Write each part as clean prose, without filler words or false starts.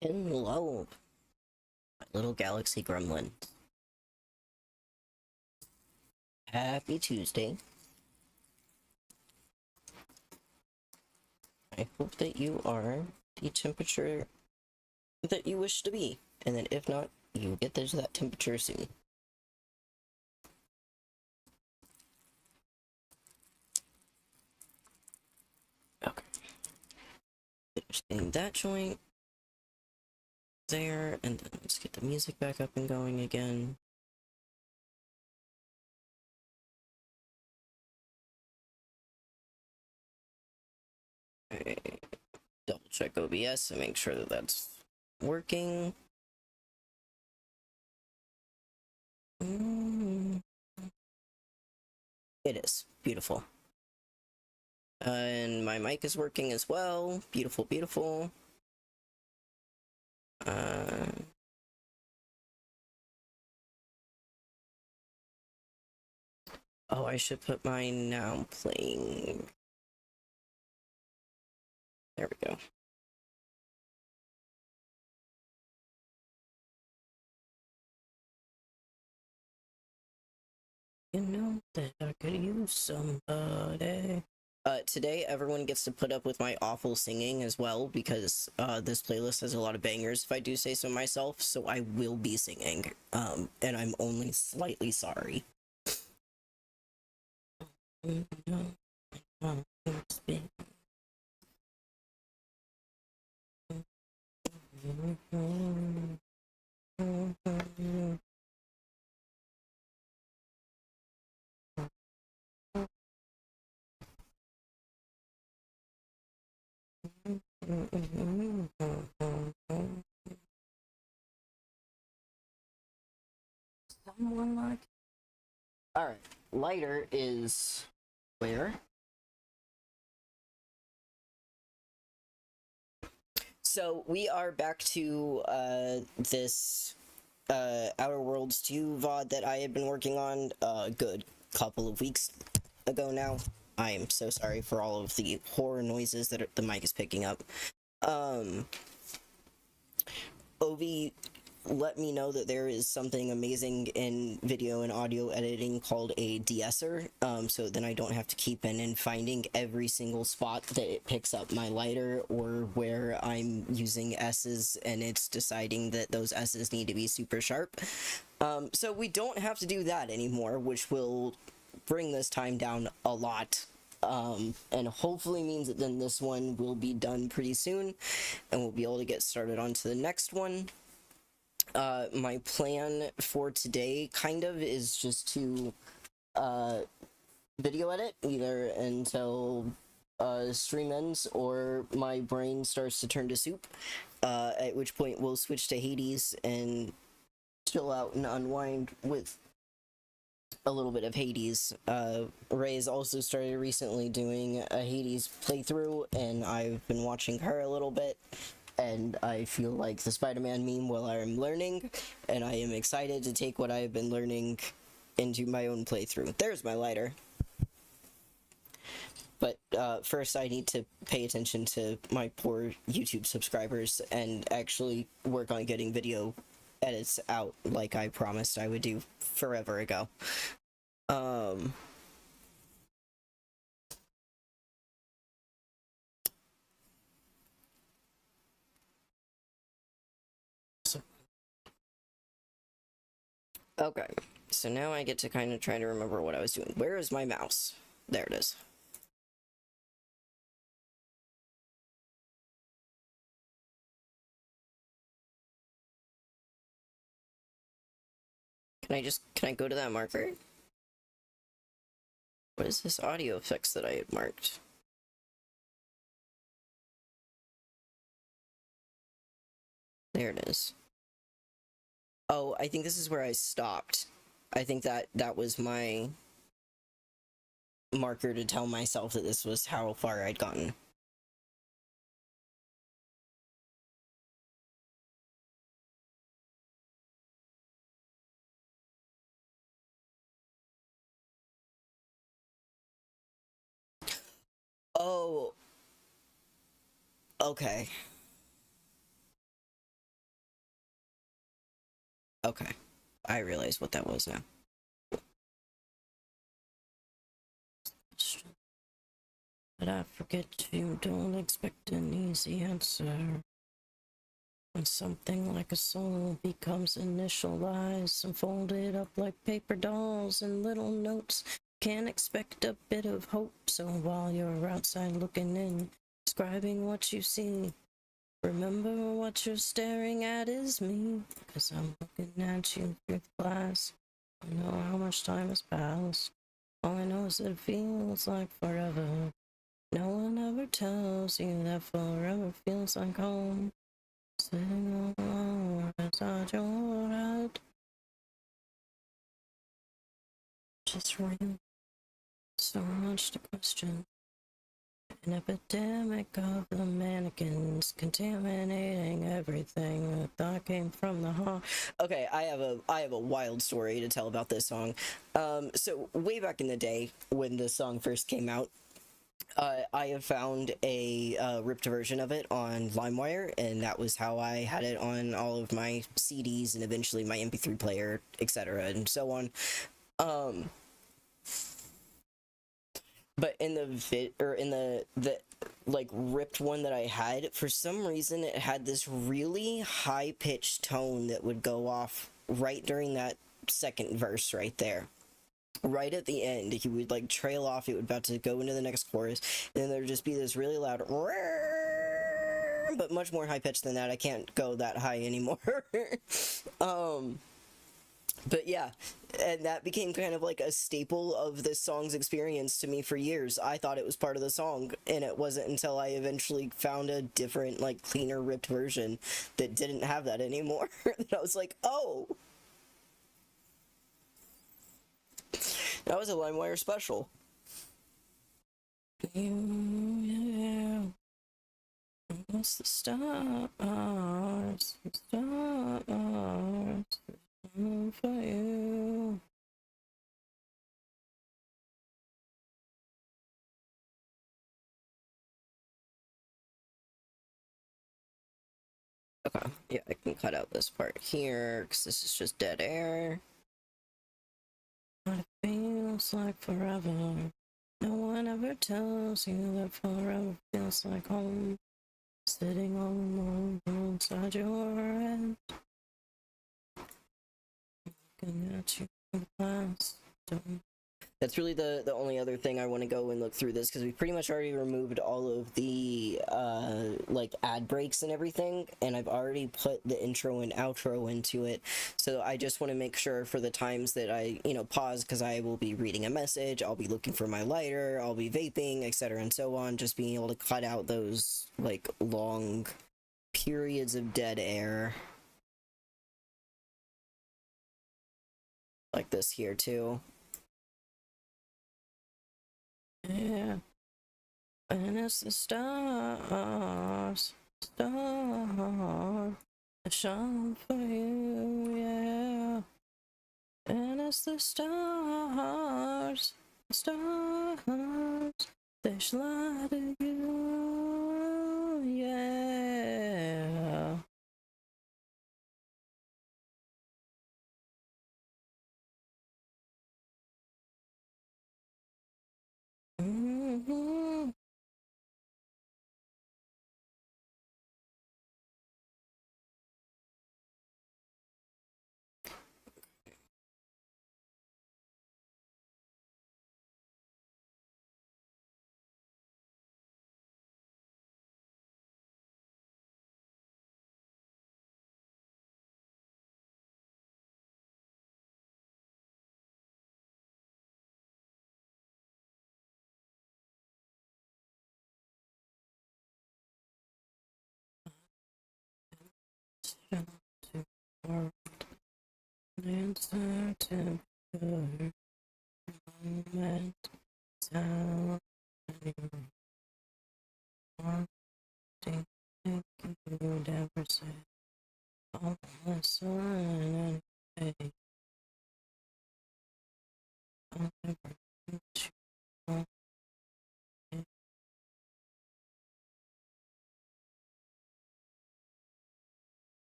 Hello, my little galaxy gremlin. Happy Tuesday. I hope that you are the temperature that you wish to be, and that if not, you get to that temperature soon. Okay. Finish getting that joint there, and then let's get the music back up and going again. Okay. Double check OBS and make sure that that's working. It is. Beautiful. And my mic is working as well. Beautiful, beautiful. Oh, I should put mine now playing. There we go. You know that I could use somebody. Today everyone gets to put up with my awful singing as well, because this playlist has a lot of bangers, if I do say so myself, so I will be singing. And I'm only slightly sorry. Someone like. Alright, lighter is where? So we are back to this Outer Worlds 2 VOD that I had been working on a good couple of weeks ago now. I am so sorry for all of the horror noises that the mic is picking up. Ovi let me know that there is something amazing in video and audio editing called a de-esser, so then I don't have to keep in and finding every single spot that it picks up my lighter, or where I'm using S's and it's deciding that those S's need to be super sharp. So we don't have to do that anymore, which will bring this time down a lot. And hopefully means that then this one will be done pretty soon, and we'll be able to get started on to the next one. My plan for today kind of is just to video edit either until stream ends or my brain starts to turn to soup, at which point we'll switch to Hades and chill out and unwind with a little bit of Hades. Ray's also started recently doing a Hades playthrough, and I've been watching her a little bit, and I feel like the Spider-Man meme while I'm learning, and I am excited to take what I've been learning into my own playthrough. There's my lighter. But first I need to pay attention to my poor YouTube subscribers and actually work on getting video edits out like I promised I would do forever ago. Okay, so now I get to kind of try to remember what I was doing. Where is my mouse? There it is. Can I go to that marker? What is this audio effects that I had marked? There it is. Oh, I think this is where I stopped. I think that was my marker to tell myself that this was how far I'd gotten. Oh. Okay. Okay. I realize what that was now. But I forget you don't expect an easy answer. When something like a soul becomes initialized and folded up like paper dolls and little notes, can't expect a bit of hope. So while you're outside looking in, describing what you see, remember what you're staring at is me. 'Cause I'm looking at you through the glass. I know how much time has passed. All I know is that it feels like forever. No one ever tells you that forever feels like home. Sitting alone inside your head. Just real. So much to question. An epidemic of the mannequins contaminating everything that thought came from the heart. Okay, I have a wild story to tell about this song. So way back in the day when this song first came out, I have found a ripped version of it on LimeWire, and that was how I had it on all of my CDs and eventually my MP3 player, etc., and so on. But in the like ripped one that I had, for some reason it had this really high pitched tone that would go off right during that second verse right there. Right at the end, he would like trail off. He would about to go into the next chorus, and then there'd just be this really loud, but much more high pitched than that. I can't go that high anymore. But yeah, and that became kind of like a staple of this song's experience to me for years. I thought it was part of the song, and it wasn't until I eventually found a different, like, cleaner, ripped version that didn't have that anymore that I was like, oh, that was a LimeWire special. Yeah, it's the stars, for you. Okay, yeah, I can cut out this part here, because this is just dead air. What it feels like forever. No one ever tells you that forever feels like home. Sitting all alone inside your head. Looking at you from the past. That's really the only other thing I want to go and look through this, because we pretty much already removed all of the like ad breaks and everything, and I've already put the intro and outro into it. So I just want to make sure for the times that I pause, because I will be reading a message, I'll be looking for my lighter, I'll be vaping, etc. and so on, just being able to cut out those like long periods of dead air like this here too. Yeah. And it's the stars that shine for you, yeah. And it's the stars that shine to you, yeah. Mm-hmm. Answer to your moment, tell me one thing you would ever say. All the sun and face, I'll never let you go.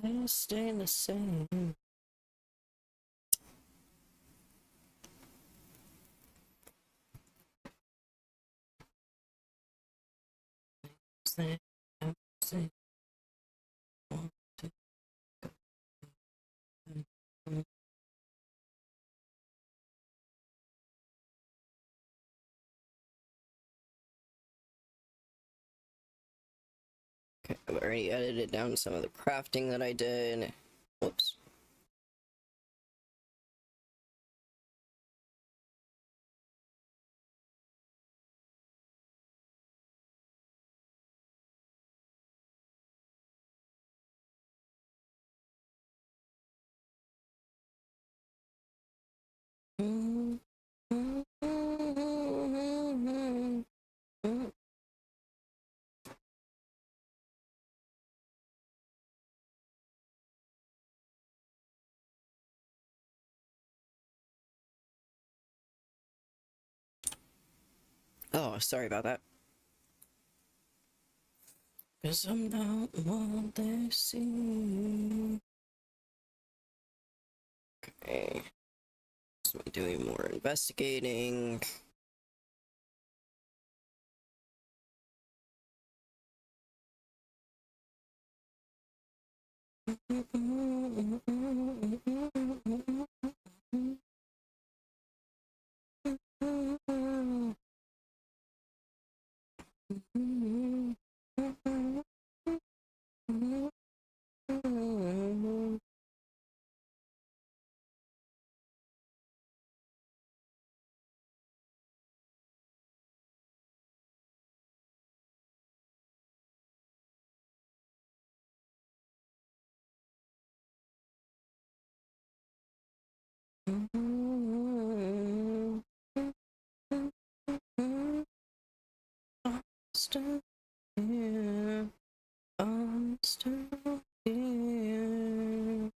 They stay the same. Okay, I've already edited down some of the crafting that I did. Whoops. Oh, sorry about that. Cause I'm not what they see. Okay. So I'm doing more investigating. Still here. I'm still here.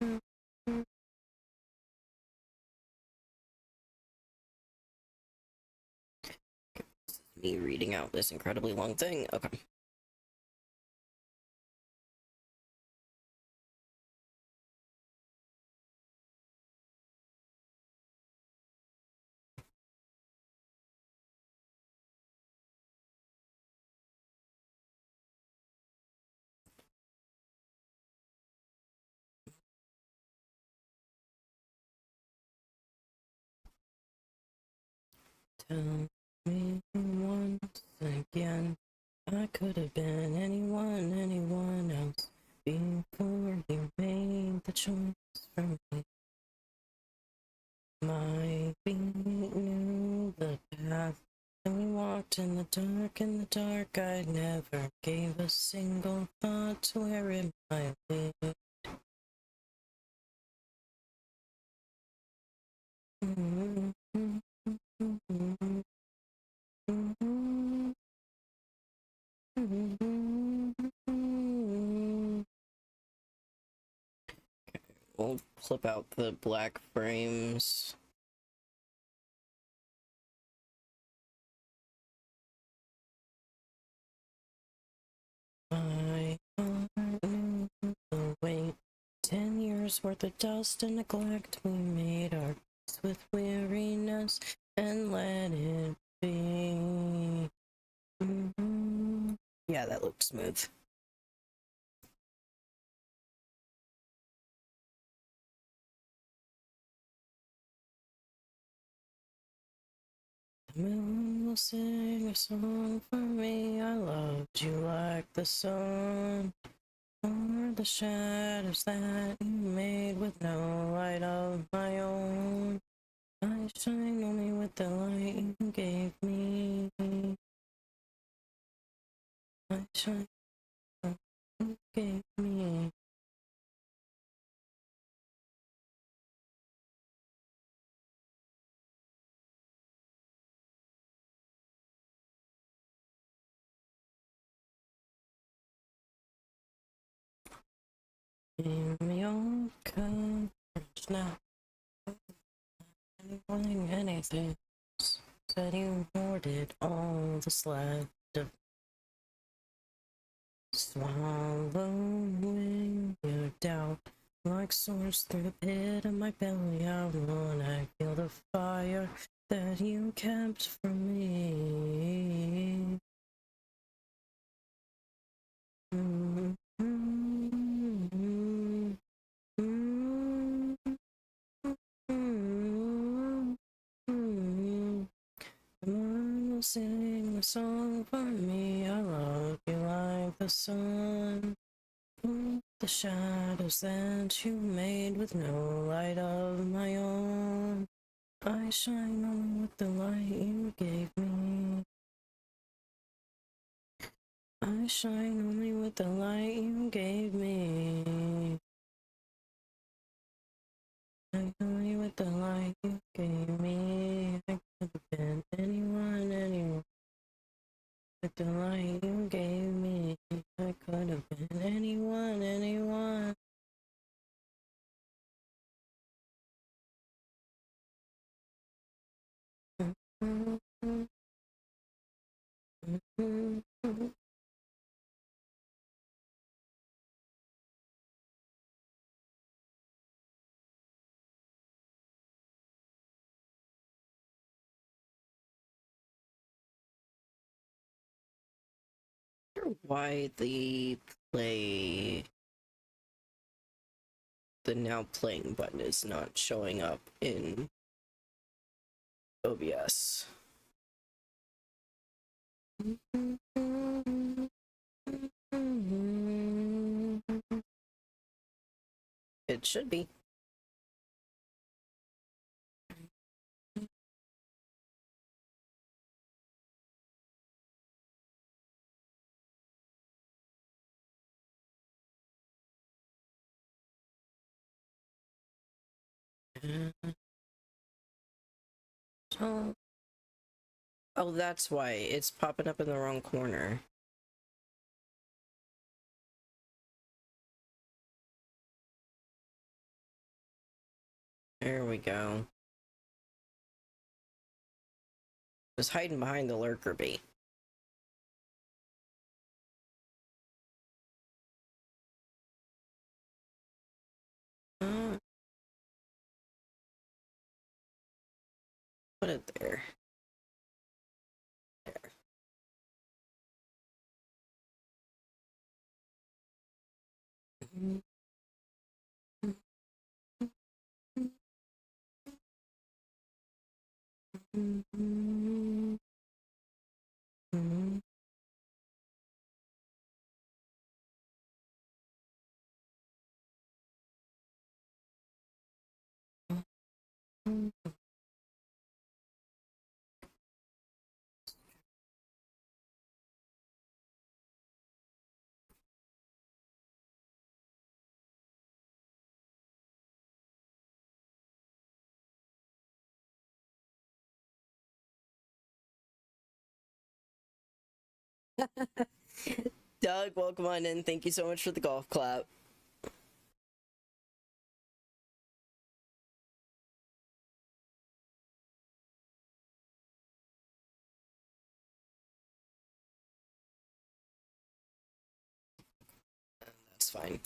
Me reading out this incredibly long thing. Okay. Tell me once again, I could have been anyone else before you made the choice for me. Might be knew the path, and we walked in the dark. I never gave a single thought to where it might lead. We'll clip out the black frames. I knew the weight. 10 years worth of dust and neglect. We made our peace with weariness and let it be. Yeah, that looked smooth. The moon will sing a song for me. I loved you like the sun, or the shadows that you made with no light of my own. I shine only with the light you gave me. I shine only you gave me. Give me all courage now. Anything, anything. Said you hoarded all the slack of swallowing your doubt. Like swords through the pit of my belly, I wanna feel the fire that you kept from me. Mm-hmm. Mm-hmm. Mm-hmm. Come on, sing a song for me. I love you like the sun. The shadows that you made with no light of my own. I shine only with the light you gave me. I shine only with the light you gave me. I only with the light you gave me. I could have been anyone, anyone. With the light you gave me, I could have been anyone, anyone. Why the now playing button is not showing up in OBS. It should be. Oh, oh, that's why it's popping up in the wrong corner. There we go. Was hiding behind the lurker bait. Put it there. There. Doug, welcome on in. Thank you so much for the golf clap. That's fine.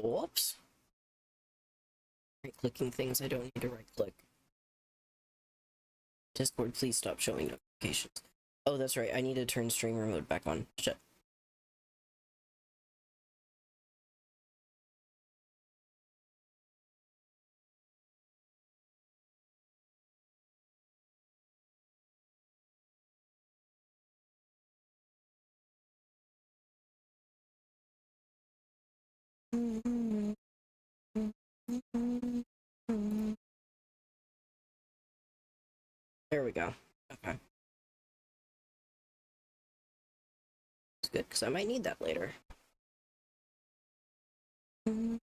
Whoops. Right-clicking things I don't need to right-click. Discord, please stop showing notifications. Oh, that's right. I need to turn streamer mode back on. Shit. There we go. Okay. It's good, because I might need that later. When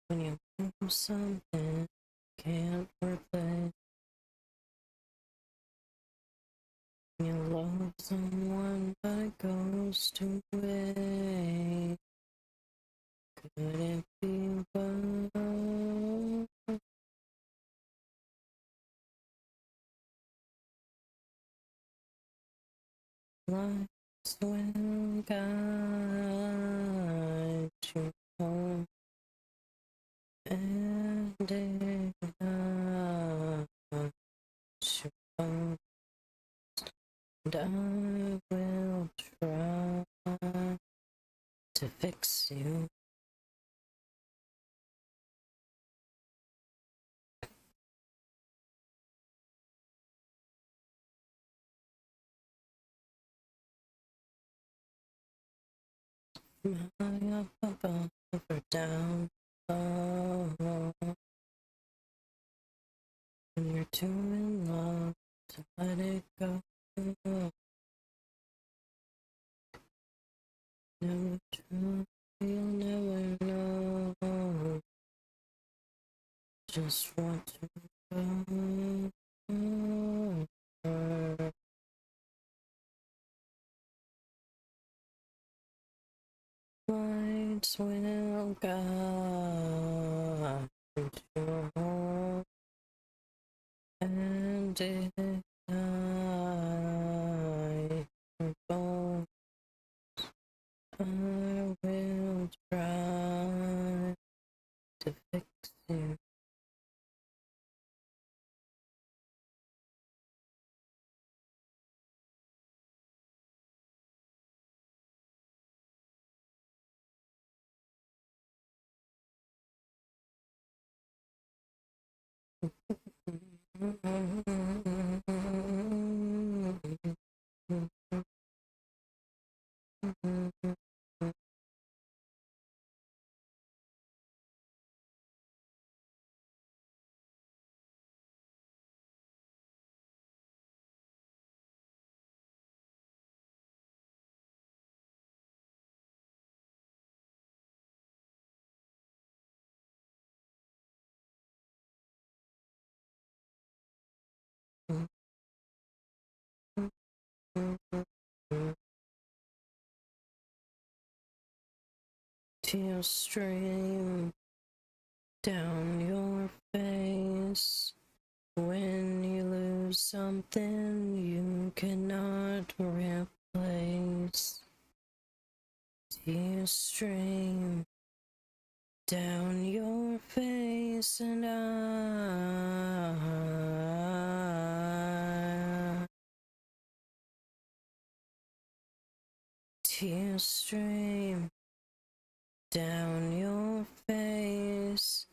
you do something can't replace, you love someone but it goes to waste. Could it be both? Life's will guide you home, and it not you home. And I will try to fix you. High up above or down low. When you're too in love to let it go. Never try, you'll never know just what to go. Lights will guide you home, and ignite your bones. I will try to fix you. Tears stream down your face when you lose something you cannot replace. Tears stream down your face, and tears stream down your face.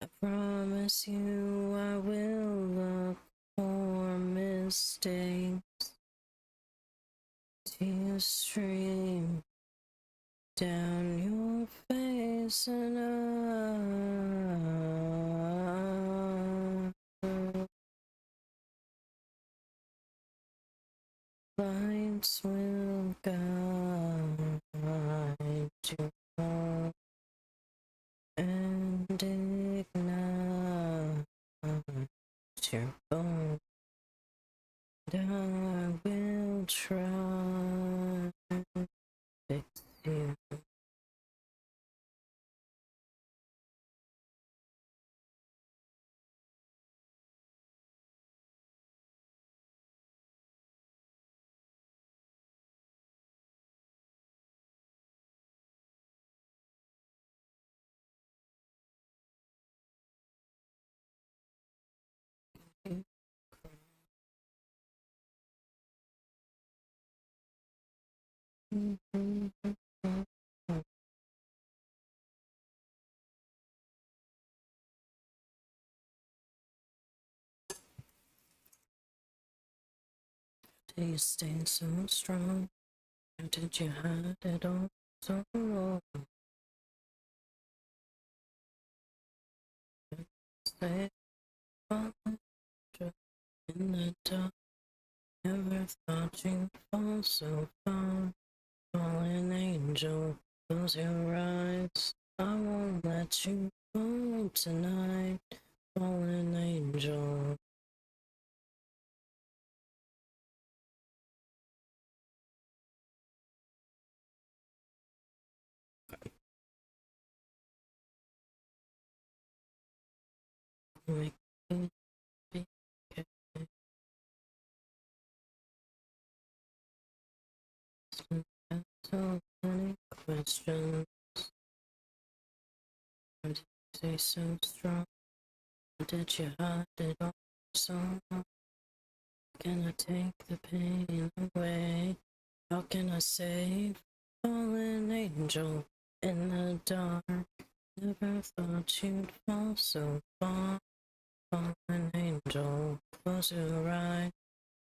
I promise you I will look for mistakes. Tears stream down your face, and lights will guide you home, and ignite your bones. And I will try to fix you. Do you stay so strong? Or did you hide it all so long? Stay on in the dark. Never thought you'd fall so far. Fallen angel, close your eyes. I won't let you go tonight. Fallen angel. Make me be okay. So many questions. Why did you stay so strong? Why did you hide it all so long? Can I take the pain away? How can I save fallen angel in the dark? Never thought you'd fall so far. Fallen angel, close your eyes.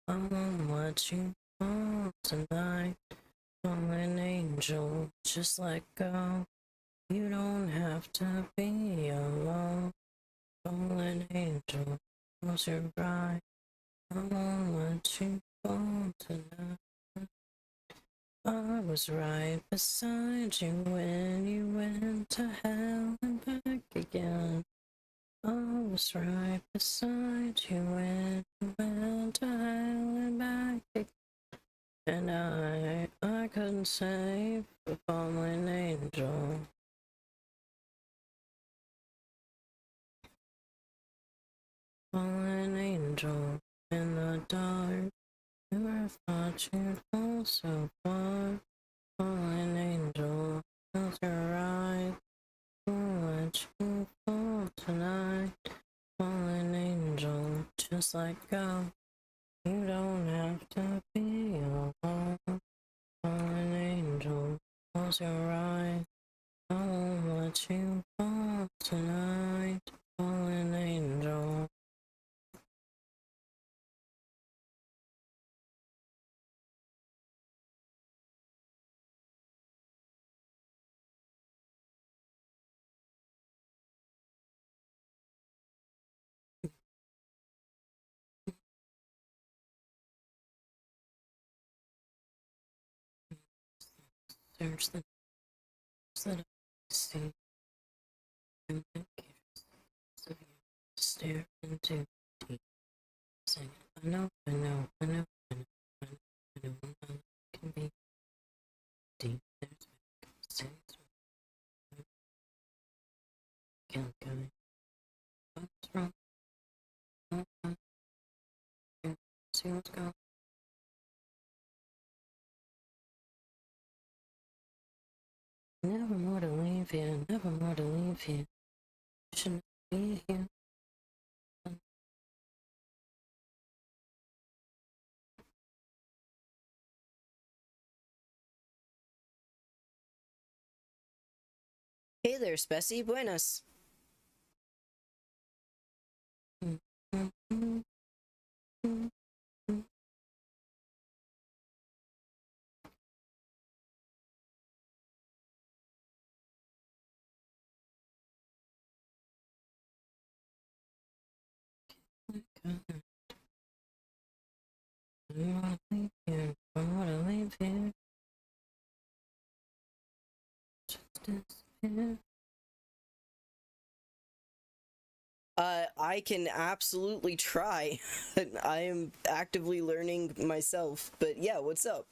I won't let you fall tonight. Fallen angel, just let go. You don't have to be alone. Fallen angel, close your eyes. I won't let you fall tonight. I was right beside you when you went to hell and back again. I was right beside you when you went to hell and back again. And I couldn't save a fallen angel. Fallen angel in the dark. Never thought you'd fall so far. Fallen angel, close your eyes. Won't let you fall tonight. Fallen angel, just let go. You don't have to be alone. Fallen angel, close your eyes. I won't let you fall tonight. Fallen angel. There's the that I see. I'm curious of you. Stare into deep. Sing. I know, I know, I know, I know, I know, I know, I know, can be deep. There's sing. Can't go. What's wrong? See what's going on. Never more to leave here, never more to leave here. Shouldn't be here. Hey there, Spessy. Buenas. I wanna leave here. I wanna leave here. Just disappear. I can absolutely try. I am actively learning myself, but yeah, what's up?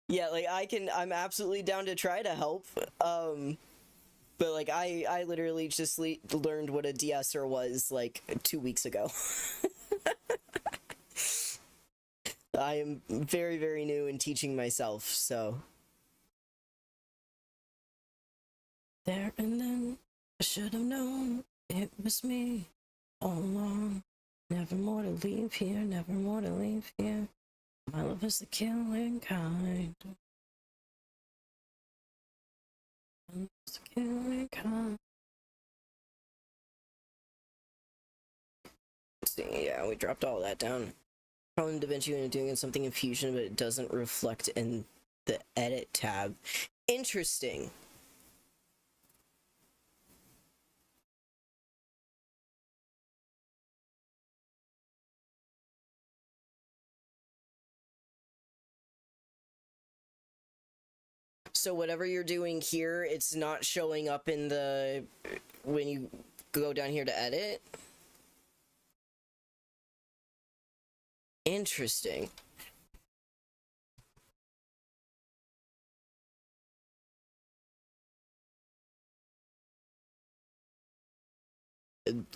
Yeah, like I'm absolutely down to try to help. But like I literally just learned what a de-esser was like 2 weeks ago. I am very, very new in teaching myself, so. There and then, I should have known it was me all along. Never more to leave here, never more to leave here. My love is the killing kind. My love is the killing kind. See, yeah, we dropped all that down. Probably in DaVinci when doing something in Fusion, but it doesn't reflect in the edit tab. Interesting. So whatever you're doing here, it's not showing up in the... when you go down here to edit? Interesting.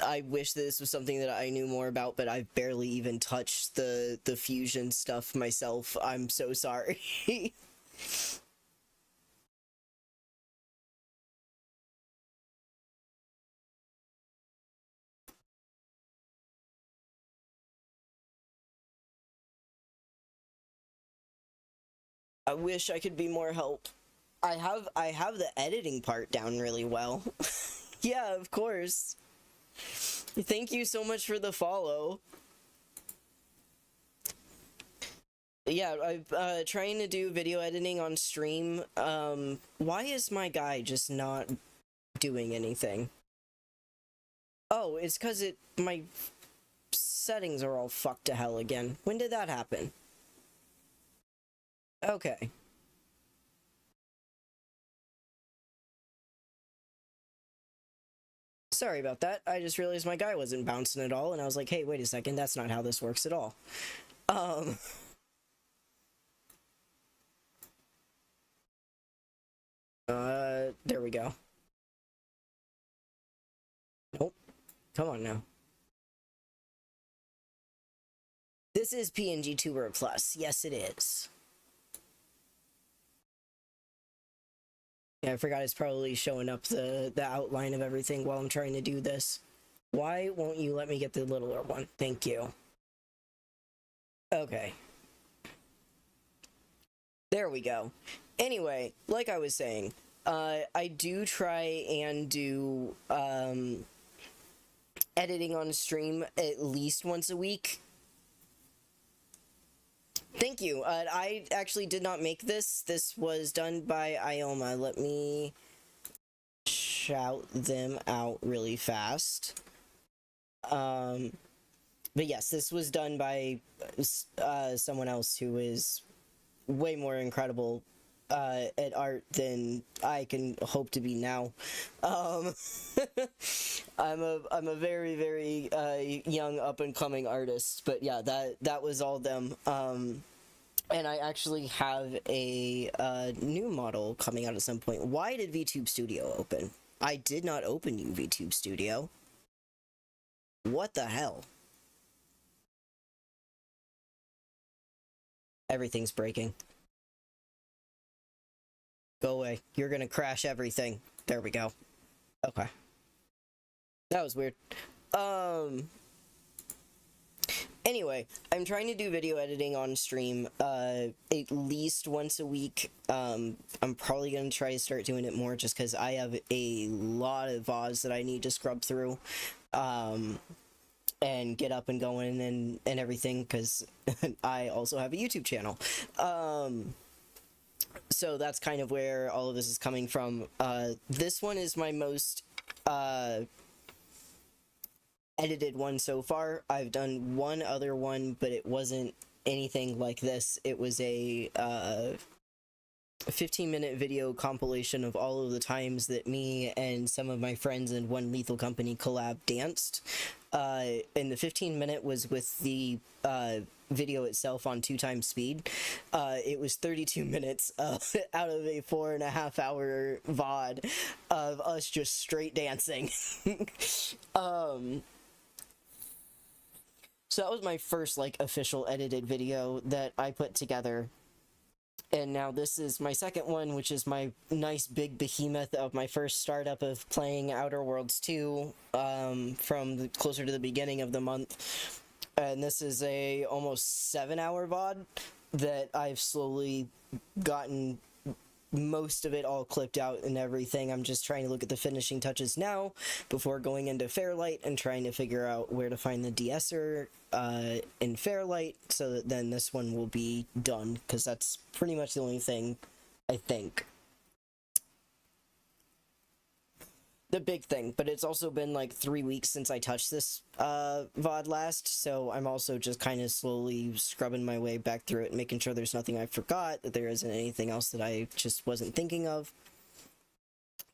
I wish this was something that I knew more about, but I've barely even touched the Fusion stuff myself. I'm so sorry. I wish I could be more help. I have the editing part down really well. Yeah, of course. Thank you so much for the follow. Yeah, I'm trying to do video editing on stream. Why is my guy just not doing anything? Oh, it's because my settings are all fucked to hell again. When did that happen? Okay. Sorry about that. I just realized my guy wasn't bouncing at all, and I was like, hey, wait a second, that's not how this works at all. There we go. Nope. Come on now. This is PNG Tuber Plus. Yes, it is. Yeah, I forgot it's probably showing up the outline of everything while I'm trying to do this. Why won't you let me get the littler one? Thank you. Okay. There we go. Anyway, like I was saying, I do try and do editing on stream at least once a week. Thank you. I actually did not make this. This was done by Ioma. Let me shout them out really fast. But yes, this was done by someone else who is way more incredible at art than I can hope to be now. I'm a very, very young up and coming artist, but yeah, that was all them. And I actually have a new model coming out at some point. Why did VTube Studio open? I did not open you, VTube Studio. What the hell? Everything's breaking. Go away. You're gonna crash everything. There we go. Okay. That was weird. Anyway, I'm trying to do video editing on stream at least once a week. I'm probably going to try to start doing it more just because I have a lot of VODs that I need to scrub through and get up and going and everything, because I also have a YouTube channel. So that's kind of where all of this is coming from. This one is my most edited one so far. I've done one other one, but it wasn't anything like this. It was a 15-minute video compilation of all of the times that me and some of my friends in One Lethal Company collab danced. And the 15-minute was with the video itself on 2x speed. It was 32 minutes out of a 4.5-hour VOD of us just straight dancing. So that was my first like official edited video that I put together. And now this is my second one, which is my nice big behemoth of my first startup of playing Outer Worlds 2 from closer to the beginning of the month. And this is a almost 7-hour VOD that I've slowly gotten most of it all clipped out and everything. I'm just trying to look at the finishing touches now before going into Fairlight and trying to figure out where to find the de-esser in Fairlight so that then this one will be done, because that's pretty much the only thing, I think. The big thing, but it's also been like 3 weeks since I touched this VOD last, so I'm also just kind of slowly scrubbing my way back through it, making sure there's nothing I forgot, that there isn't anything else that I just wasn't thinking of.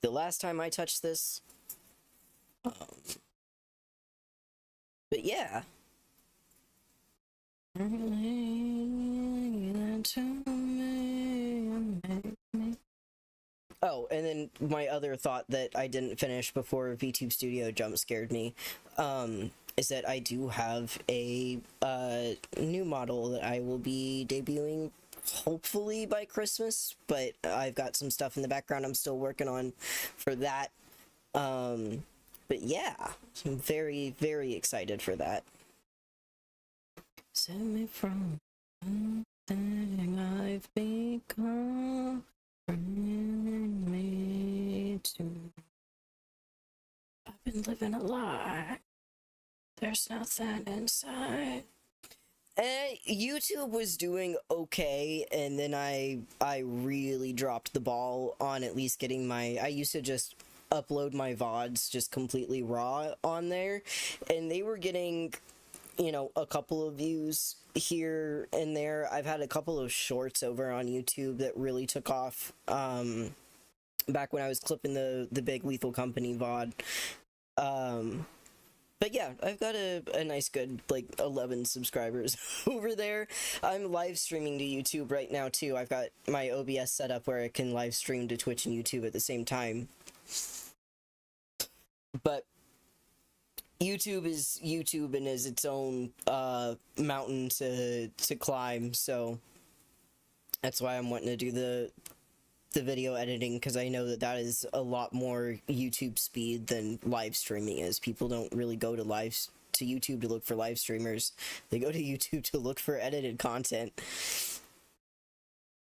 The last time I touched this. But yeah. Oh, and then my other thought that I didn't finish before VTube Studio jump scared me, is that I do have a new model that I will be debuting hopefully by Christmas, but I've got some stuff in the background I'm still working on for that. But yeah, I'm very, very excited for that. Save me from something I've become. Bring me to. I've been living a lie. There's nothing inside. YouTube was doing okay, and then I really dropped the ball on at least getting my. I used to just upload my VODs just completely raw on there, and they were getting, you know, a couple of views here and there. I've had a couple of shorts over on YouTube that really took off back when I was clipping the big Lethal Company VOD. But yeah, I've got a nice good like 11 subscribers over there. I'm live streaming to YouTube right now too. I've got my OBS set up where I can live stream to Twitch and YouTube at the same time. But YouTube is YouTube and is its own mountain to climb, so that's why I'm wanting to do the video editing, because I know that is a lot more YouTube speed than live streaming is. People don't really go to YouTube to look for live streamers. They go to YouTube to look for edited content.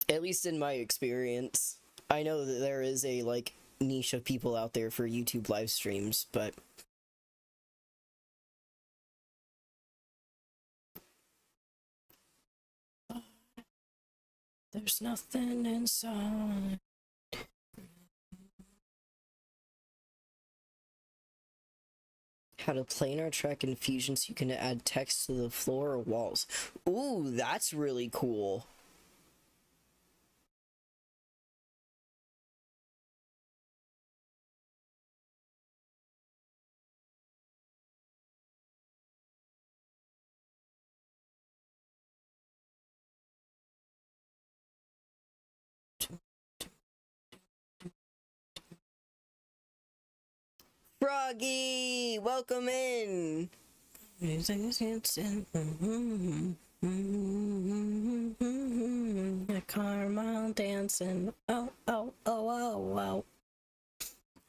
At least in my experience. I know that there is a like niche of people out there for YouTube live streams, but there's nothing inside. How to planar track in Fusion so you can add text to the floor or walls. Ooh, that's really cool. Froggy, welcome in. A caramel dancing. Oh, oh, oh, oh, oh.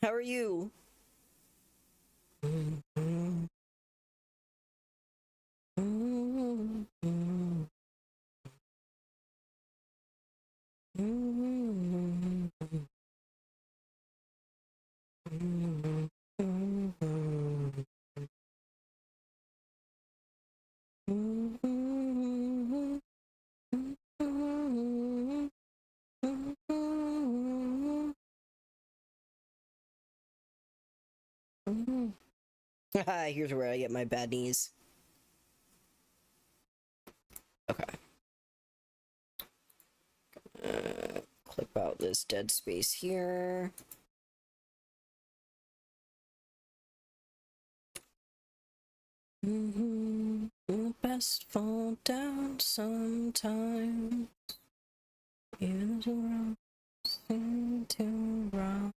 How are you? Here's where I get my bad knees. Okay. Clip out this dead space here. Best fall down sometimes. Even the world seems to rock.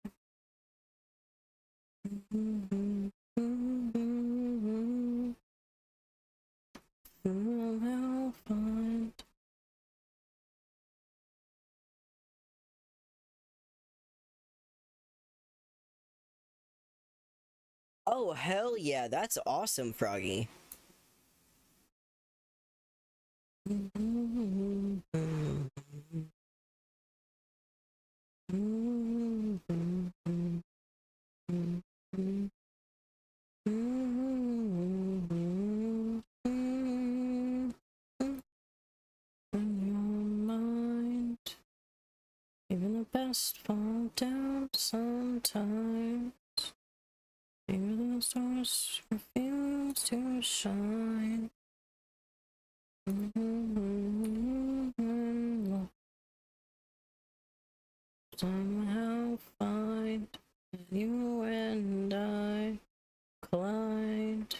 Oh, hell yeah, that's awesome, Froggy. Even the best fall down sometimes. Even the stars refuse to shine. Somehow find you and I collide.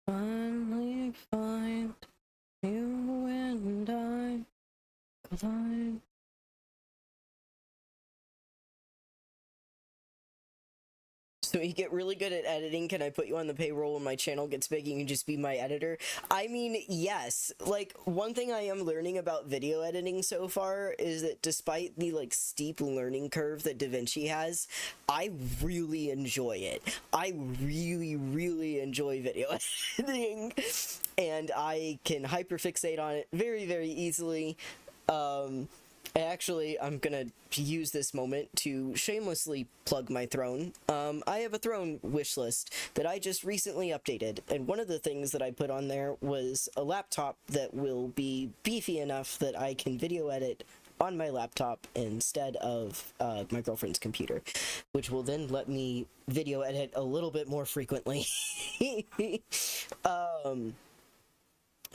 Finally find you and I collide. So you get really good at editing. Can I put you on the payroll when my channel gets big? You can just be my editor. I mean, yes. Like, one thing I am learning about video editing so far is that despite the, like, steep learning curve that DaVinci has, I really enjoy it. I really, really enjoy video editing. And I can hyperfixate on it very, very easily. Actually, I'm gonna use this moment to shamelessly plug my throne. I have a throne wish list that I just recently updated, and one of the things that I put on there was a laptop that will be beefy enough that I can video edit on my laptop instead of my girlfriend's computer, which will then let me video edit a little bit more frequently.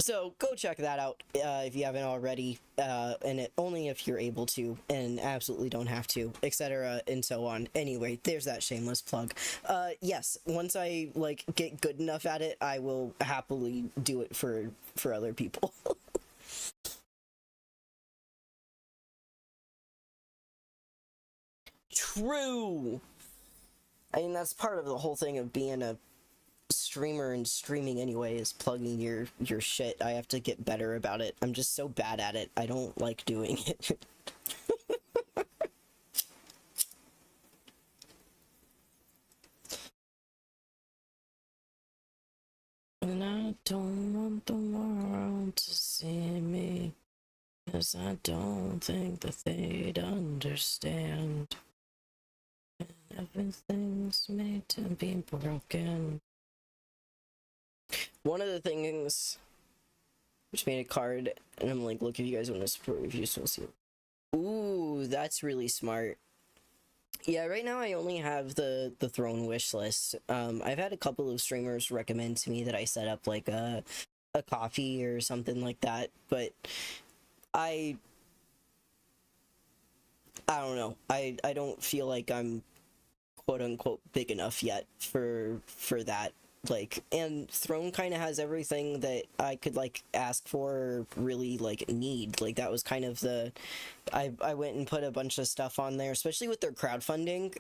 So go check that out if you haven't already, and only if you're able to, and absolutely don't have to, etc. and so on. Anyway, there's that shameless plug. Yes, once I like get good enough at it, I will happily do it for other people. True. I mean, that's part of the whole thing of being a streamer and streaming anyway, is plugging your shit. I have to get better about it. I'm just so bad at it. I don't like doing it. And I don't want the world to see me, 'cause I don't think that they'd understand. And everything's made to be broken. One of the things which made a card, and I'm like, look, if you guys want to support reviews, we'll see. Ooh, that's really smart. Yeah, right now I only have the throne wish list. I've had a couple of streamers recommend to me that I set up like a coffee or something like that, but I don't know. I don't feel like I'm quote unquote big enough yet for that. Like, and throne kind of has everything that I could like ask for or really like need. Like, that was kind of the I went and put a bunch of stuff on there, especially with their crowdfunding.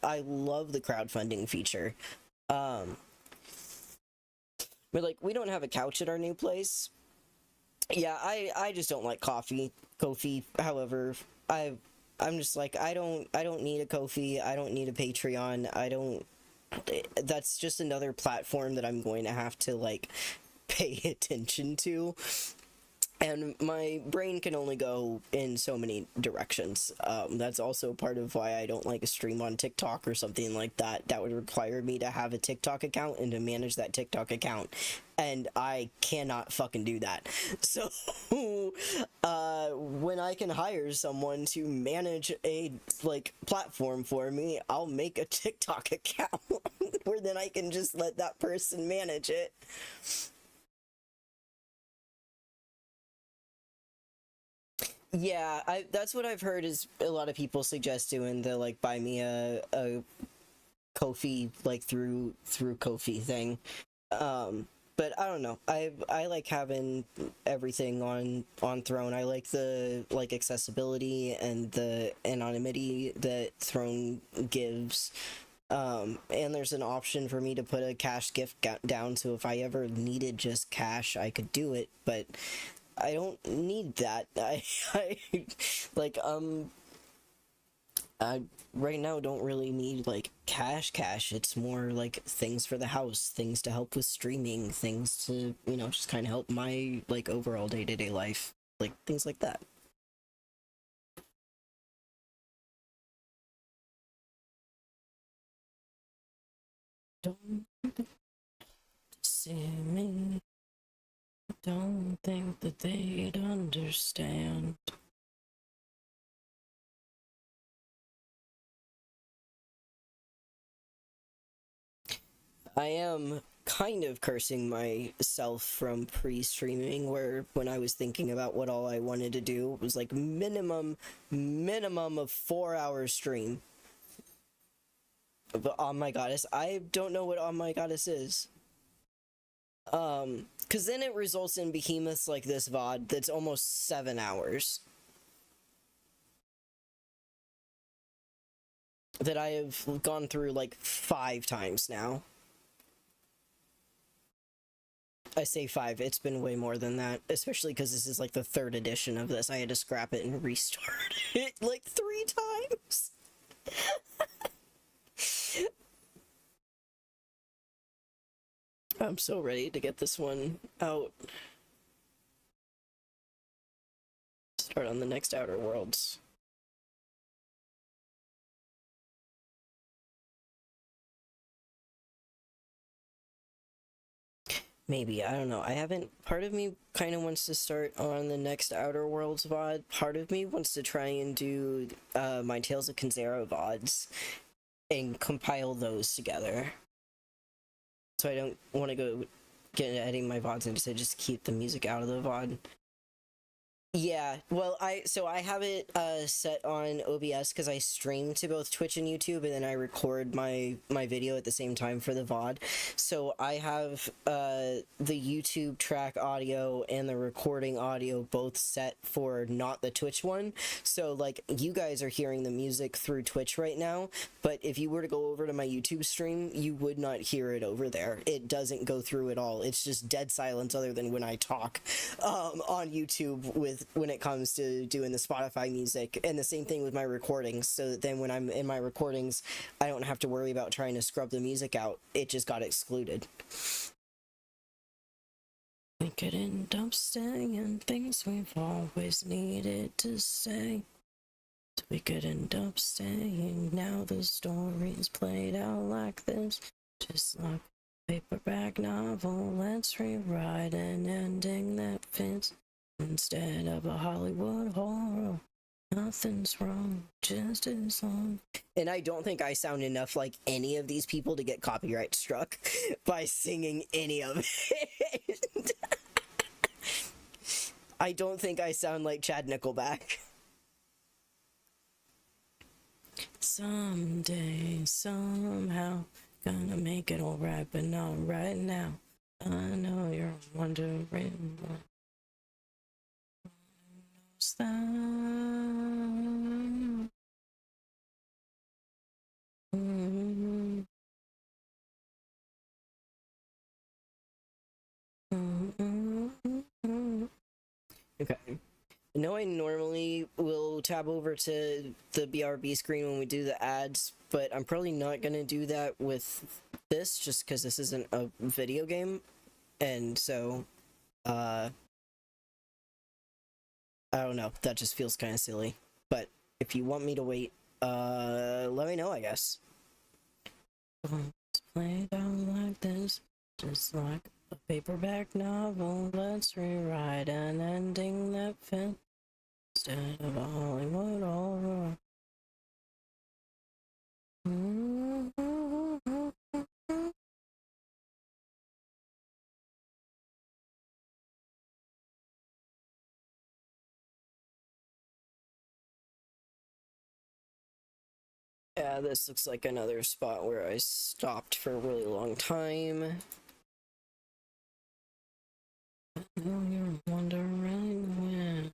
I love the crowdfunding feature. But like, we don't have a couch at our new place. Yeah, I just don't like Kofi. However, I'm just like, I don't need a Kofi. I don't need a Patreon. I don't. That's just another platform that I'm going to have to like pay attention to. and my brain can only go in so many directions. That's also part of why I don't like a stream on TikTok or something like that. That would require me to have a TikTok account and to manage that TikTok account, and I cannot fucking do that. So when I can hire someone to manage a like platform for me, I'll make a TikTok account where then I can just let that person manage it. Yeah, that's what I've heard is a lot of people suggest doing the like buy me a Kofi like through Kofi thing. But I don't know. I like having everything on Throne. I like the like accessibility and the anonymity that Throne gives. And there's an option for me to put a cash gift down, so if I ever needed just cash, I could do it, but I don't need that. I like I right now don't really need like cash. It's more like things for the house, things to help with streaming, things to, you know, just kind of help my like overall day-to-day life, like things like that. Don't see me. Don't think that they'd understand. I am kind of cursing myself from pre-streaming, where when I was thinking about what all I wanted to do, it was like minimum of 4 hours stream. But On My Goddess, I don't know what On My Goddess is. Cause then it results in behemoths like this VOD that's almost 7 hours. That I have gone through like 5 times now. I say 5, it's been way more than that, especially because this is like the 3rd edition of this. I had to scrap it and restart it like 3 times. I'm so ready to get this one out. Start on the next Outer Worlds. Maybe, I don't know. I haven't. Part of me kind of wants to start on the next Outer Worlds VOD. Part of me wants to try and do my Tales of Kanzera VODs and compile those together. So I don't want to go get editing my VODs and just keep the music out of the VOD. Yeah, well, I have it set on OBS because I stream to both Twitch and YouTube, and then I record my video at the same time for the VOD. So I have the YouTube track audio and the recording audio both set for not the Twitch one. So like you guys are hearing the music through Twitch right now, but if you were to go over to my YouTube stream, you would not hear it over there. It doesn't go through at all. It's just dead silence other than when I talk on YouTube when it comes to doing the Spotify music, and the same thing with my recordings, so that then when I'm in my recordings, I don't have to worry about trying to scrub the music out. It just got excluded. We could end up saying things we've always needed to say. We could end up saying now the story's played out like this, just like a paperback novel. Let's rewrite an ending that fits instead of a Hollywood horror. Nothing's wrong, just as long. And I don't think I sound enough like any of these people to get copyright struck by singing any of it. I don't think I sound like Chad Nickelback. Someday, somehow, gonna make it alright, but not right now. I know you're wondering what knows that. Okay. I know I normally will tab over to the BRB screen when we do the ads, but I'm probably not going to do that with this just because this isn't a video game. And so, I don't know. That just feels kind of silly. But if you want me to wait, let me know, I guess. Let's play down like this, just like a paperback novel. Let's rewrite an ending that fits instead of a Hollywood horror. Yeah, this looks like another spot where I stopped for a really long time. Now you're wondering when.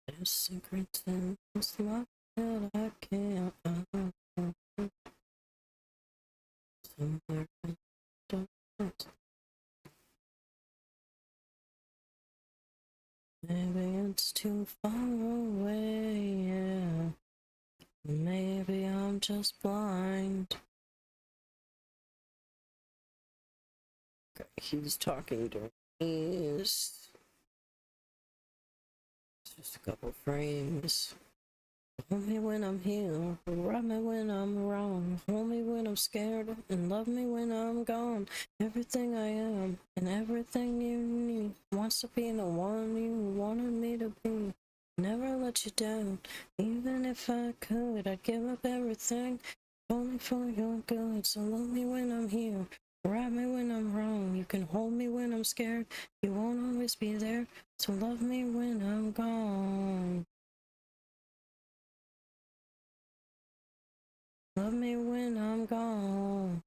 There's secrets in this life that I can't somewhere in the darkness. Maybe it's too far away, yeah. Maybe I'm just blind. Okay, he's talking to me. It's just a couple frames. Hold me when I'm here, rub me when I'm wrong, hold me when I'm scared, and love me when I'm gone. Everything I am, and everything you need, wants to be the one you wanted me to be. Never let you down, even if I could, I'd give up everything, only for your good. So love me when I'm here, rub me when I'm wrong, you can hold me when I'm scared, you won't always be there, so love me when I'm gone. Love me when I'm gone.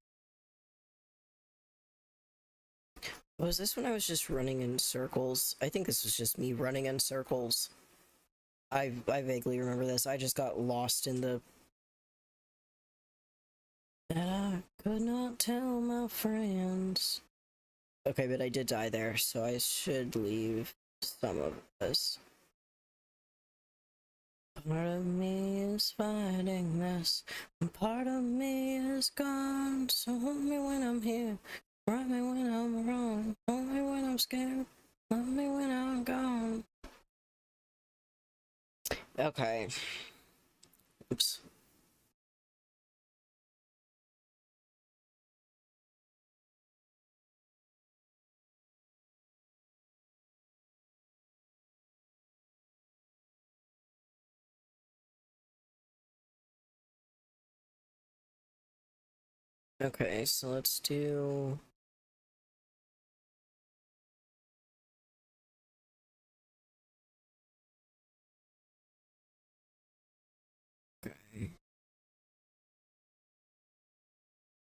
Was this when I was just running in circles? I think this was just me running in circles. I vaguely remember this. I just got lost in the... That I could not tell my friends. Okay, but I did die there, so I should leave some of this. Part of me is fighting this, and part of me is gone. So hold me when I'm here, rub me when I'm wrong, hold me when I'm scared, love me when I'm gone. Okay. Oops. Okay, so let's do... Okay.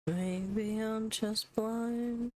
Maybe I'm just blind.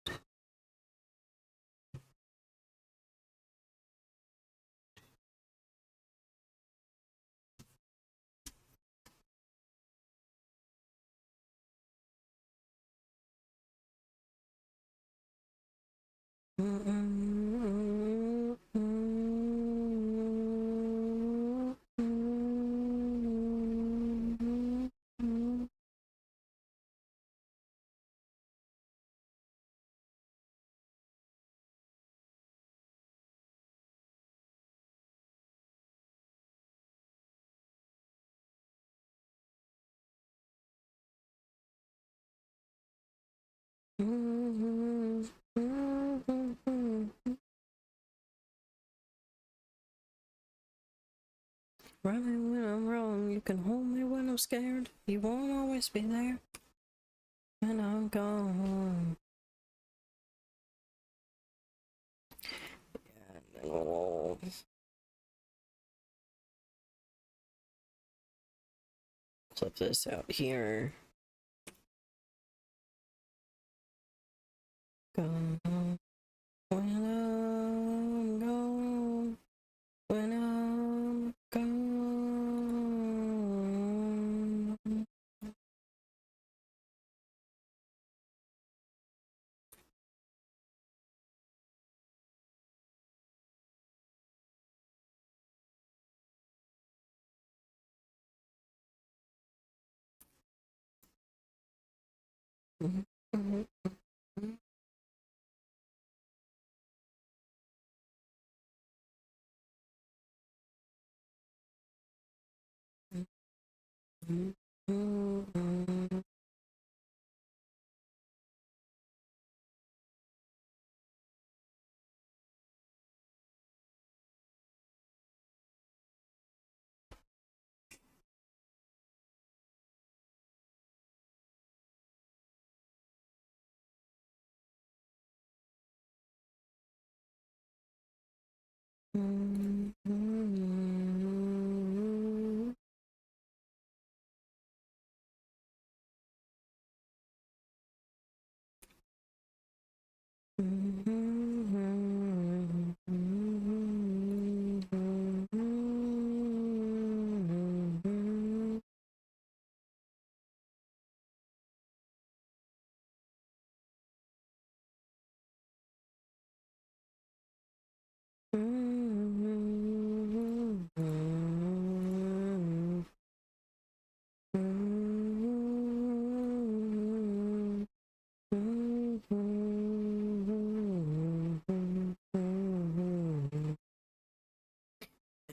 Rub me when I'm wrong, you can hold me when I'm scared, you won't always be there when I'm gone. Yeah, and then we'll flip this out here. Go when I'm gone, when I'm gone.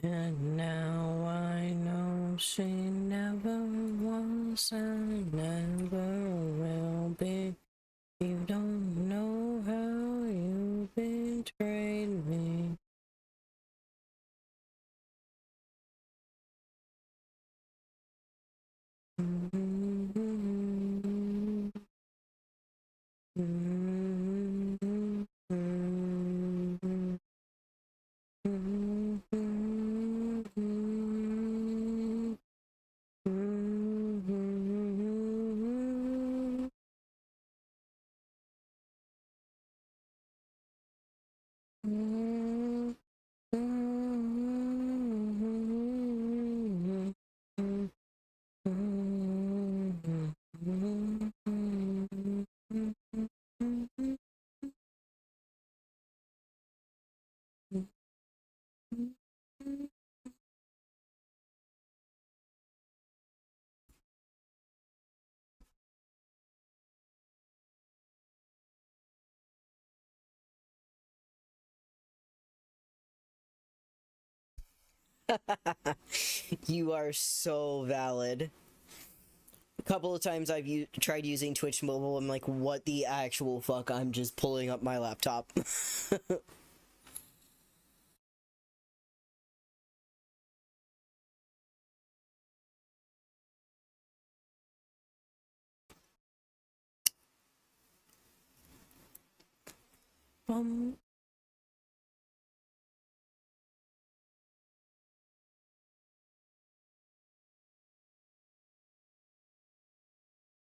And now I know she never was and never will be. You don't know how you betrayed me. You are so valid. A couple of times I've tried using Twitch mobile, I'm like, what the actual fuck? I'm just pulling up my laptop.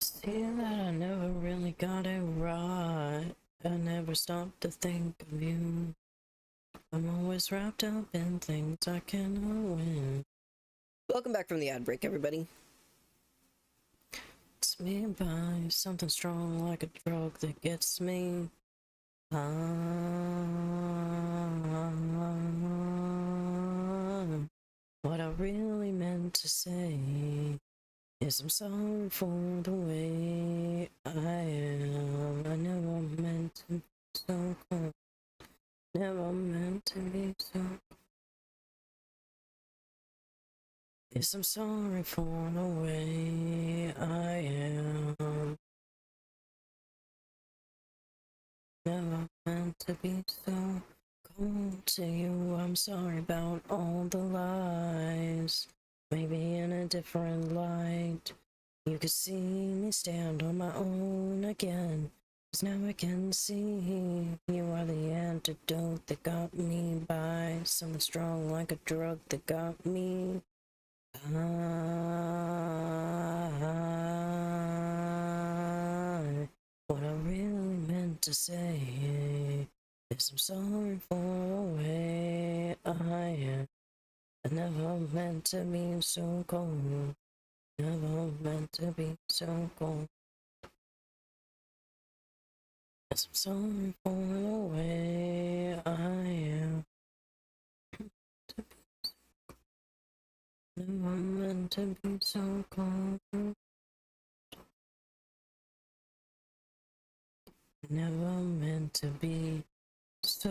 See that I never really got it right. I never stopped to think of you. I'm always wrapped up in things I cannot win. Welcome back from the ad break, everybody. It's me by something strong like a drug that gets me. What I really meant to say is I'm sorry for the way I am. I never meant to be so cold. Never meant to be so cold. Yes, I'm sorry for the way I am. Never meant to be so cold to you. I'm sorry about all the lies. Maybe in a different light, you could see me stand on my own again. 'Cause now I can see you are the antidote that got me by. Something strong like a drug that got me by. What I really meant to say is I'm sorry for the way I am. I never meant to be so cold. Never meant to be so cold. Yes, I'm sorry for the way I am. Never meant to be so cold. Never meant to be so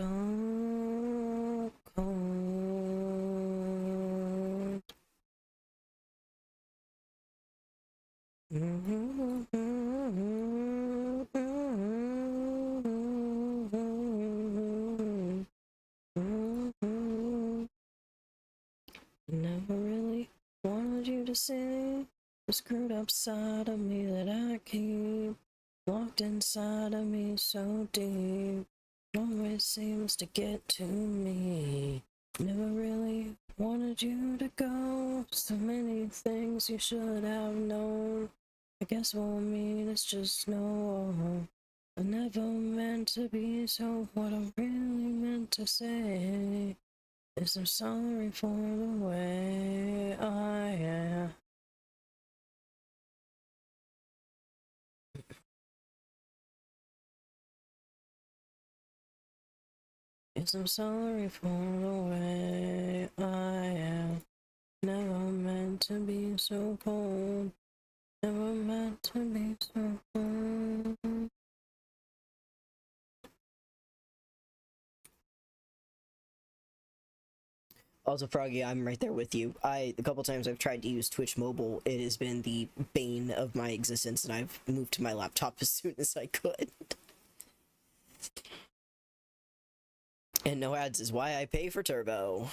cold. Never really wanted you to see the screwed up side of me that I keep locked inside of me so deep. It always seems to get to me. Never really wanted you to go. So many things you should have known. I guess for me it's just no. I never meant to be so. What I really meant to say is I'm sorry for the way I am. Yes, I'm sorry for the way I am. Never meant to be so cold. Never meant to be so cold. Also, Froggy, I'm right there with you. The couple times I've tried to use Twitch Mobile, it has been the bane of my existence, and I've moved to my laptop as soon as I could. And no ads is why I pay for Turbo.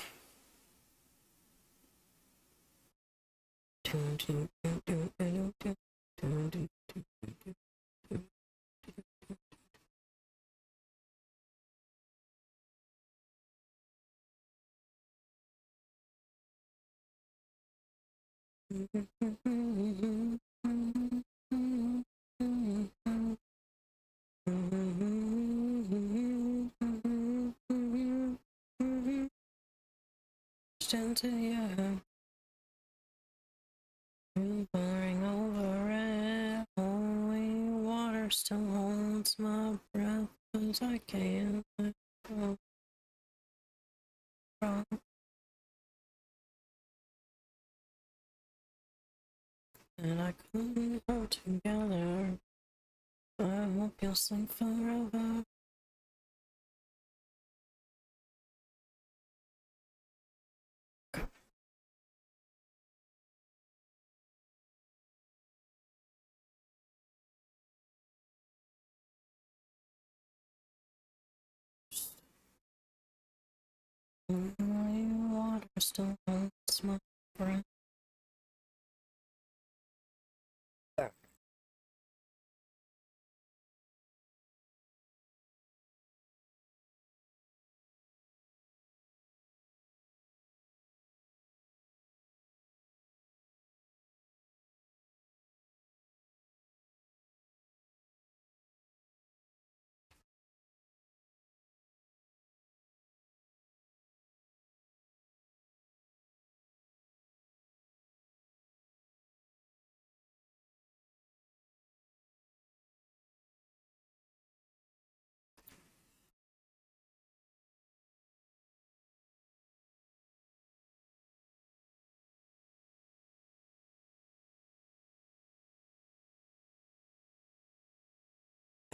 Into you, pouring over it. Only water still holds my breath, 'cause I can't let go. And I couldn't hold together. I hope you'll sleep forever. Only water still holds my breath.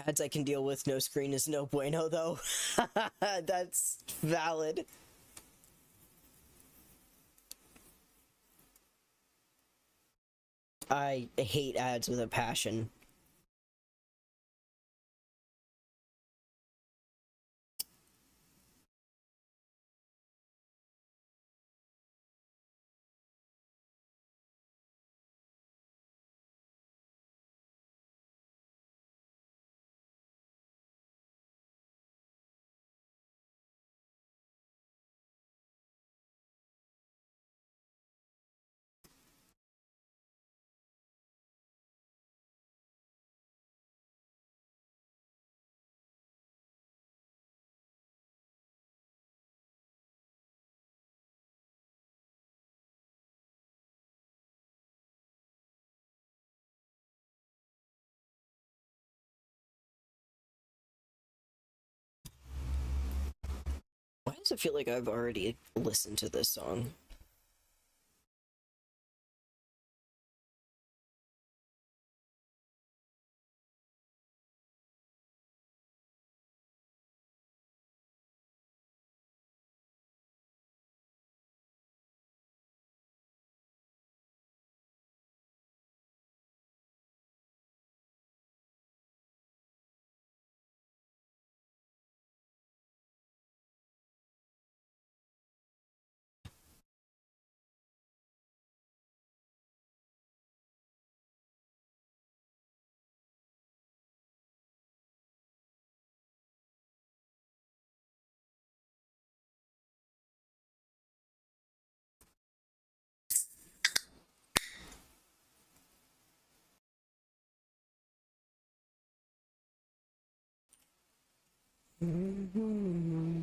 Ads I can deal with, no screen is no bueno, though. That's valid. I hate ads with a passion. also feel like I've already listened to this song. Mm-hmm.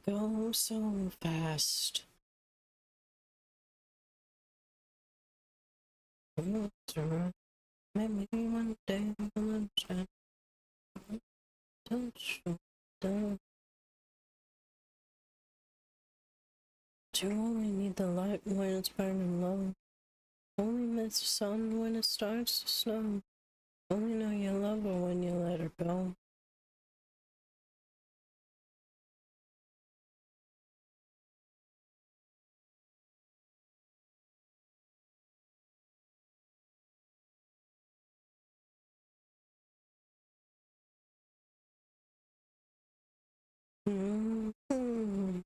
Go so fast. Maybe one day I'll understand. Touch down. You only need the light when it's burning low. Only miss the sun when it starts to snow. Only know you love her when you let her go. Mm-hmm.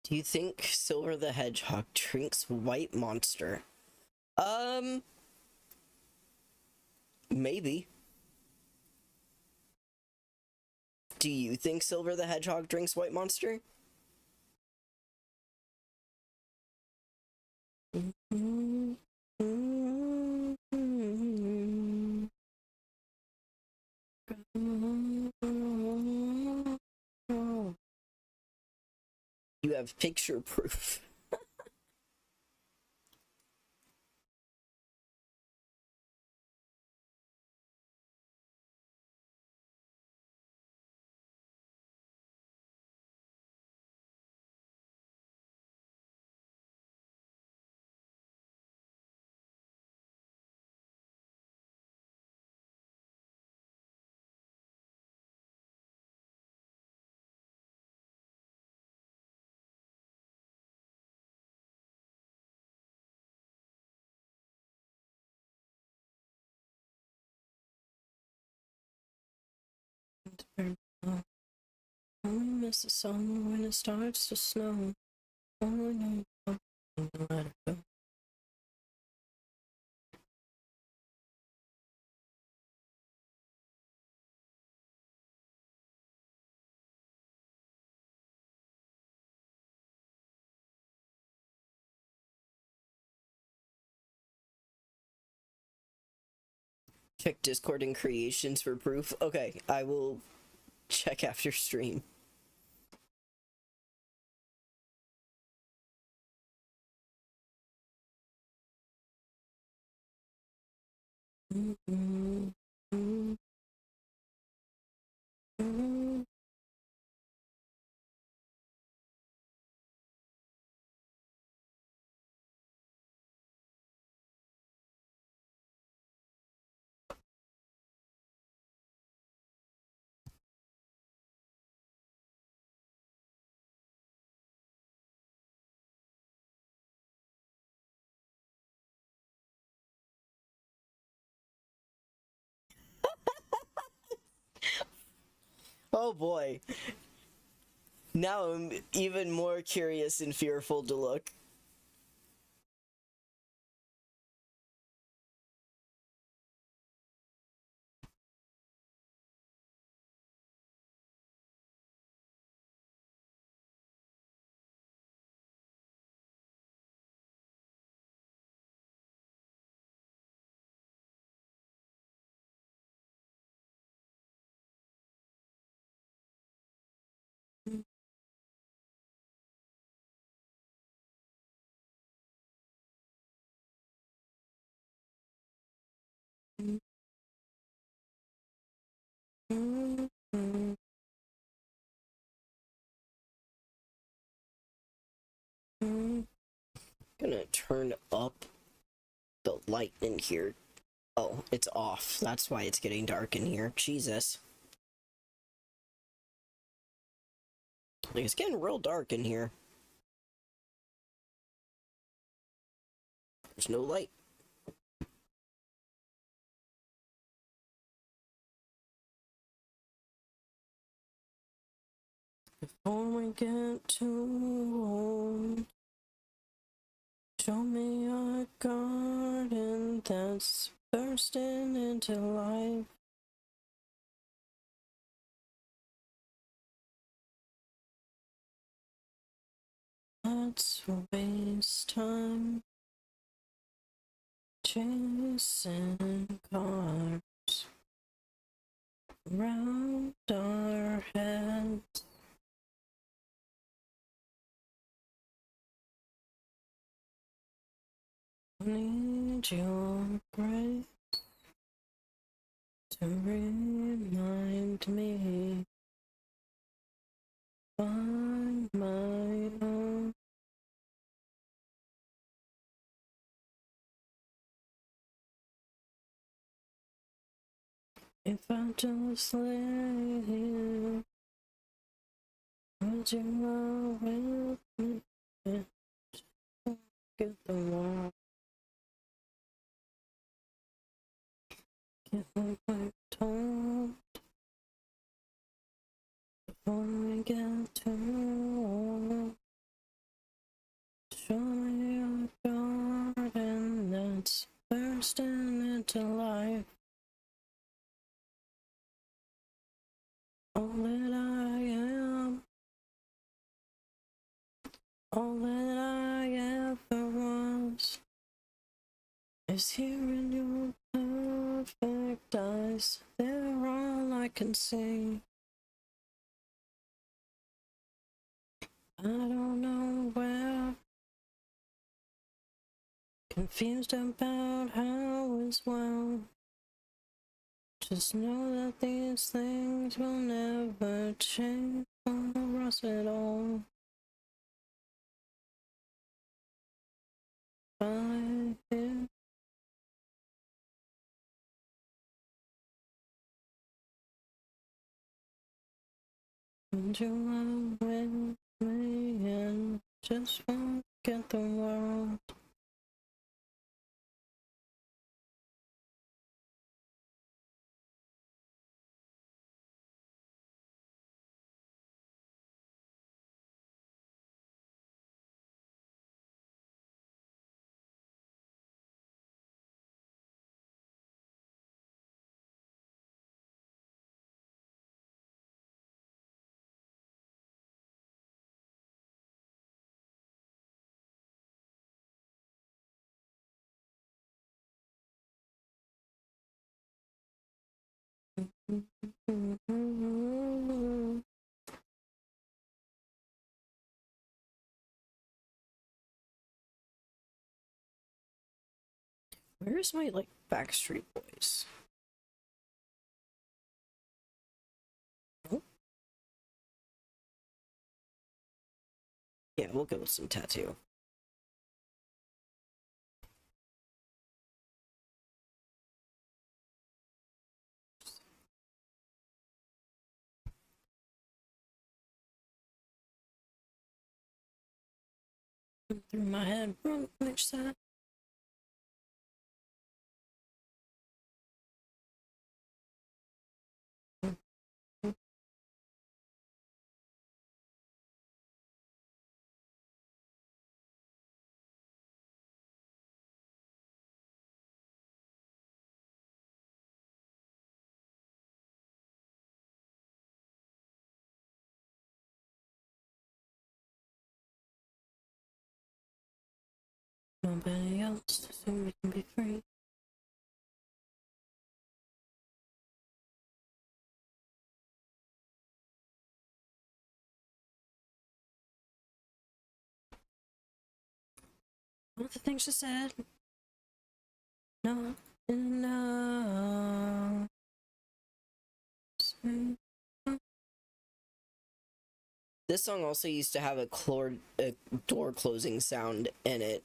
Do you think Silver the Hedgehog drinks White Monster? Maybe. Do you think Silver the Hedgehog drinks White Monster? Mm-hmm. You have picture proof. Only miss the sun when it starts to snow. Only know when you let it go. Check Discord and creations for proof. Okay, I will check after stream. Oh boy. Now I'm even more curious and fearful to look. Gonna turn up the light in here. Oh, it's off. That's why it's getting dark in here. Jesus. Like, it's getting real dark in here. There's no light. Before we get too old, show me a garden that's bursting into life. Let's waste time chasing cars round our heads. Need your grace to remind me by my own. If I just lay here, would you roll with me? Get the wall. Get the pipe told before we get too old. Show me a garden that's bursting into life. All that I am, all that I ever was, is here in your perfect eyes. They're all I can see. I don't know where, confused about how as well. Just know that these things will never change for us at all. By here. And you are with me and just forget the world. Where's my, like, Backstreet Boys? Oh. Yeah, we'll go with some tattoo. Through my head, which side? nobody else, so we can be free. All the things you said, not enough. This song also used to have a door closing sound in it,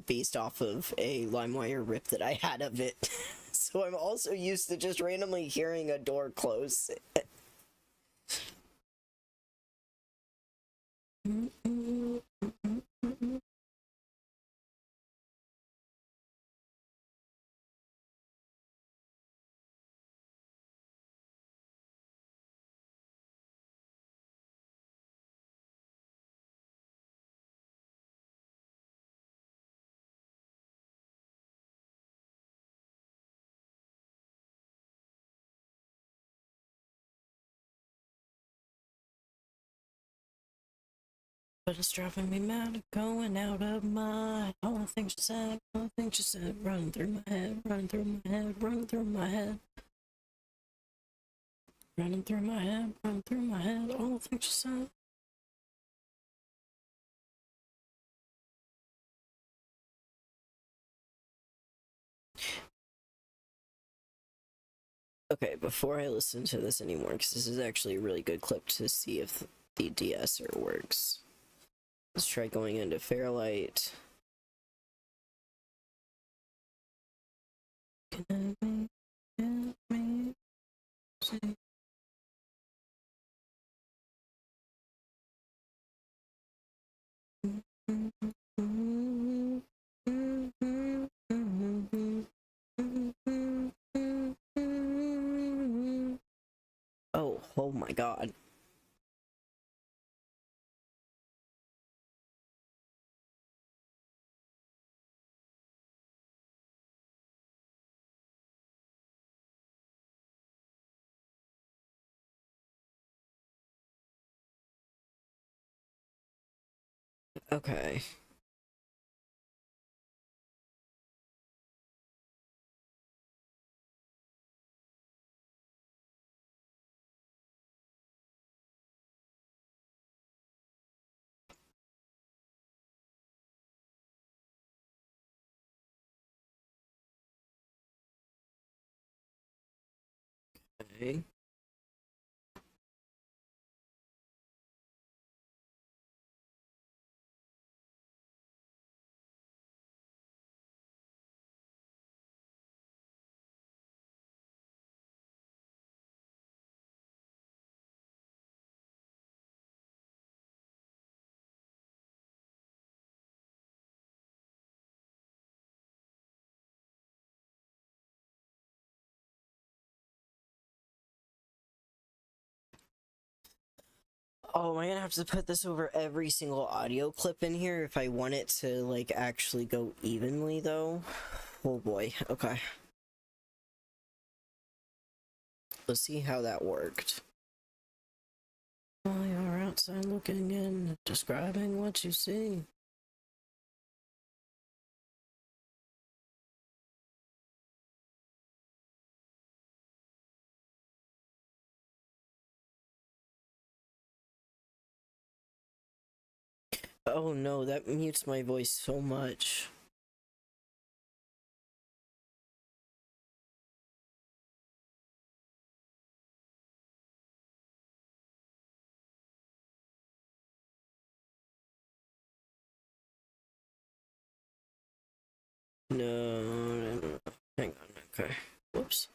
based off of a LimeWire rip that I had of it. So I'm also used to just randomly hearing a door close. But it's driving me mad, going out of my all the things you said, running through my head, running through my head, running through my head. Running through my head, running through my head, all the things you said. Okay, before I listen to this anymore, because this is actually a really good clip to see if the de-esser works. Let's try going into Fairlight. Can me, see. Oh my god. Okay. Okay. Oh, am I gonna have to put this over every single audio clip in here if I want it to, like, actually go evenly, though? Oh boy, okay. Let's see how that worked. While you're outside looking in, describing what you see. Oh no, that mutes my voice so much. No. Hang on, okay. Whoops.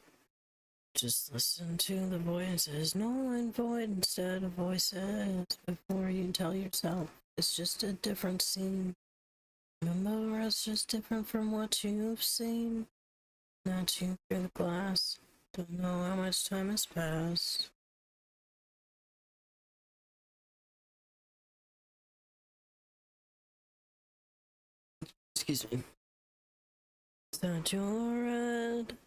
Just listen to the voices, null and void instead of voices, before you tell yourself it's just a different scene. Remember, it's just different from what you've seen. Not you through the glass. Don't know how much time has passed. Excuse me. Is that your red?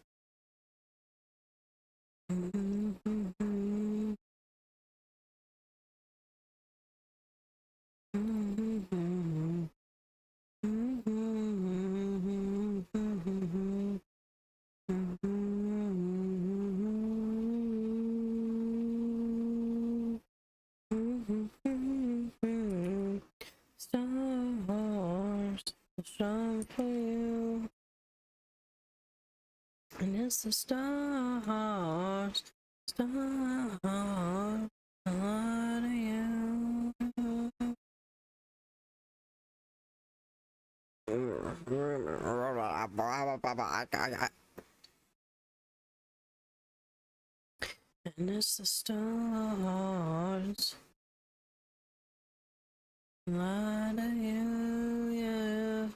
Shine for you, and it's the stars, stars, a lot of you. And it's the stars, a lot of you, yeah.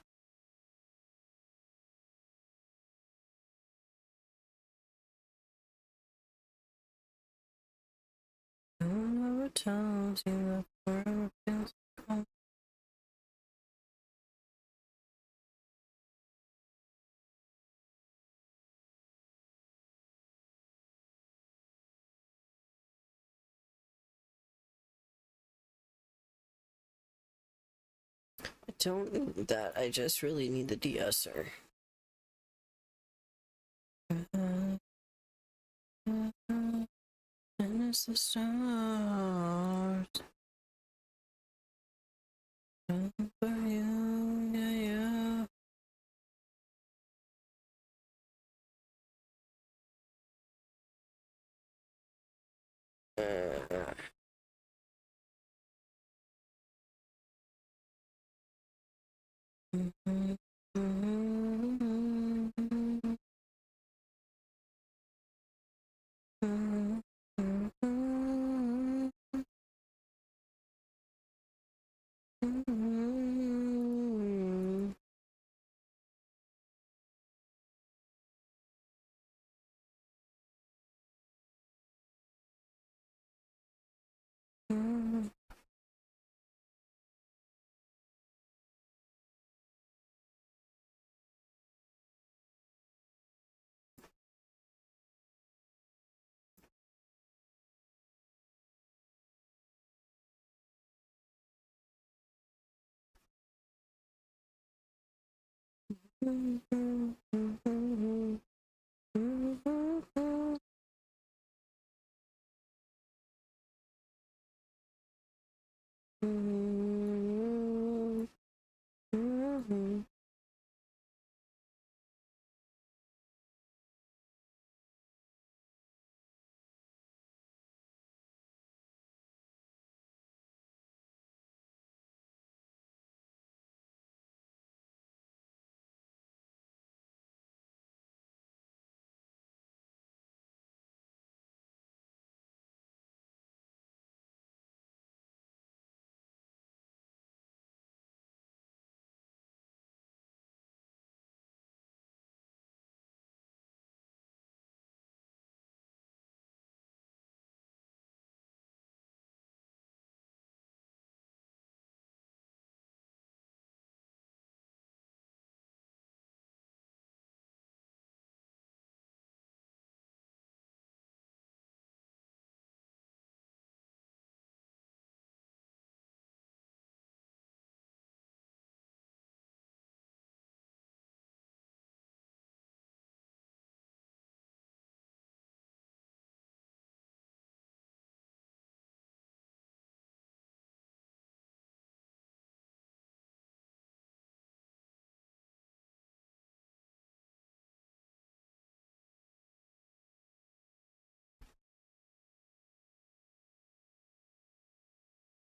Whoever tells you that forever feels cold. I don't need that, I just really need the de-esser. And it's the stars for you, yeah,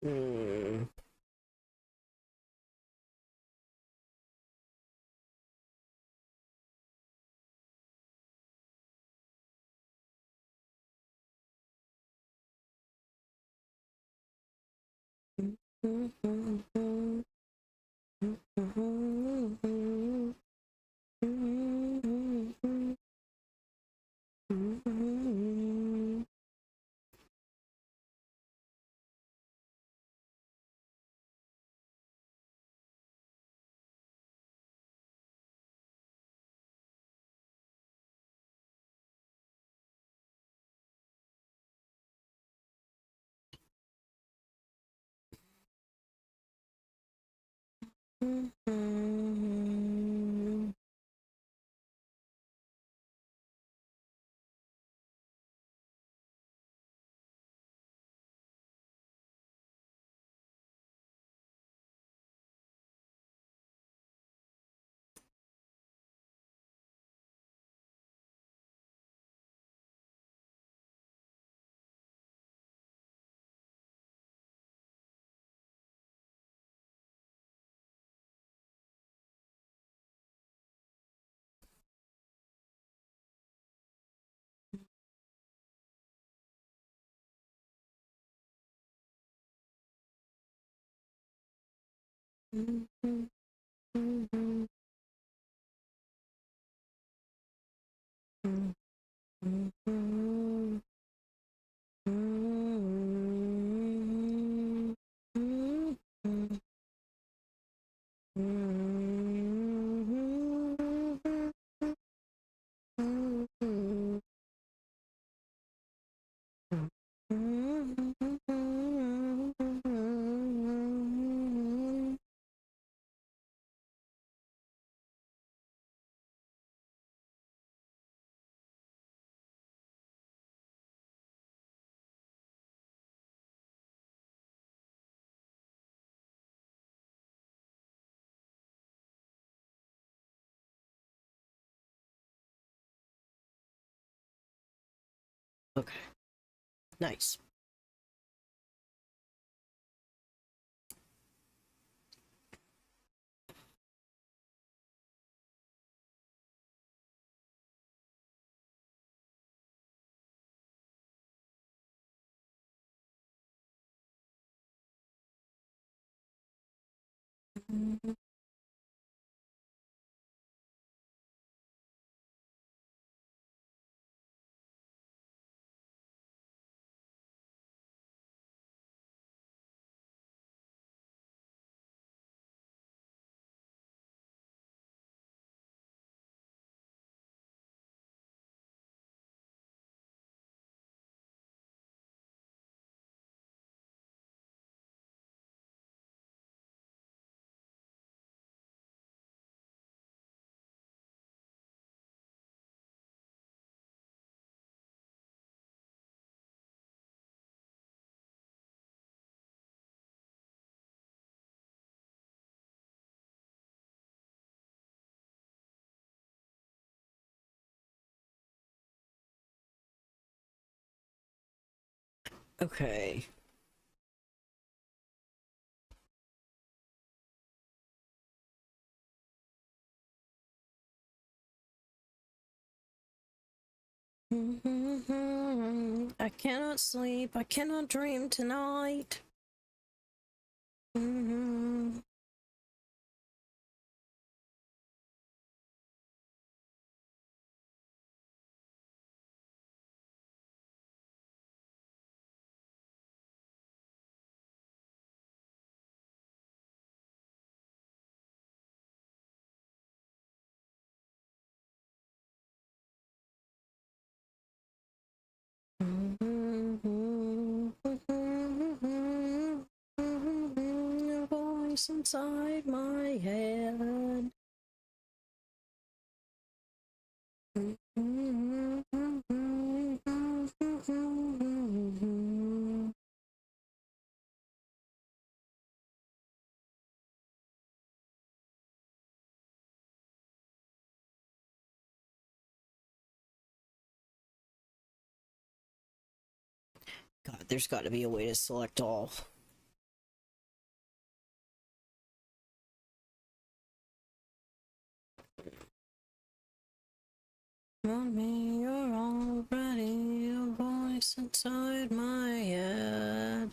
yeah. Okay. Nice. Okay. I cannot sleep. I cannot dream tonight. A voice inside my head. God, there's got to be a way to select all. Mommy, you're already a voice inside my head.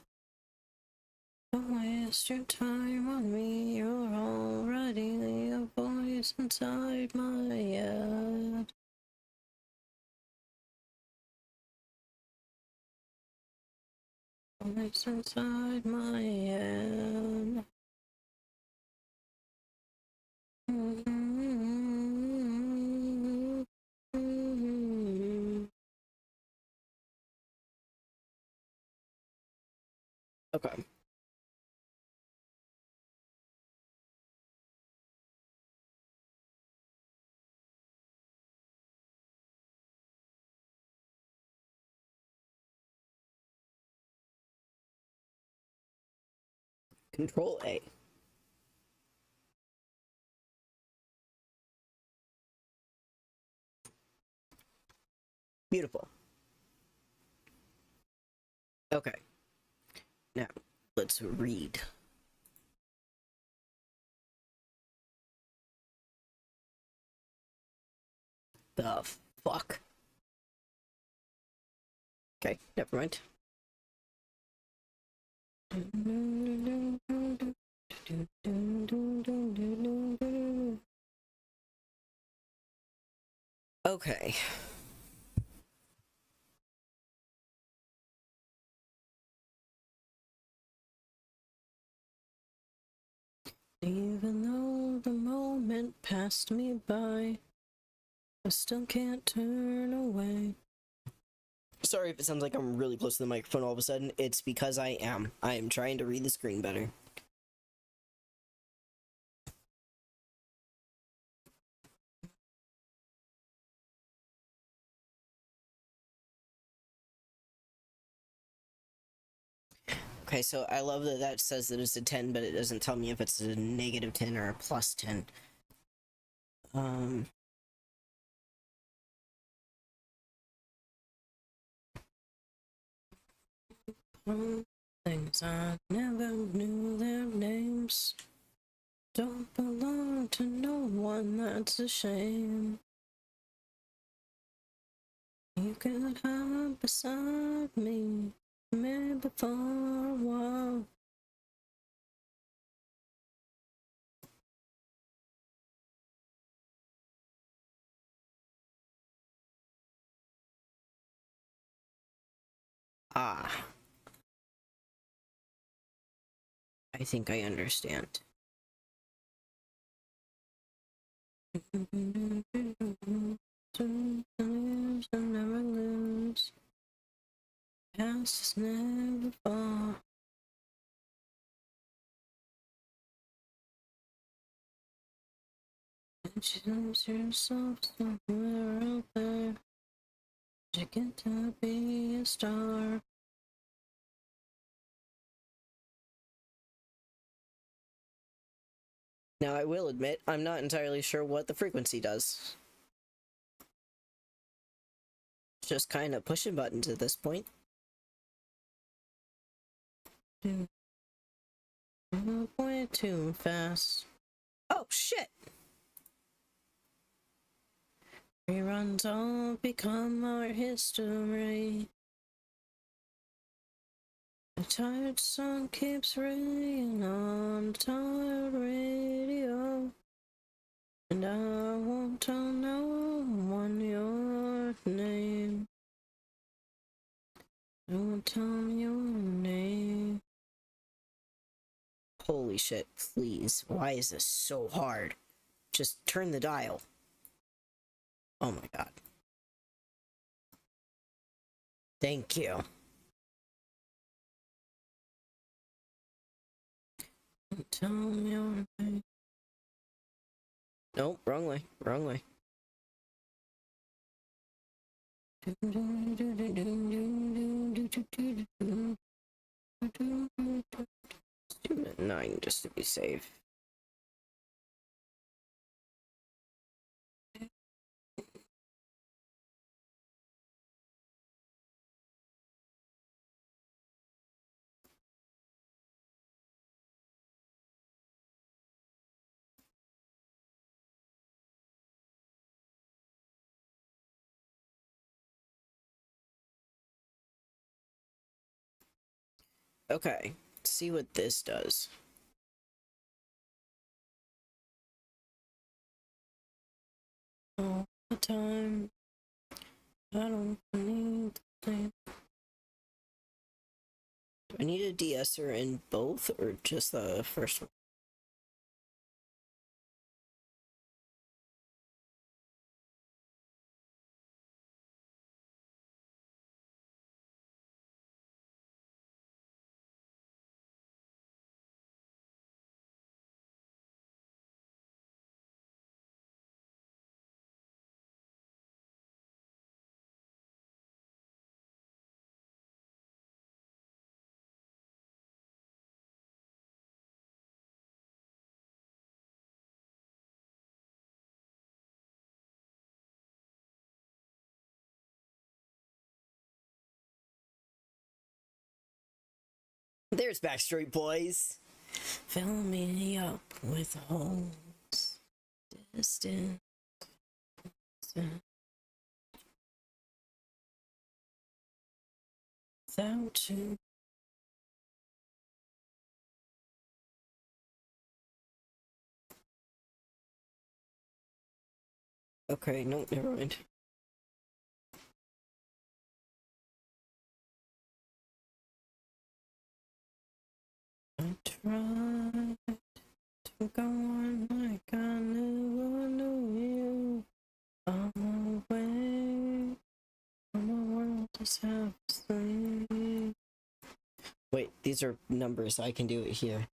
Don't waste your time on me, you're already a voice inside my head. Voice inside my head. Okay. Control A. Beautiful. Okay. Now, let's read. The fuck? Okay, never mind. Okay. Even though the moment passed me by, I still can't turn away. Sorry if it sounds like I'm really close to the microphone all of a sudden. It's because I am. I am trying to read the screen better. Okay, so I love that that says that it's a 10, but it doesn't tell me if it's a negative 10 or a plus 10. Things I never knew their names don't belong to no one, that's a shame. You could hide beside me, maybe for a while. Ah, I think I understand. Never lose. Past is never far. And she knows yourself somewhere out there. You get to be a star. Now, I will admit, I'm not entirely sure what the frequency does. Just kind of pushing buttons at this point. Way too fast. Oh, shit! Reruns all become our history. The tired song keeps ringing on the tired radio. And I won't tell no one your name. I won't tell me your name. Holy shit, please. Why is this so hard? Just turn the dial. Oh my god. Thank you. Tell me your name. Nope, wrong way, wrong way. 9 just to be safe. Okay, let's see what this does. All the time, I don't need things. Do I need a de-esser in both, or just the first one? There's Backstreet Boys. Fill me up with holes, distant. Without you. Okay, no, never mind. I tried to go on like I never knew you. I'm away from a world that's half asleep. Wait, these are numbers. I can do it here.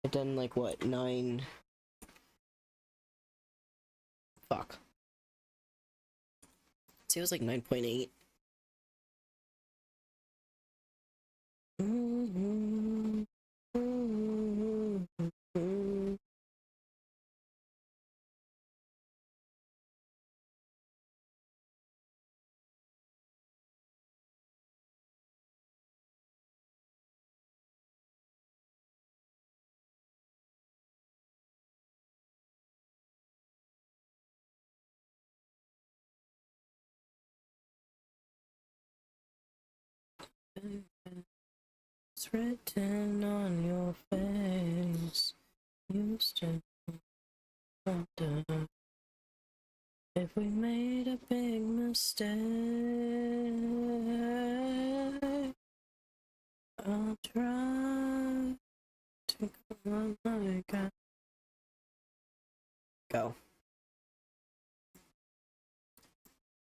I've done like what, 9? Fuck. See, it was like 9.8. It's written on your face. You still wonder if we made a big mistake. I'll try to go on like I go.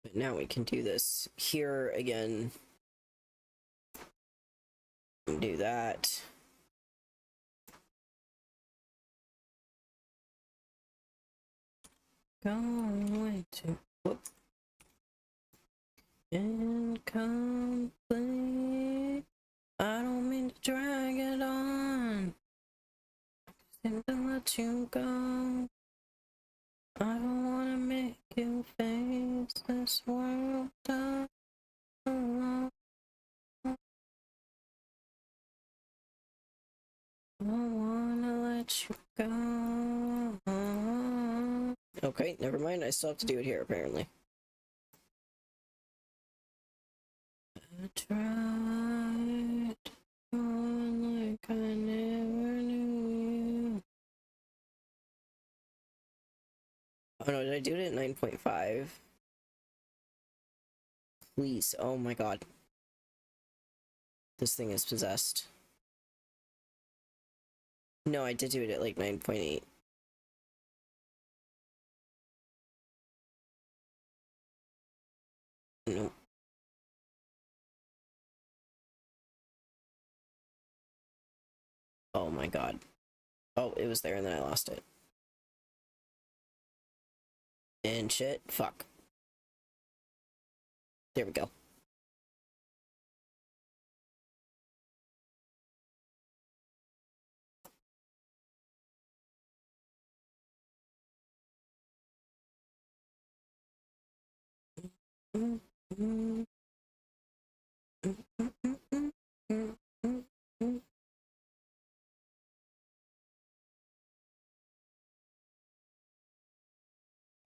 But now we can do this here again. Do that. Going to whoop. Incomplete. I don't mean to drag it on. I seem to let you go. I don't wanna make you face this world alone. I wanna let you go. Okay, never mind. I still have to do it here, apparently. I tried on like I never knew you. Oh no, did I do it at 9.5? Please, oh my god. This thing is possessed. No, I did do it at like 9.8. No. Oh my god. Oh, it was there and then I lost it. And shit, fuck. There we go.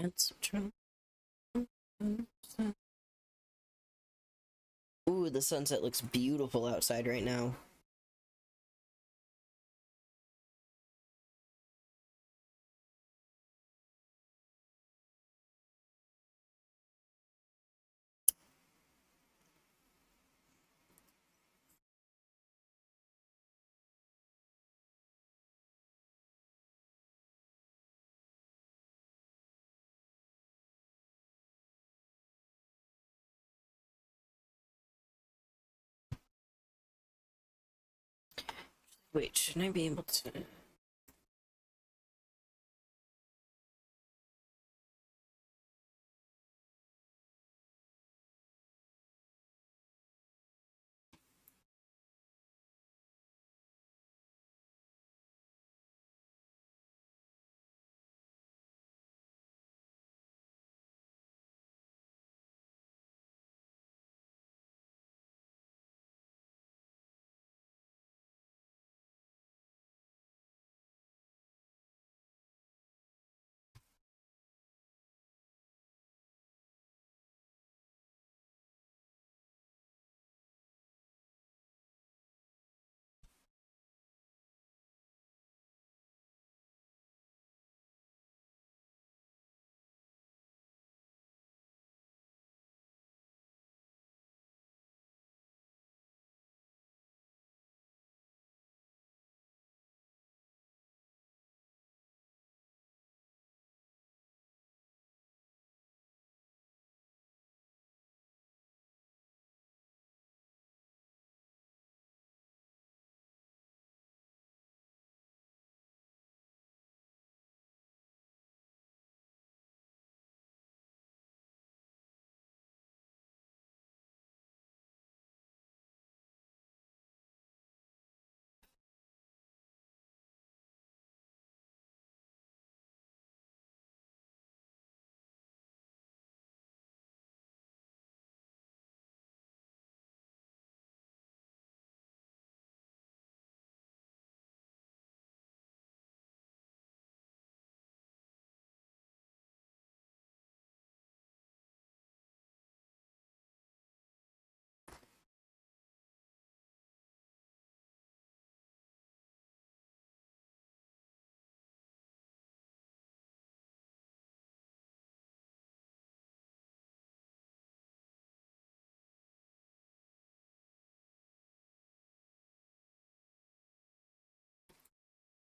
It's true. Ooh, the sunset looks beautiful outside right now. Wait, shouldn't I be able to...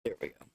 There we go.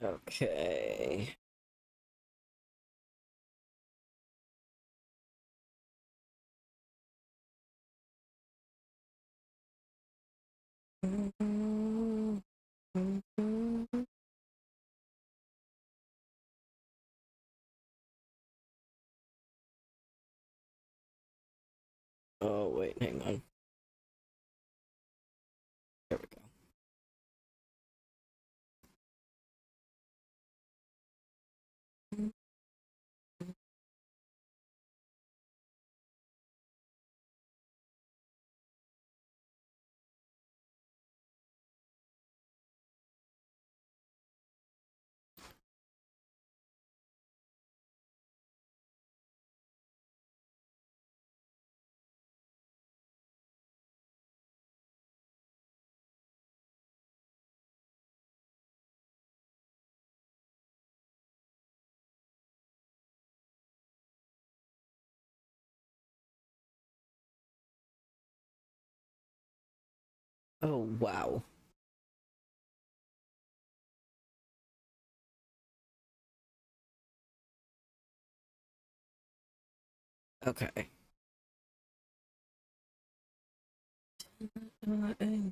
Okay. Oh, wait, hang on. There we go. Oh, wow. Okay.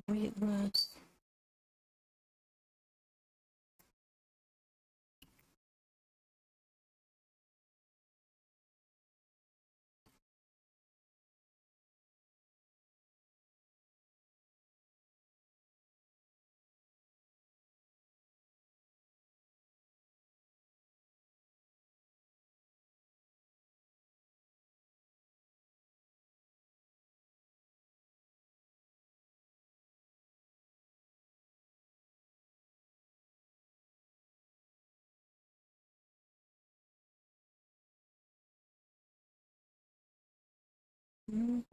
Weightless. Hang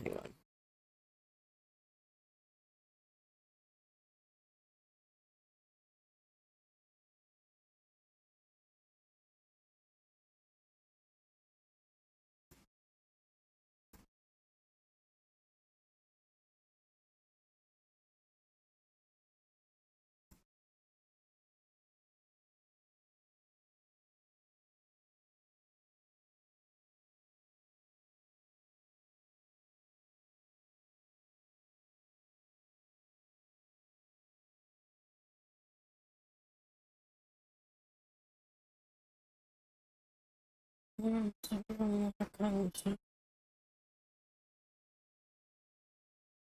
on.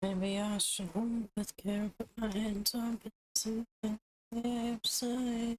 Maybe I should hold with care, put my hands on the website.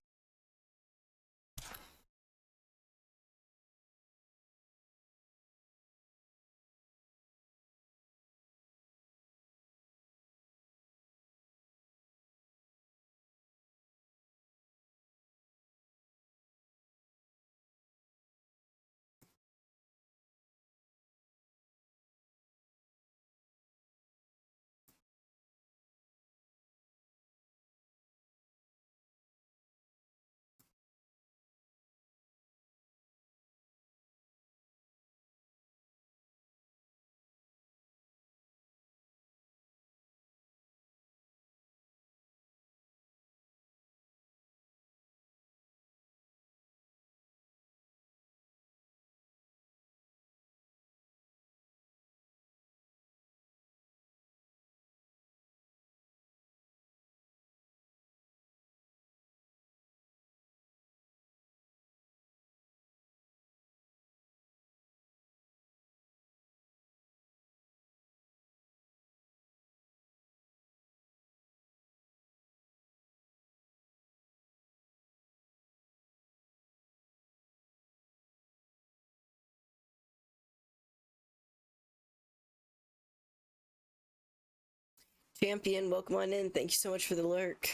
Champion, welcome on in. Thank you so much for the lurk.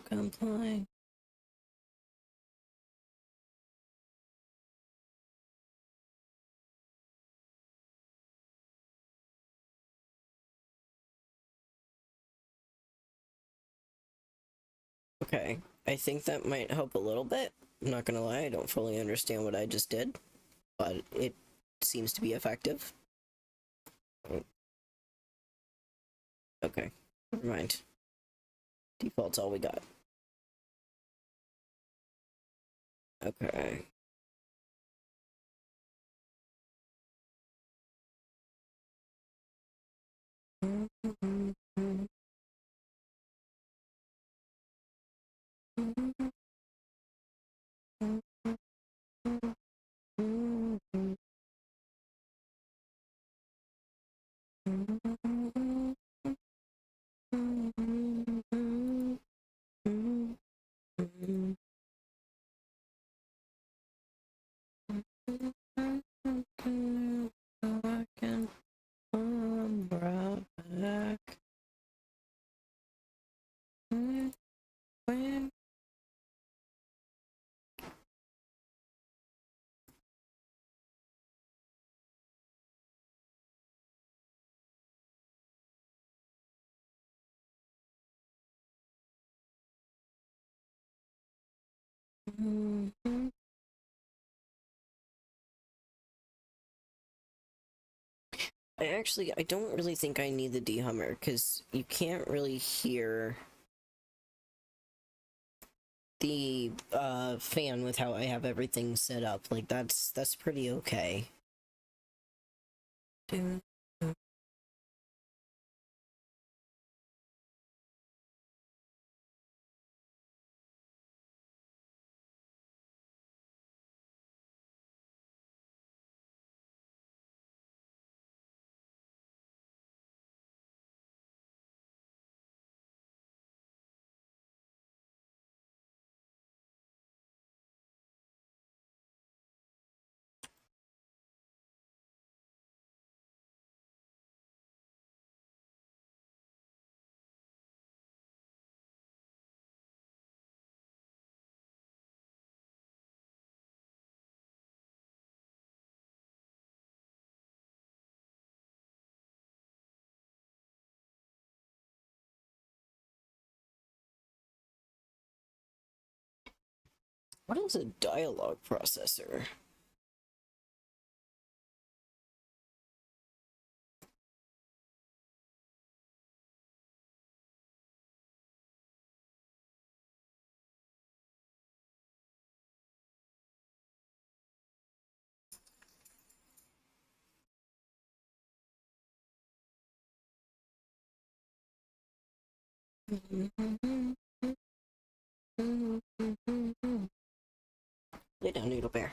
Comply. Okay, I think that might help a little bit. I'm not gonna lie, I don't fully understand what I just did, but it seems to be effective. Okay, never mind. Default's all we got. Okay. I don't really think I need the dehummer because you can't really hear the fan with how I have everything set up. Like that's pretty okay. What is a dialogue processor? Lay down, Noodle Bear.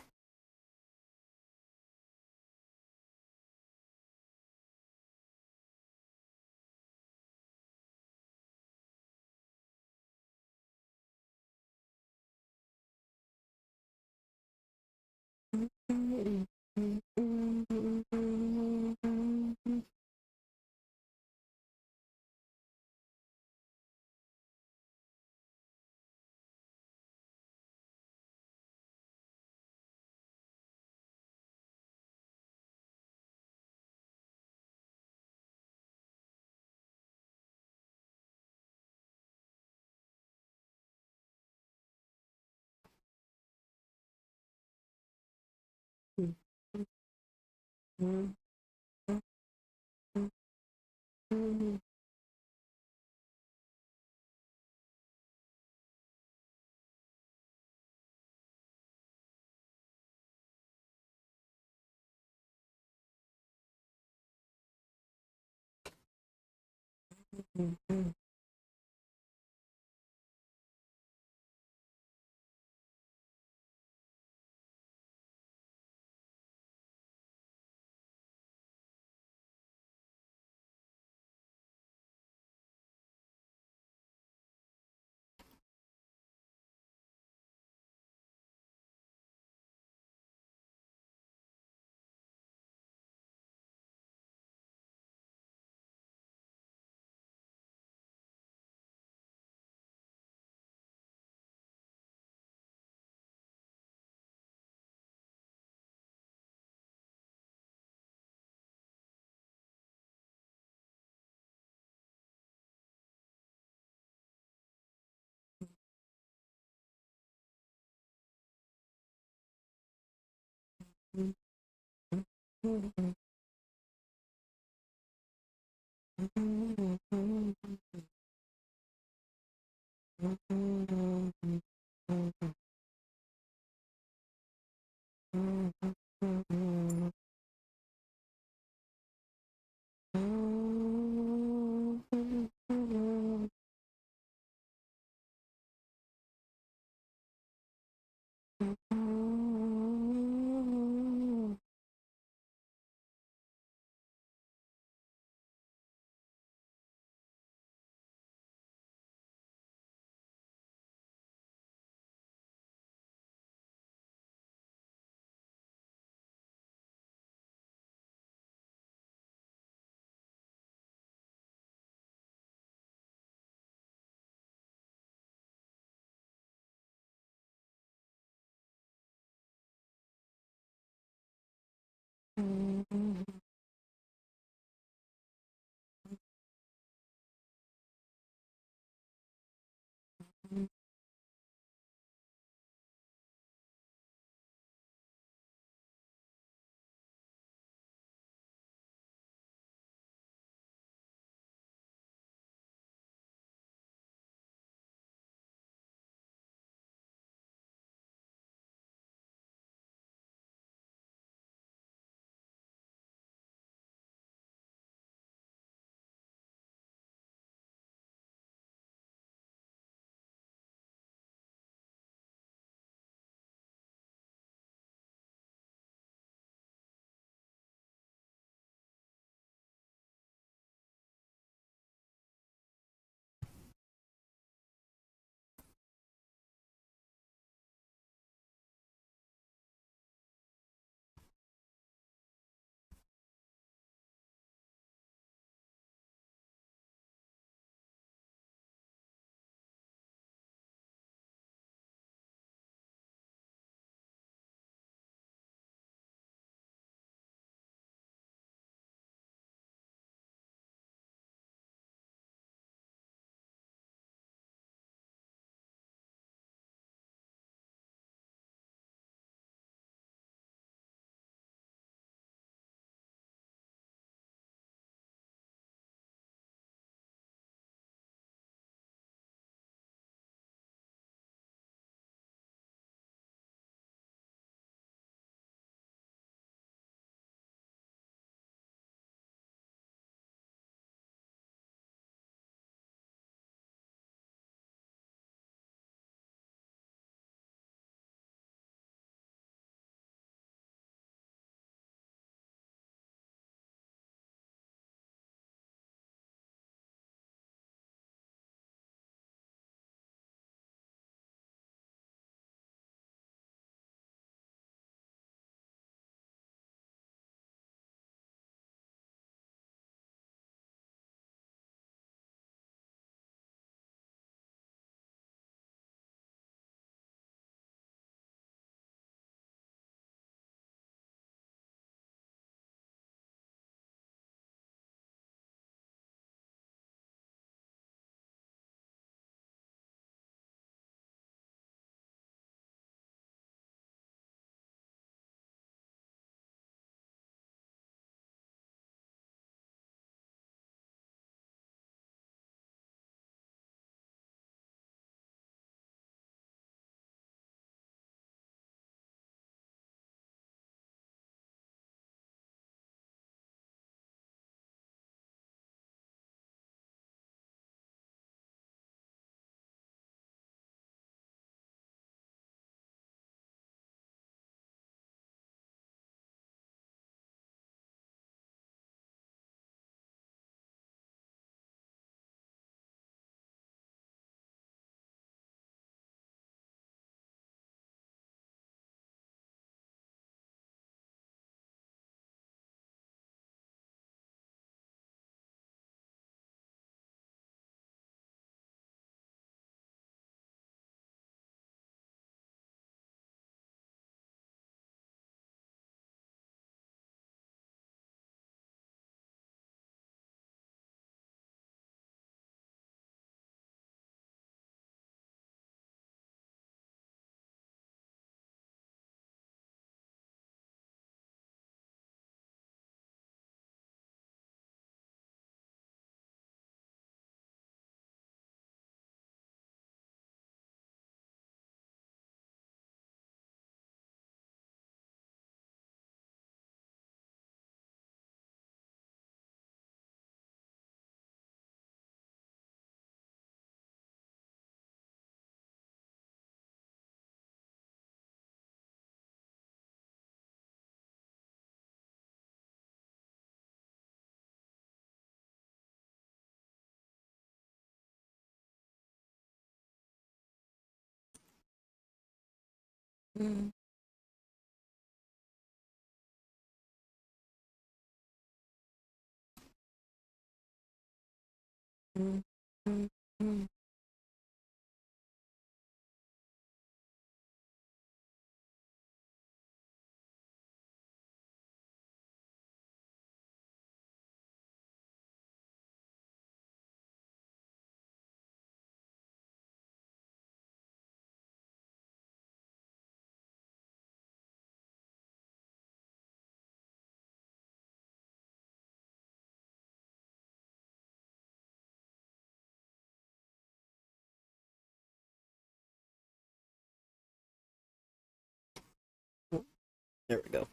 There we go.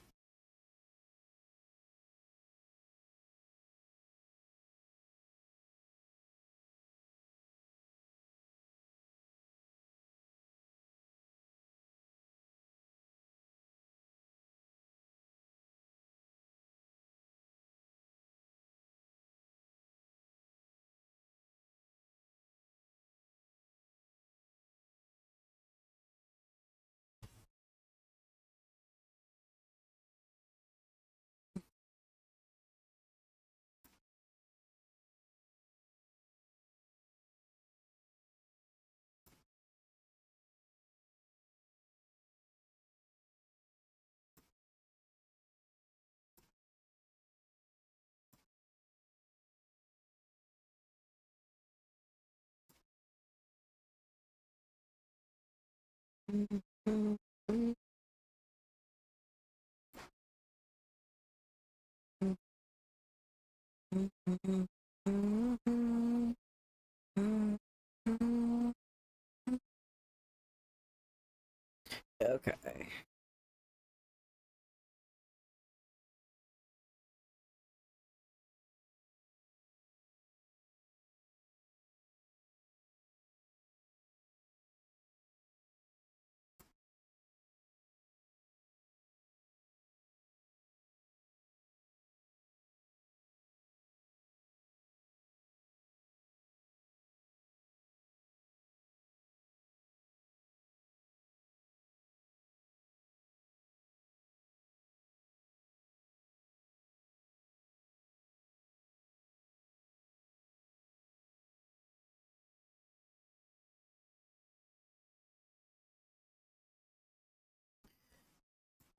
Okay.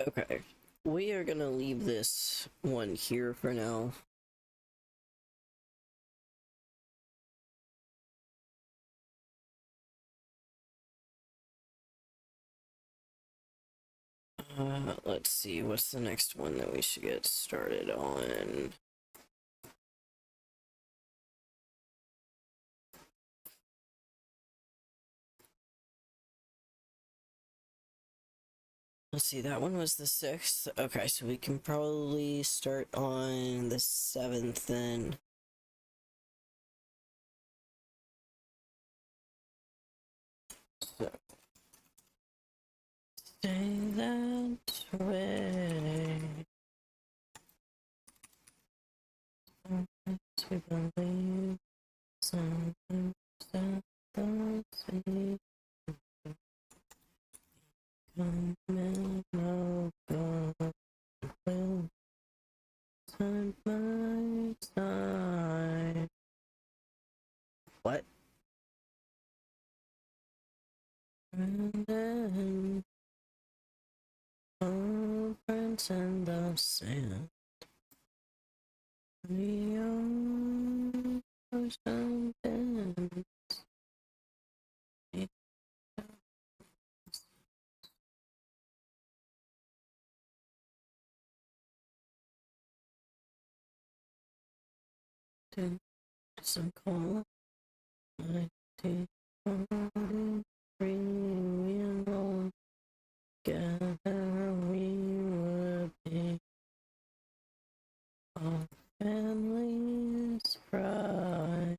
Okay. We are gonna leave this one here for now. Let's see, what's the next one that we should get started on? Let's see, that one was the 6th. Okay, so we can probably start on the 7th then. So, stay that way. We believe something that the sea come and no God will side by side. What? And then footprints in the sand. The ocean bends. To some call. 1943 we all together we would be our family's pride.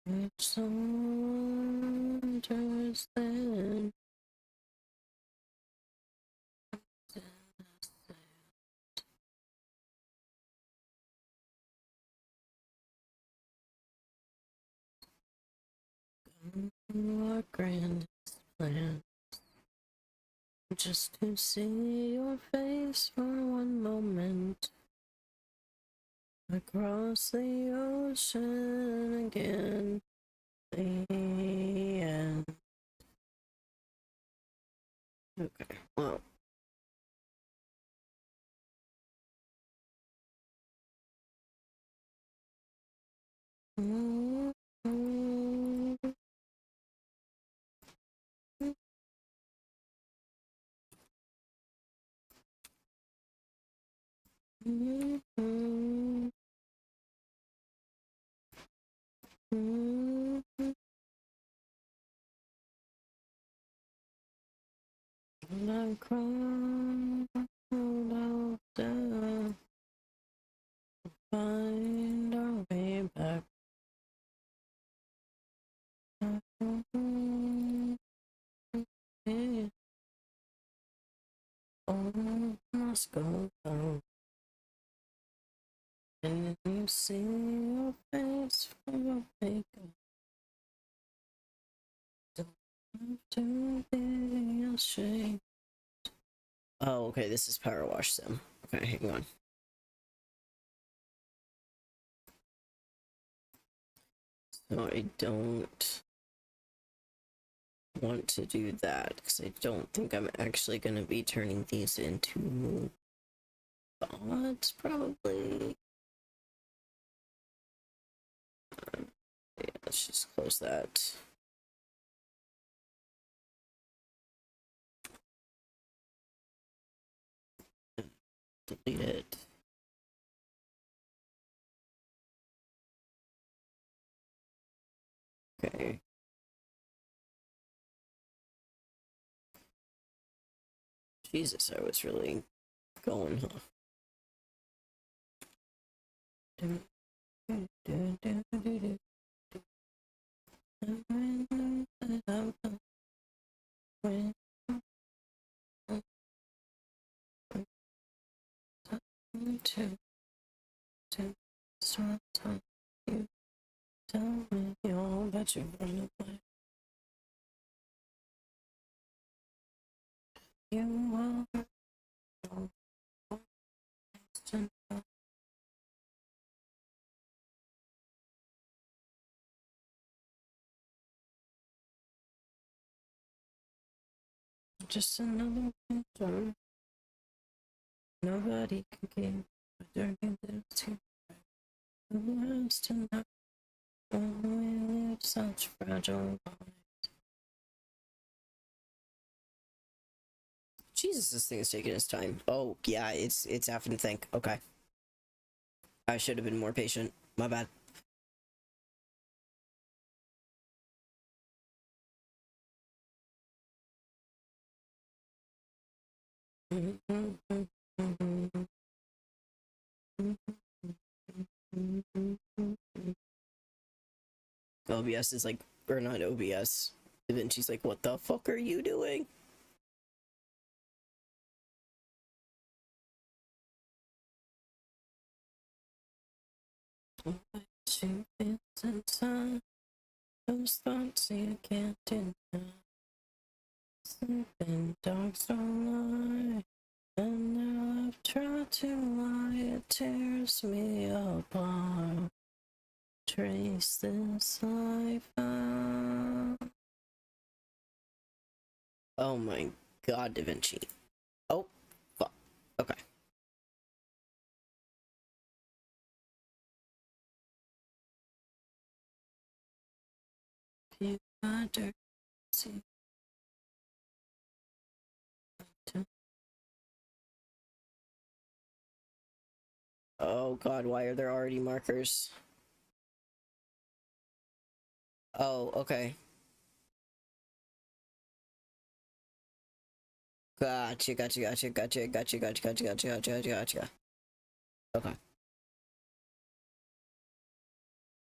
Which soldiers then what grandest plans just to see your face for one moment across the ocean again. The end. Okay, well. I cry out down, find our way back. Yeah. Oh, must go down. And you see your face from your makeup. Don't have to be ashamed. Oh, okay, this is Power Wash Sim. Okay, hang on. So I don't want to do that because I don't think I'm actually going to be turning these into bots, probably. Yeah, let's just close that. Delete it. Okay. Jesus, I was really going, huh? You tell me all that you wanna play. You are just another picture. Nobody can keep a dirty little who has to know when we live such fragile lives. Jesus, this thing is taking its time. Oh yeah, it's having to think. Okay, I should have been more patient. My bad. OBS is like, or not OBS. DaVinci's like, what the fuck are you doing? She feels inside those thoughts you can't deny. Sleeping dogs don't lie, and now I've tried to lie. It tears me apart. Trace this life out. Oh my god, DaVinci. Oh, fuck. Okay. You wonder, see. Oh god, why are there already markers? Oh, okay. Gotcha. Okay.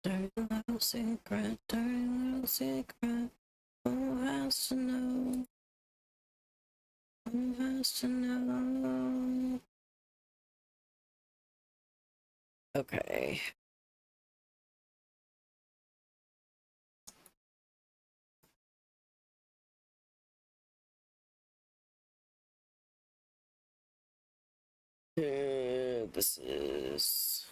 Dirty little secret, who has to know? Who has to know? Okay. This is...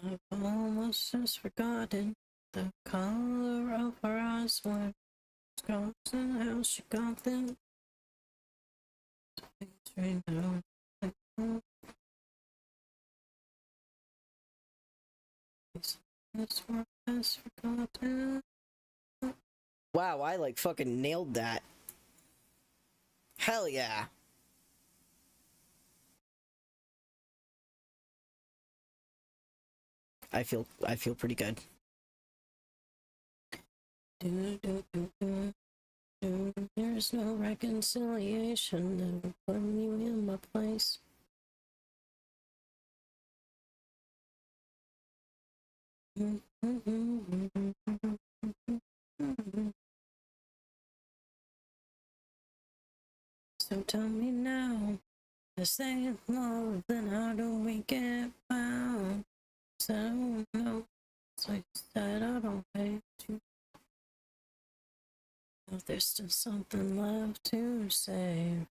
I've almost just forgotten the color of her eyes when scars and how she got them. Right now. This one has forgotten. Wow, I like fucking nailed that. Hell yeah. I feel pretty good. There's no reconciliation that will put you in my place. So tell me now, if they in love, then how do we get bound? So I don't know, so you said I don't hate you. If there's still something left to say.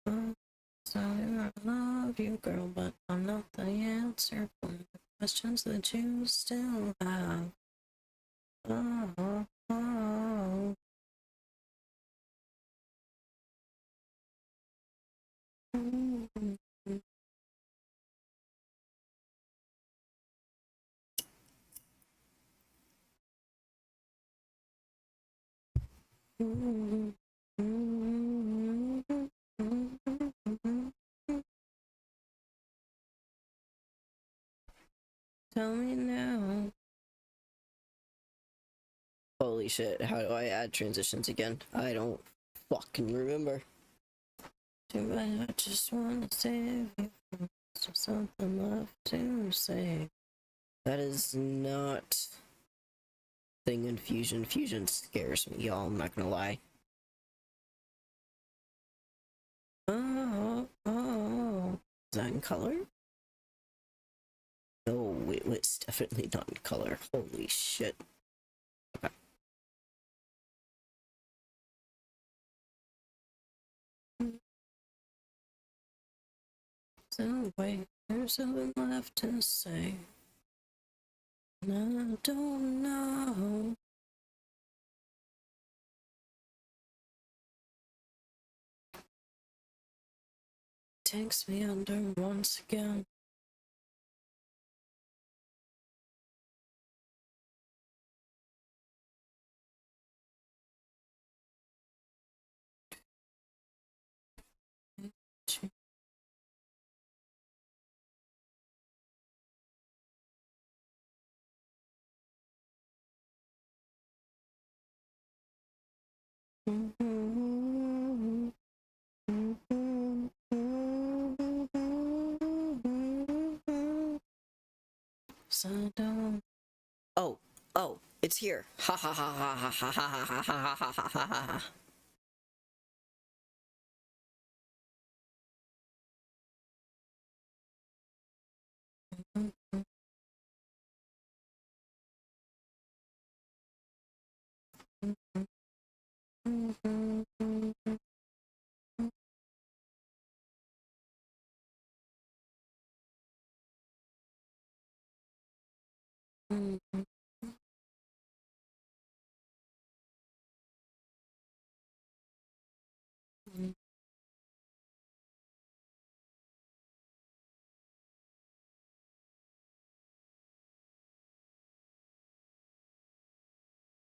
So I love you, girl, but I'm not the answer for the questions that you still have. Oh, oh. Tell me now. Holy shit, how do I add transitions again? I don't fucking remember. Too bad, I just wanna save you from something left to say. That is not thing in Fusion. Fusion scares me, y'all, I'm not gonna lie. Oh, oh. Is that in color? No, it's definitely not in color. Holy shit. Okay. So wait, there's something left to say. I don't know. Takes me under once again. So don't. Oh, it's here. Ha ha ha ha ha ha ha ha ha ha ha ha ha.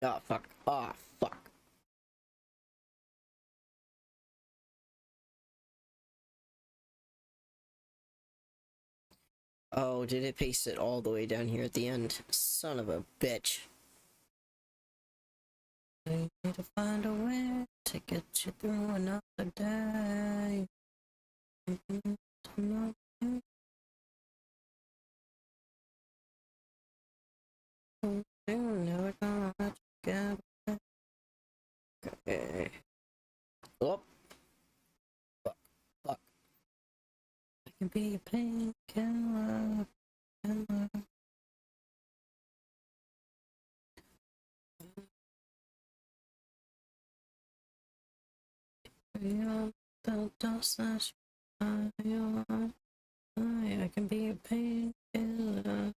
Oh fuck. Oh fuck. Oh, did it paste it all the way down here at the end? Son of a bitch. I need to find a way to get you through another day. Never gonna let you get away. Okay. Oh. Fuck. Fuck. I can be a painkiller. on the dust that you lie on. I can be a painkiller.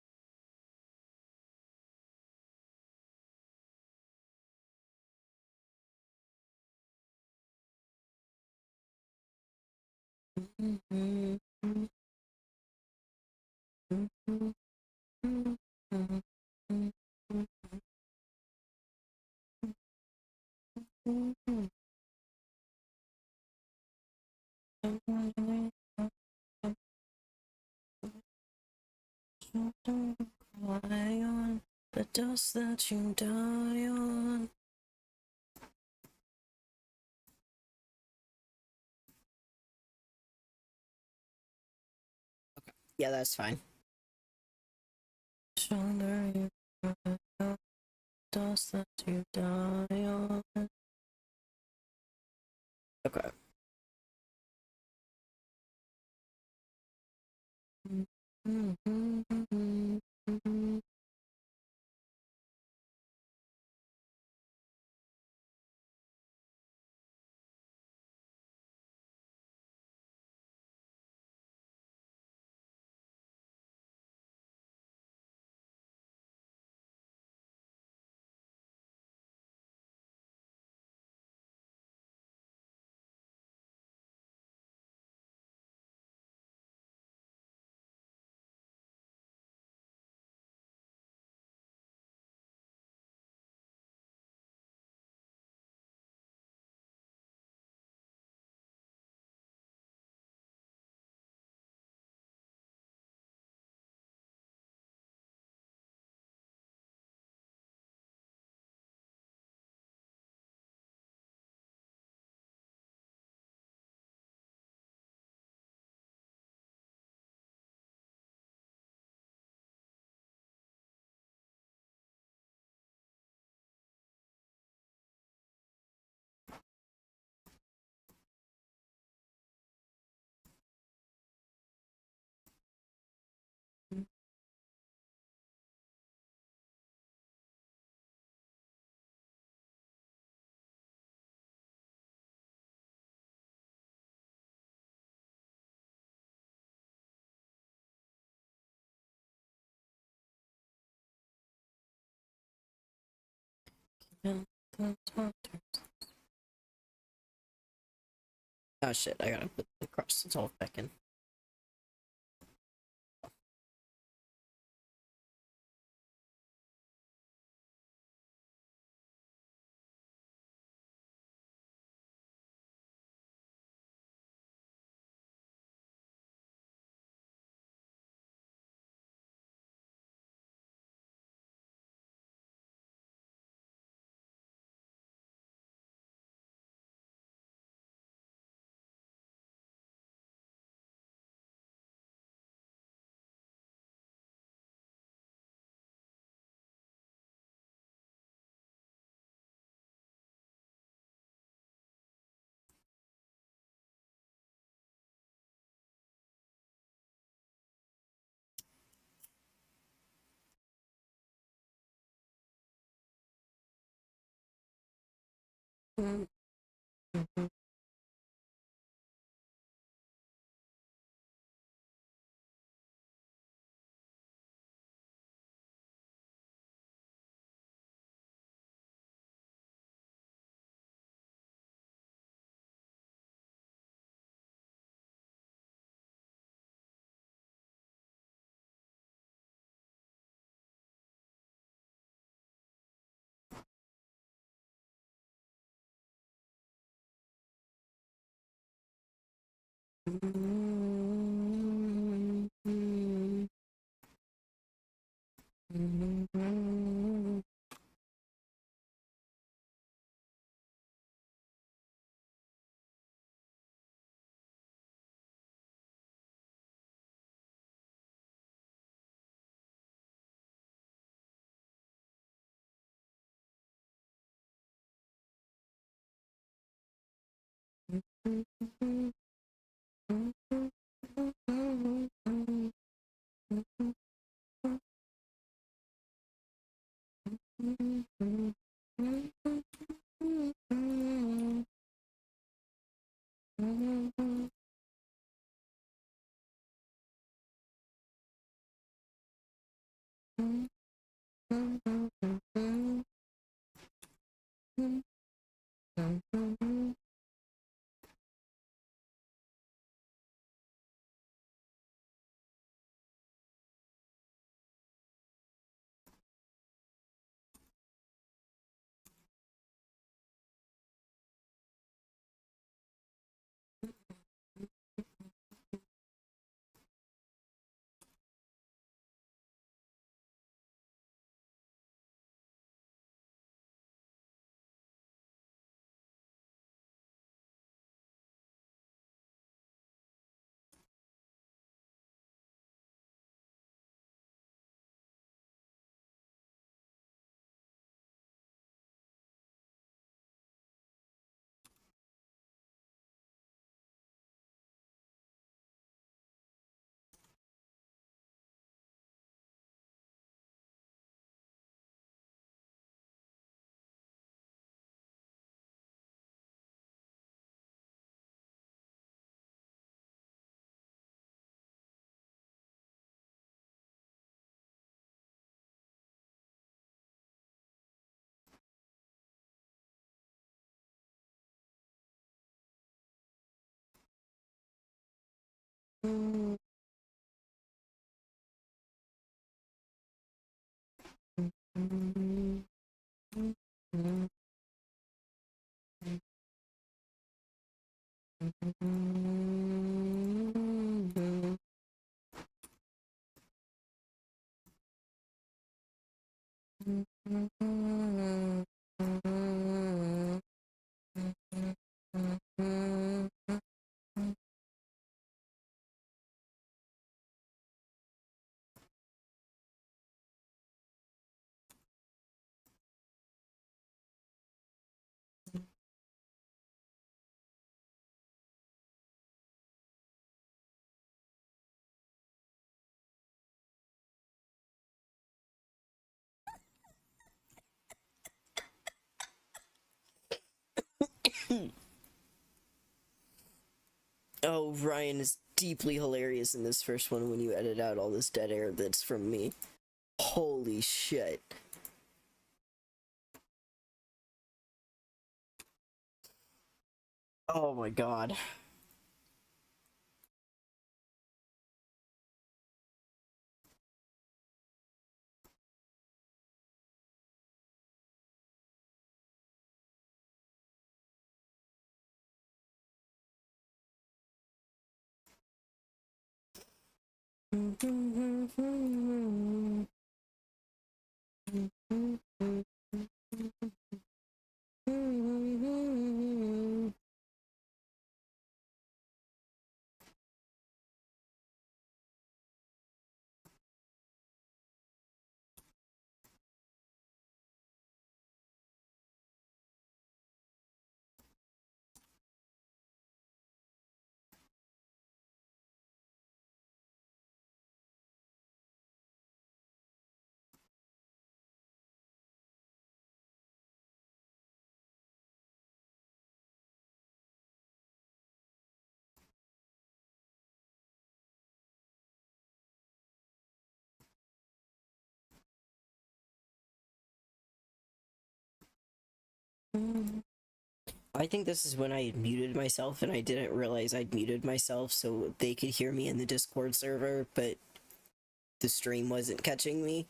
Lie on the dust that you die on. Yeah, that's fine. Shoulder you the dust that you die on. Okay. Oh shit, I gotta put the cross dissolve back in. Oh, Ryan is deeply hilarious in this first one when you edit out all this dead air that's from me. Holy shit. Oh my god. I think this is when I had muted myself and I didn't realize I'd muted myself so they could hear me in the Discord server, but the stream wasn't catching me.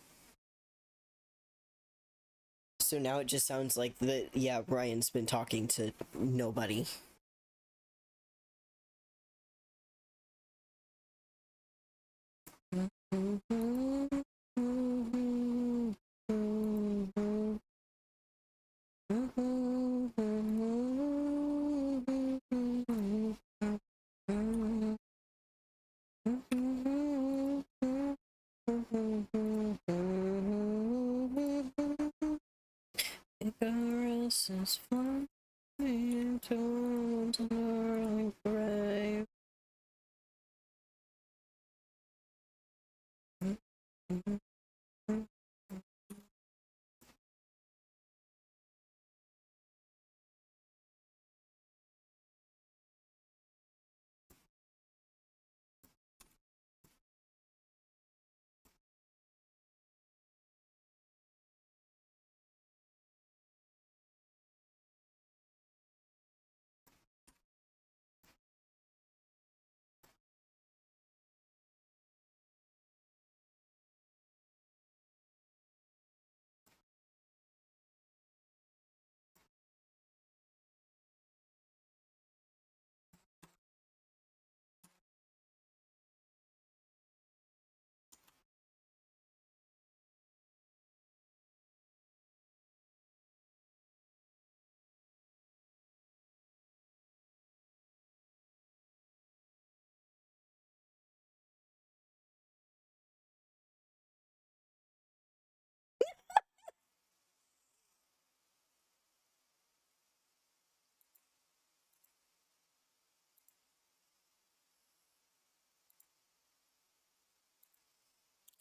So now it just sounds like yeah, Ryan's been talking to nobody. Icarus is flying into the whirling grave.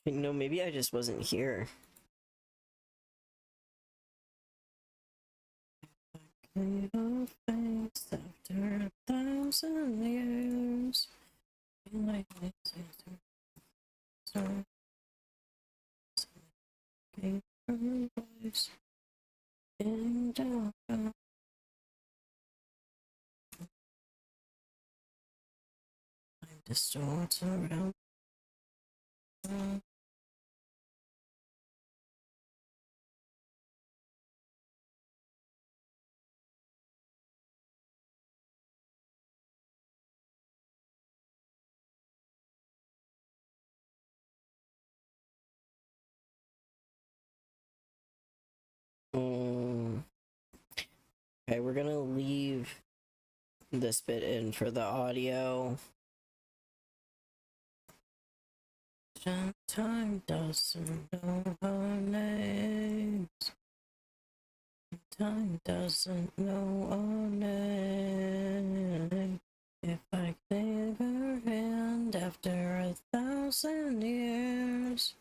No, maybe I just wasn't here. Your face after 1,000 years. Like voice in dark. Time distorts around. Okay, we're gonna leave this bit in for the audio. Time doesn't know our names. Time doesn't know our name. If I gave her hand after 1,000 years.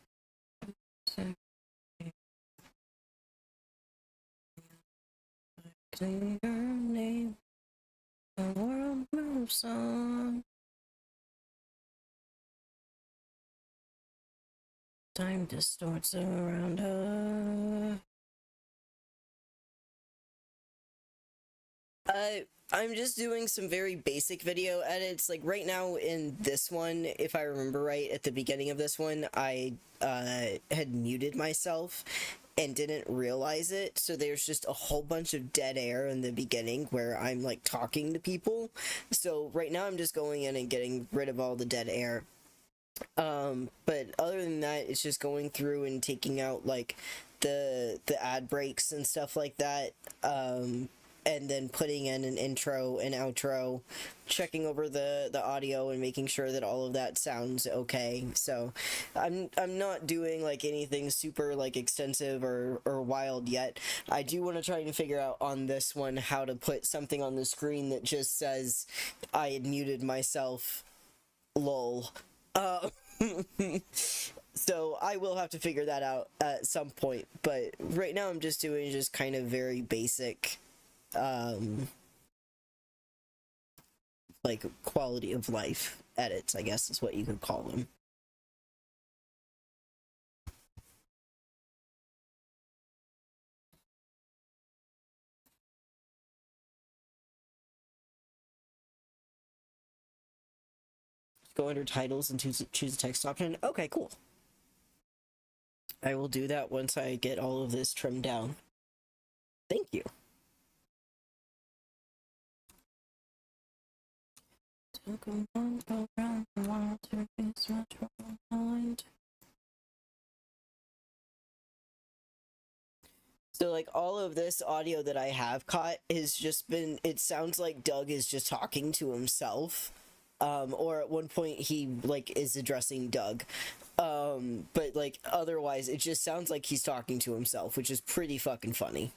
Say her name, the world moves on. Time distorts around her. I'm just doing some very basic video edits. Like right now in this one, if I remember right, at the beginning of this one, I had muted myself and didn't realize it. So there's just a whole bunch of dead air in the beginning where I'm like talking to people. So right now I'm just going in and getting rid of all the dead air. But other than that, it's just going through and taking out like the ad breaks and stuff like that. And then putting in an intro and outro, checking over the audio and making sure that all of that sounds okay. So I'm not doing like anything super like extensive or wild yet. I do want to try and figure out on this one how to put something on the screen that just says I had muted myself, lol. So I will have to figure that out at some point, but right now I'm just doing just kind of very basic like quality of life edits, I guess is what you could call them. Go under titles and choose a text option. Okay, cool. I will do that once I get all of this trimmed down. Thank you. So like all of this audio that I have caught has just been, it sounds like Doug is just talking to himself. Or at one point he like is addressing Doug. But like otherwise it just sounds like he's talking to himself, which is pretty fucking funny.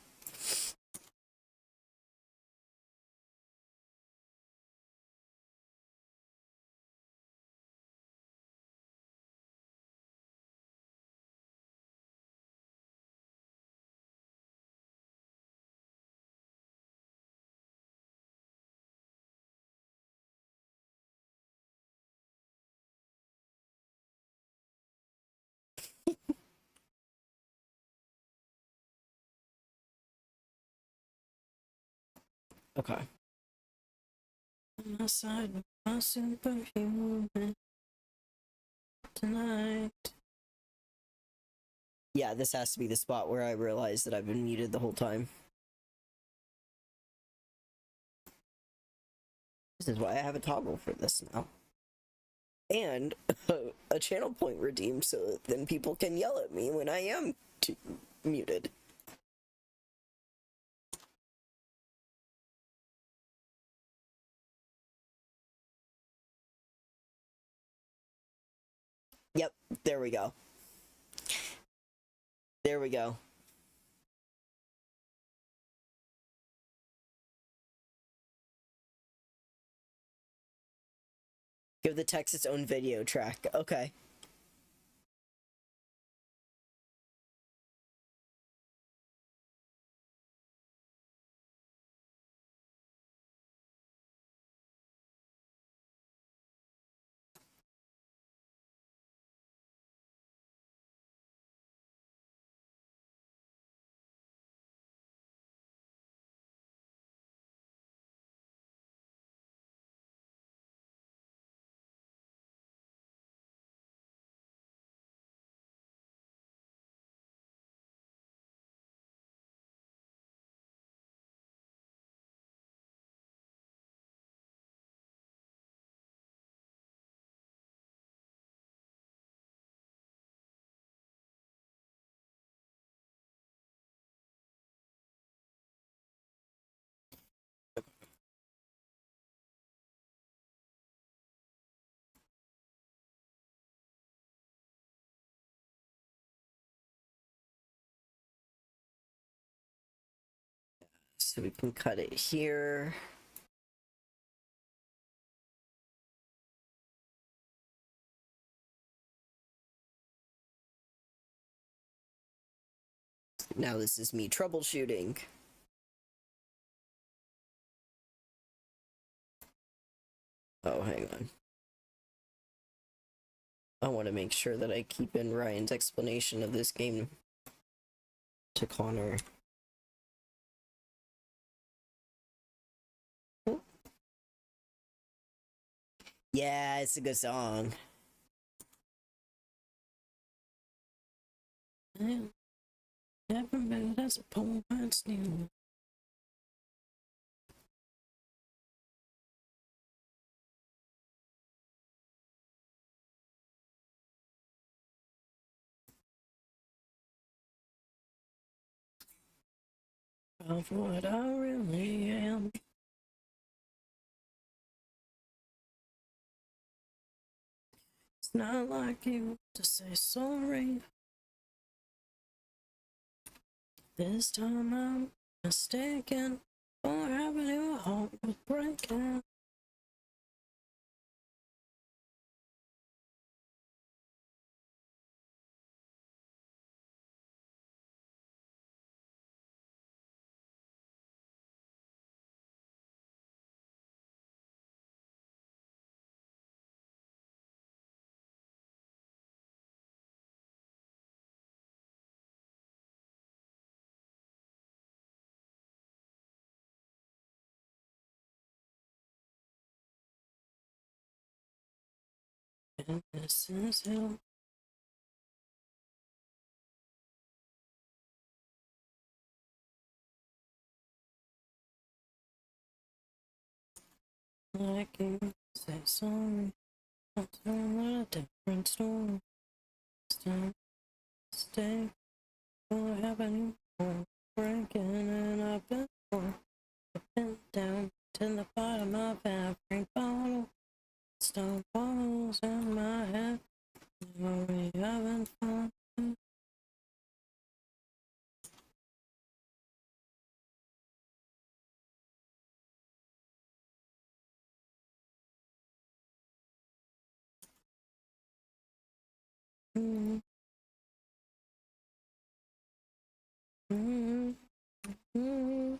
Okay. On my side with my superhuman tonight. Yeah, this has to be the spot where I realize that I've been muted the whole time. This is why I have a toggle for this now. And a channel point redeemed so that then people can yell at me when I am muted. Yep, there we go. There we go. Give the text its own video track. Okay. So we can cut it here. Now this is me troubleshooting. Oh, hang on. I want to make sure that I keep in Ryan's explanation of this game to Connor. Oh. Yeah, it's a good song. Never met as a poem once new. Of what I really am. It's not like you to say sorry. This time I'm mistaken for having your heart was breaking. And this is hell. I can say sorry. I'll tell a different story. Still stay for having you breaking, and I've been for. I've been down to the bottom of every bottle. Stone walls in my head. We having fun. Mm-hmm. Mm-hmm. Mm-hmm.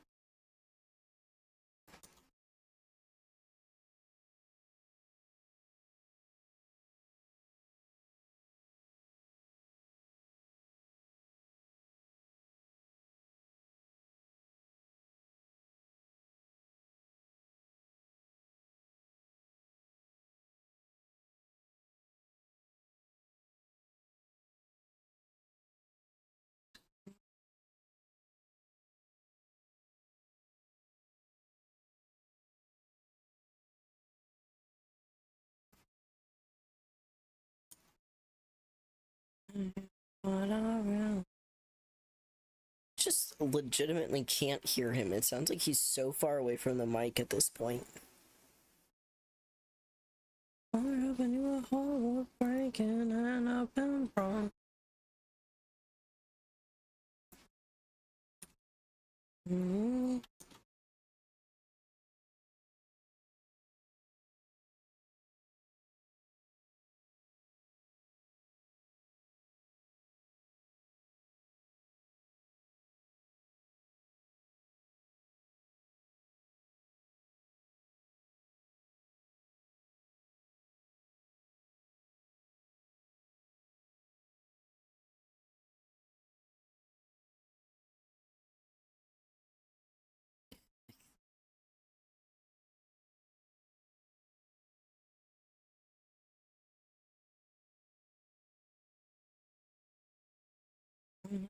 What I really just legitimately can't hear him. It sounds like he's so far away from the mic at this point. I haven't you a heart breaking and I've been wrong. Mm-hmm.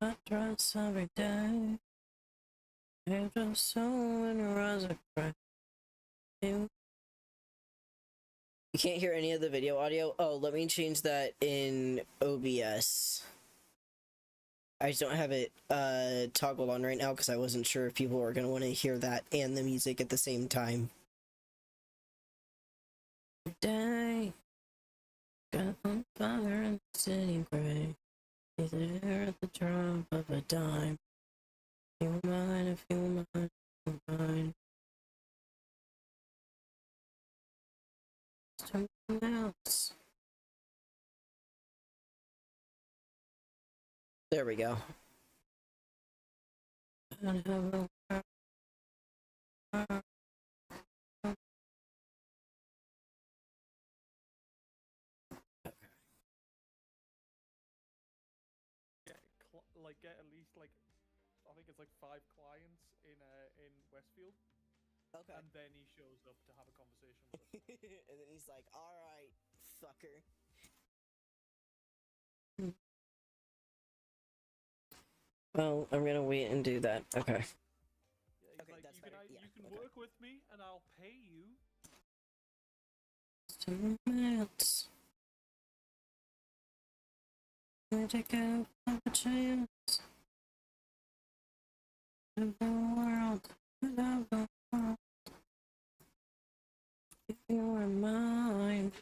I dress every day. I just so in your eyes I cry. You can't hear any of the video audio? Oh, let me change that in OBS. I just don't have it toggled on right now because I wasn't sure if people were going to want to hear that and the music at the same time. Day, got on fire in the city gray. Be there at the drop of a dime. Feel mine, if you mine. Fine. Something else. There we go. And have a get at least like I think it's like 5 clients in Westfield. Okay. And then he shows up to have a conversation with us. And then he's like, "All right, fucker." Well, I'm gonna wait and do that. Okay. Yeah, he's Okay, like, that's you better. can, Yeah, you can okay. work with me and I'll pay you. Romance. I take out a chance of the world, of the world. If you are mine.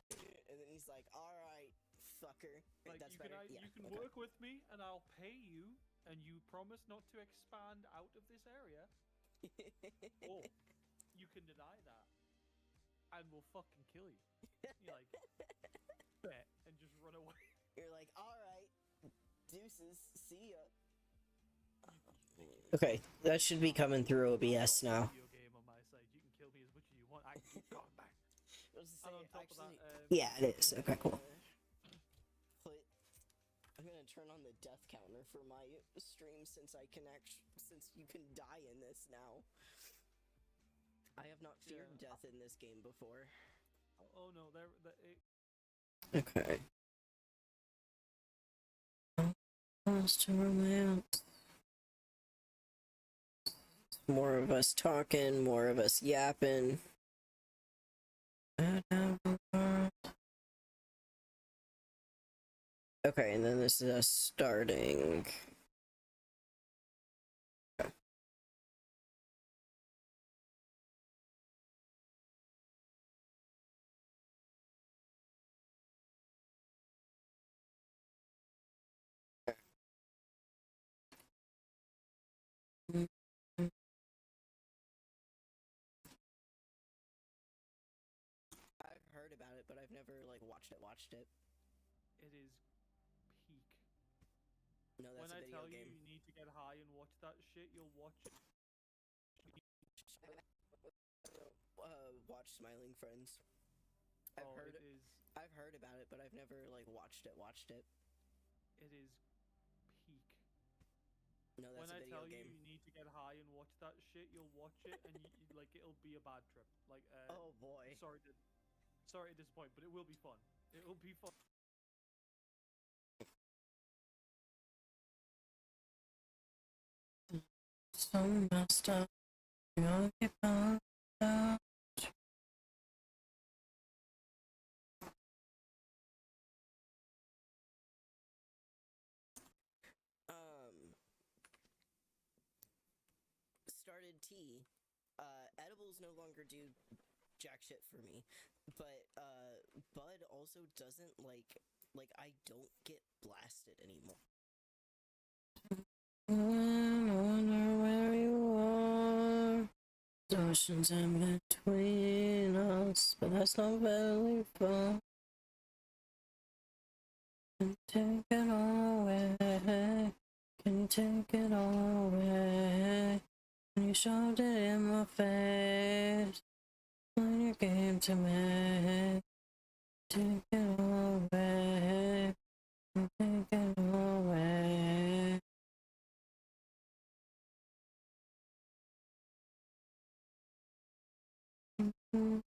And then he's like, "All right, fucker." Like, that's you better. can, Yeah, you can okay. work with me and I'll pay you, and you promise not to expand out of this area. Or you can deny that, and we'll fucking kill you. You're like, bet, and just run away. You're like, "All right, deuces, see ya." Okay, that should be coming through OBS now. Video game on my side. You can kill me as much as you want. I can keep going back. And on top of that, yeah, it is. Okay, cool. I'm gonna turn on the death counter for my stream since you can die in this now. I have not feared death in this game before. Oh no, Okay. Lost to romance. More of us talking, more of us yapping. Okay, and then this is us starting. I've heard about it, but I've never like watched it. It is peak. No, that's when a video I tell game. you need to get high and watch that shit, you'll watch it. Watch Smiling Friends. I've heard about it, but I've never like watched it. It is peak. No, that's when a video I tell game. you need to get high and watch that shit, you'll watch it and like it'll be a bad trip. Like oh boy. Sorry to disappoint, but it will be fun. It will be fun. So messed up. Started tea. Edibles no longer do jack shit for me, but bud also doesn't like I don't get blasted anymore. I wonder where you are. Oceans in between us, but that's not very far. Can take it all away. Can you take it all away? When you shoved it in my face. When you came to me. Take it all away. Take it all away. Mm-hmm.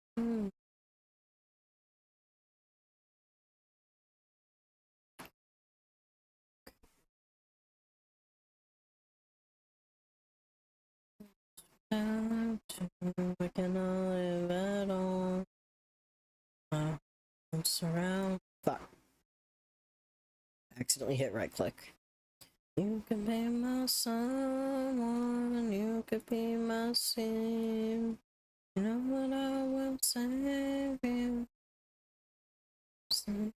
I cannot live at all. I'm surrounded. Fuck. Accidentally hit right click. You could be my someone, you could be my sin. You know what, I will save you. I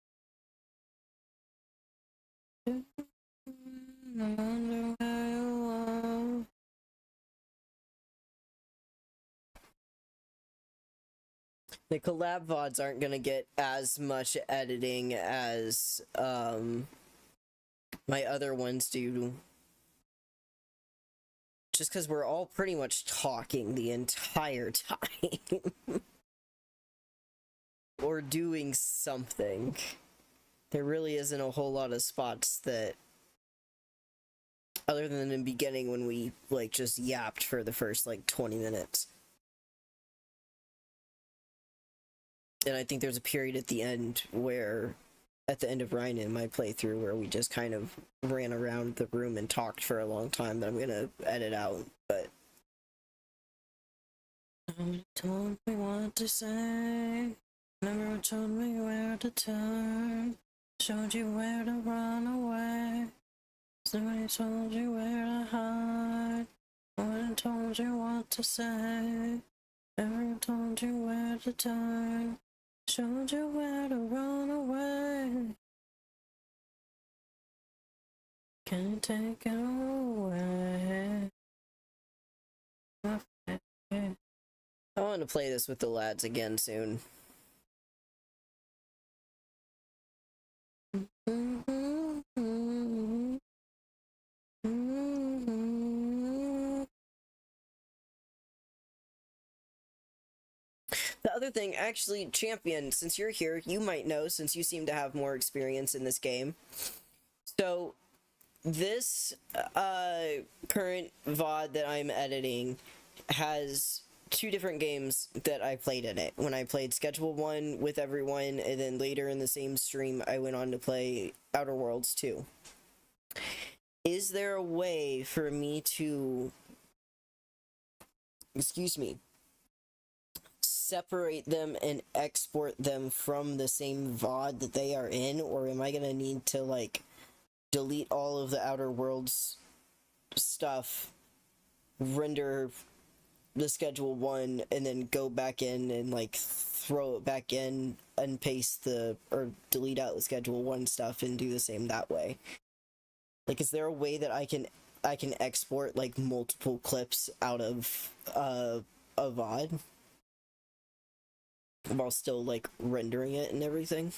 wonder where you are. The collab VODs aren't gonna get as much editing as my other ones do. Just because we're all pretty much talking the entire time. Or doing something. There really isn't a whole lot of spots that, other than in the beginning when we, like, just yapped for the first, like, 20 minutes. And I think there's a period at the end where, at the end of Ryan and my playthrough, where we just kind of ran around the room and talked for a long time that I'm gonna edit out, but... Told me what to say, never told me where to turn, showed you where to run away, somebody told you where to hide, one told you what to say, everyone told you where to turn, showed you where to run away. Can you take it away? I want to play this with the lads again soon. The other thing, actually, Champion, since you're here, you might know, since you seem to have more experience in this game. So, this current VOD that I'm editing has 2 different games that I played in it. When I played Schedule 1 with everyone, and then later in the same stream, I went on to play Outer Worlds 2. Is there a way for me to... Excuse me. Separate them and export them from the same VOD that they are in, or am I gonna need to, like, delete all of the Outer Worlds stuff, render the Schedule 1, and then go back in and, like, throw it back in and paste the, or delete out the Schedule 1 stuff and do the same that way? Like, is there a way that I can export, like, multiple clips out of a VOD while still, like, rendering it and everything?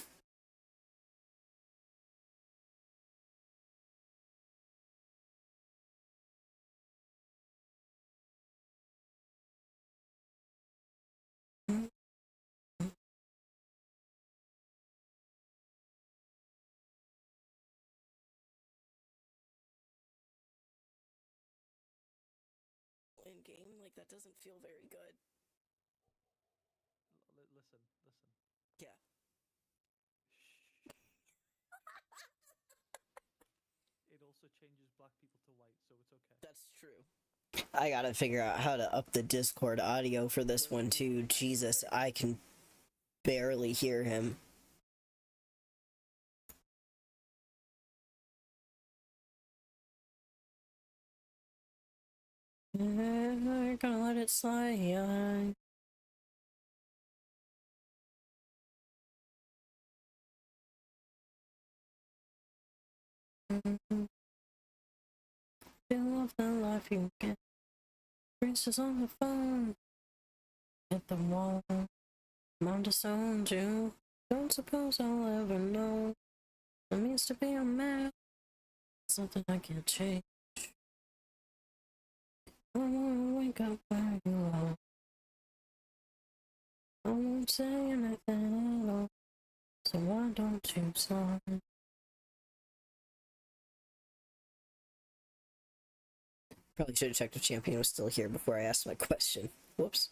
In game, like, that doesn't feel very good. Listen. Yeah. It also changes black people to white, so it's okay. That's true. I gotta figure out how to up the Discord audio for this one too. Jesus, I can barely hear him. I'm gonna let it slide. Feel of the life you get. Princess on the phone. At the wall. Mom disowned you. Don't suppose I'll ever know what it means to be a man. Something I can't change. I wanna wake up where you are. I won't say anything at all. So why don't you start? Probably should have checked if Champion was still here before I asked my question. Whoops.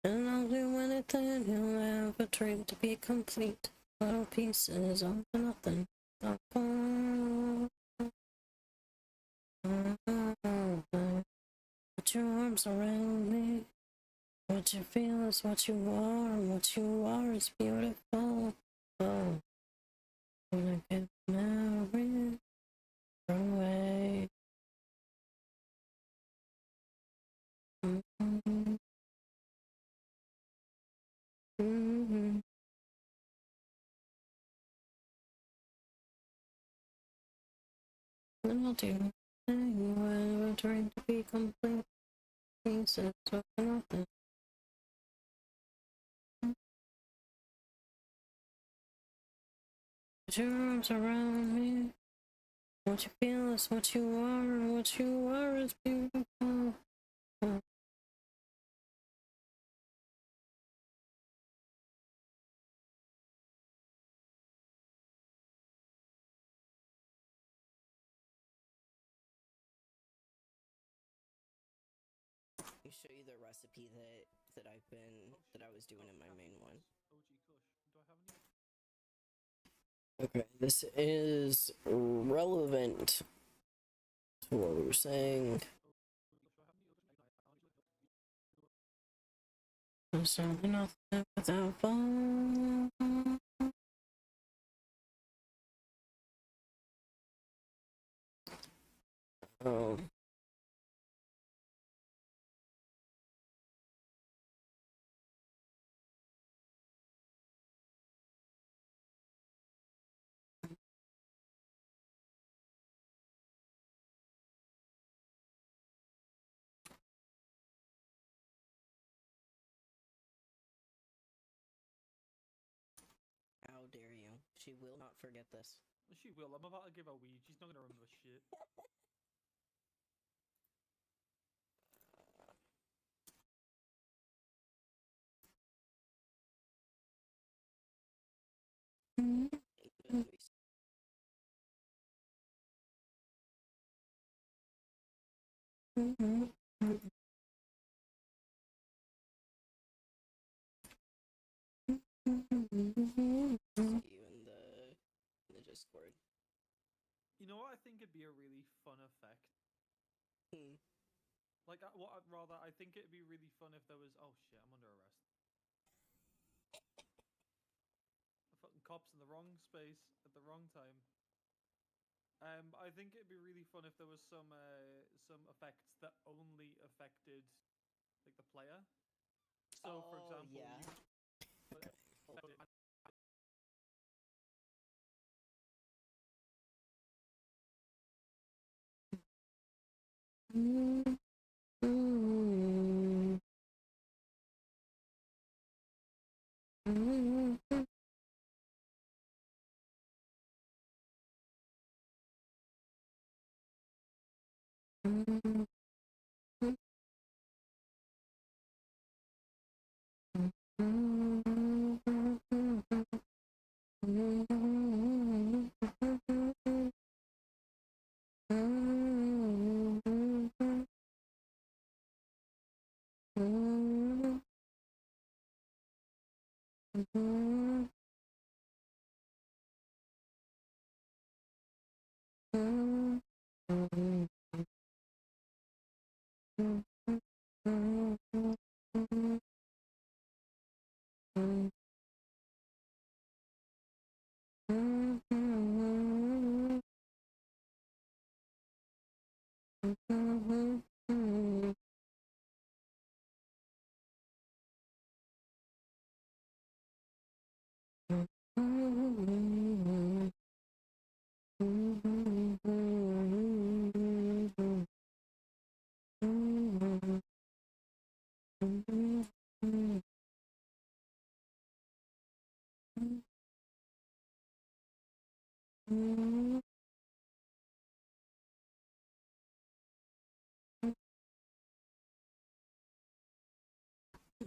And I'll do anything you'll ever dream to be complete. Little pieces of nothing. Put your arms around me. What you feel is what you are, and what you are is beautiful. Oh, when I get married, away. Mm-hmm. Mm-hmm. And I'll do anything you ever dream to be complete. Pieces of nothing. your arms around me. What you feel is what you are. What you are is beautiful. Let me show you the recipe that I was doing in my main one. OG Kush. Do I have any? Okay, this is relevant to what we were saying. There's something nothing without fun. Oh. How dare you? She will not forget this. She will. I'm about to give her weed. She's not gonna remember shit. See you in the Discord. You know what? I think it'd be a really fun effect. Like, what I'd rather, I think it'd be really fun if there was. Oh shit! I'm under arrest. The fucking cops in the wrong space at the wrong time. I think it'd be really fun if there was some effects that only affected like the player. So, for example, yeah.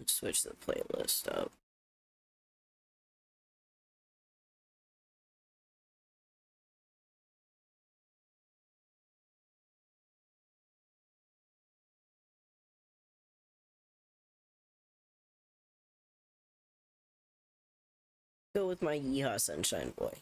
Switch the playlist up. Go with my Yeehaw Sunshine Boy.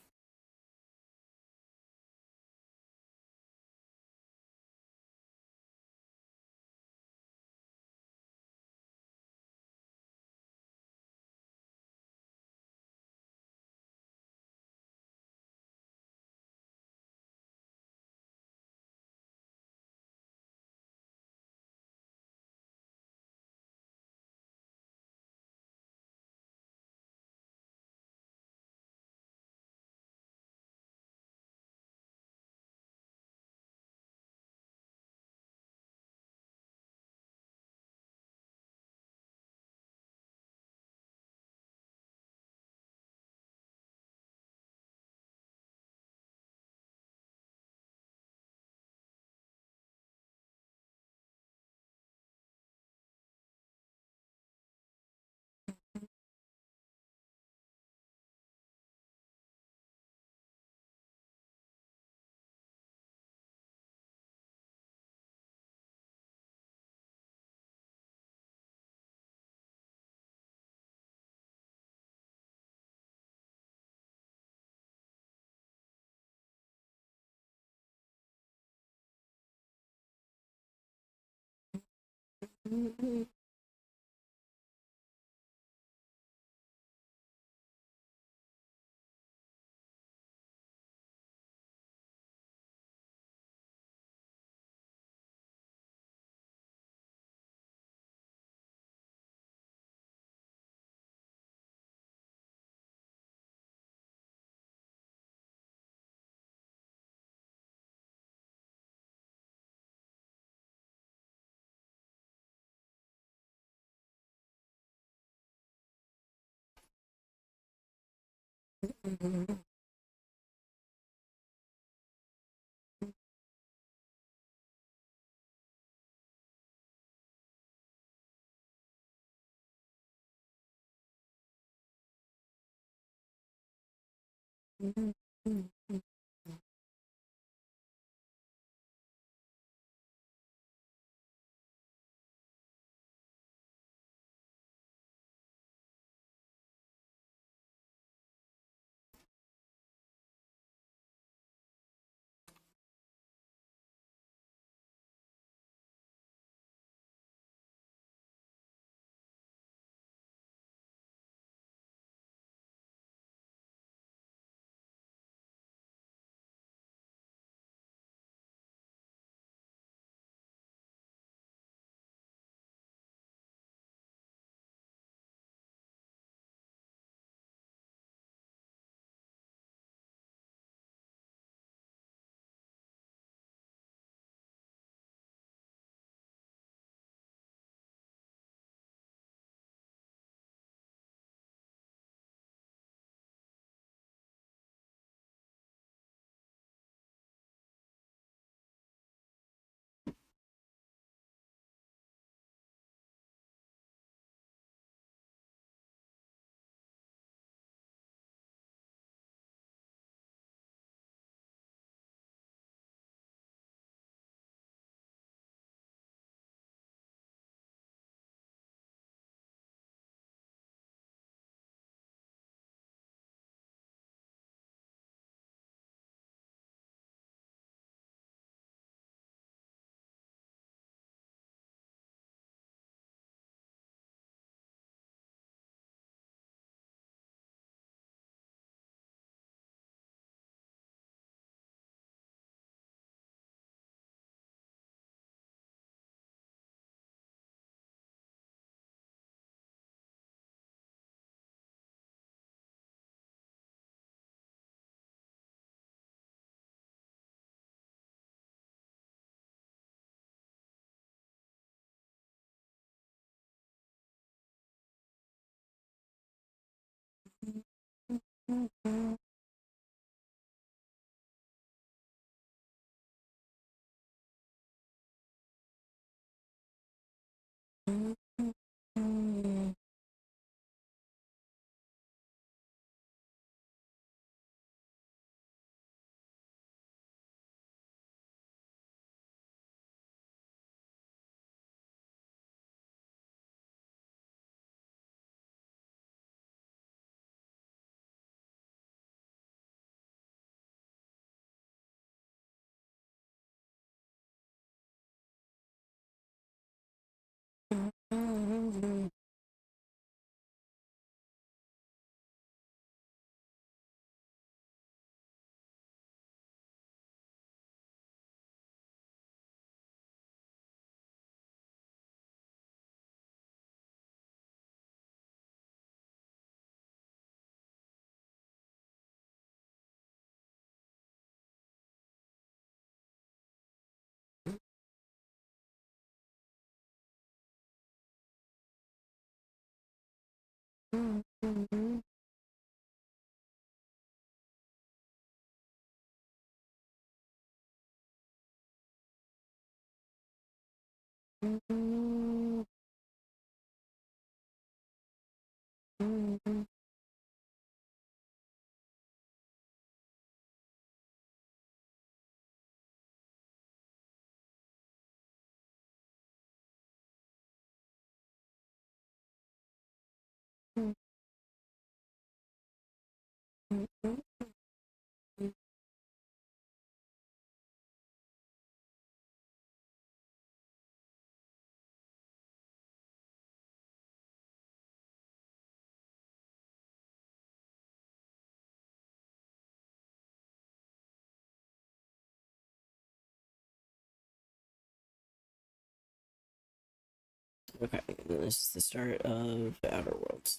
Okay, this is the start of Outer Worlds.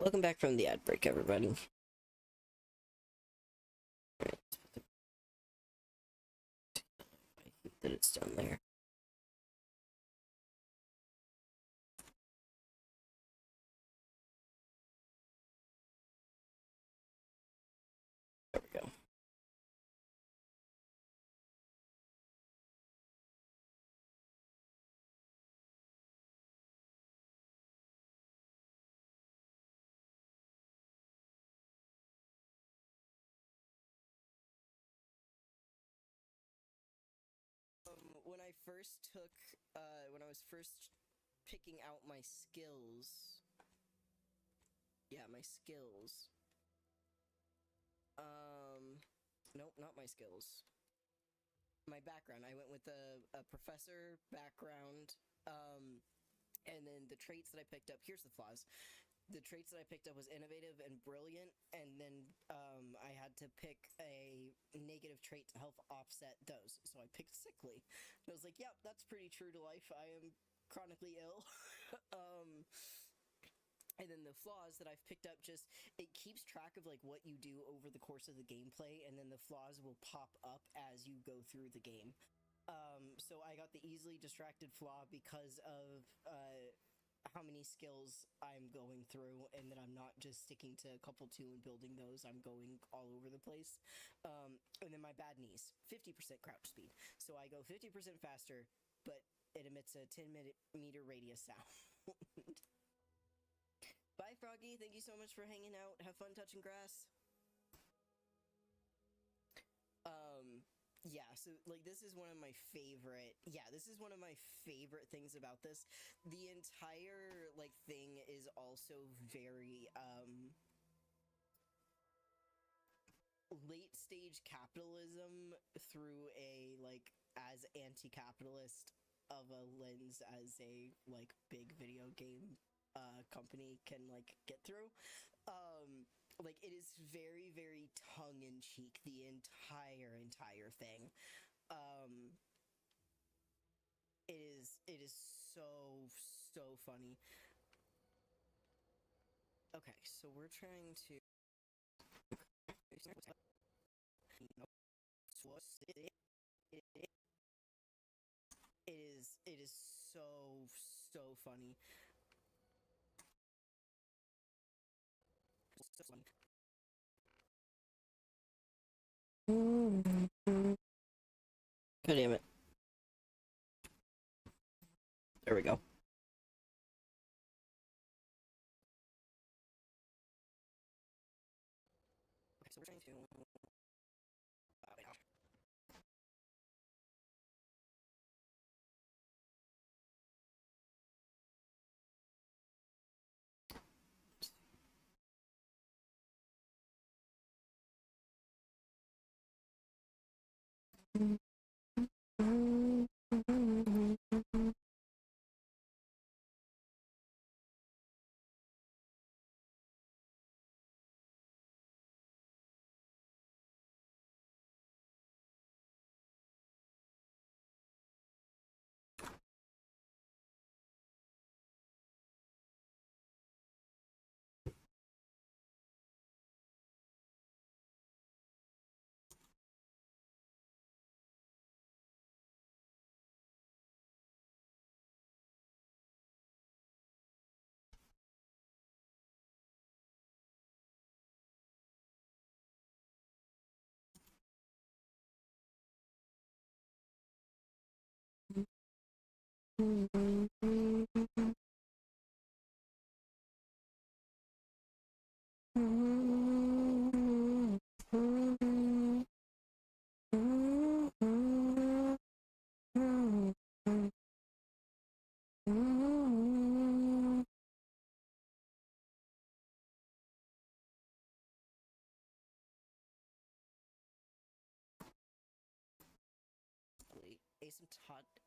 Welcome back from the ad break, everybody. Right. I hate that it's down there. There we go. When I first took, when I was first picking out my skills, my skills, nope, not my skills, my background, I went with a professor background, and then the traits that I picked up, here's the flaws. The traits that I picked up was innovative and brilliant, and then I had to pick a negative trait to help offset those. So I picked sickly. And I was like, yep, that's pretty true to life. I am chronically ill. And then the flaws that I've picked up, just it keeps track of like what you do over the course of the gameplay, and then the flaws will pop up as you go through the game. So I got the easily distracted flaw because of how many skills I'm going through, and that I'm not just sticking to a couple two and building those. I'm going all over the place. And then my bad knees, 50% crouch speed. So I go 50% faster, but it emits a 10-meter radius sound. Bye, Froggy. Thank you so much for hanging out. Have fun touching grass. Yeah, so, like, this is one of my favorite things about this. The entire, like, thing is also very, late-stage capitalism through a, like, as anti-capitalist of a lens as a, like, big video game, company can, like, get through. Like, it is very, very tongue-in-cheek, the entire thing. It is so funny. Okay, so we're trying to... It is so funny. God damn it. There we go. Okay, so we're trying to...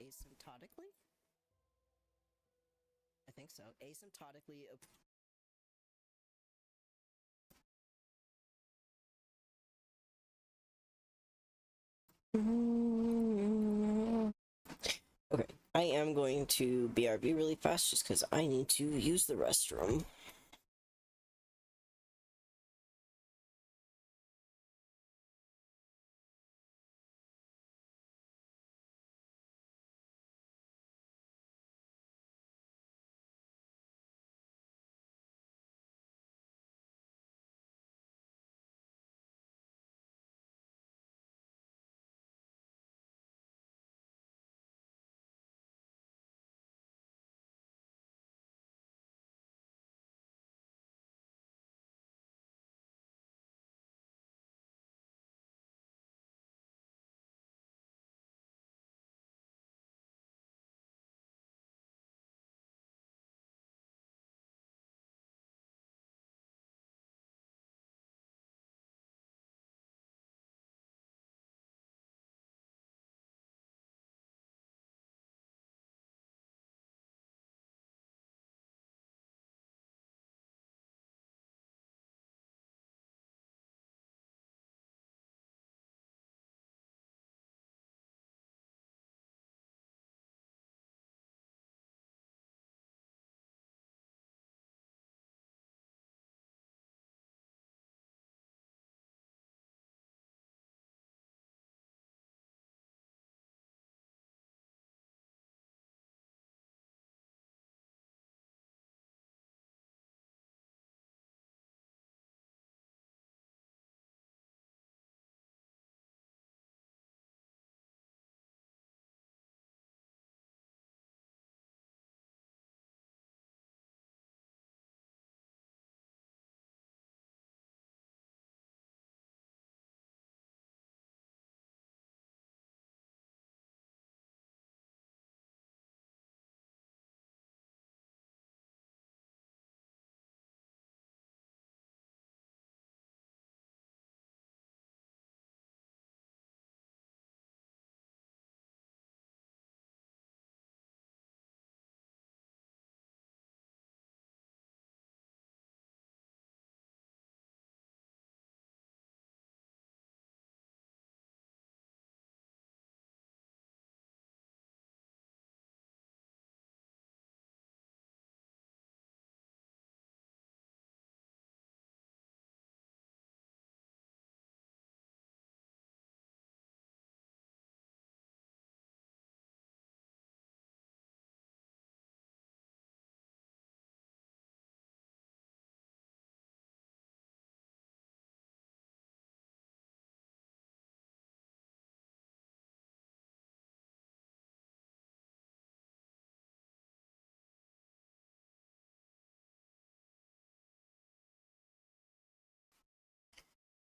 Asymptotically? I think so. Asymptotically... Okay, I am going to BRB really fast just because I need to use the restroom.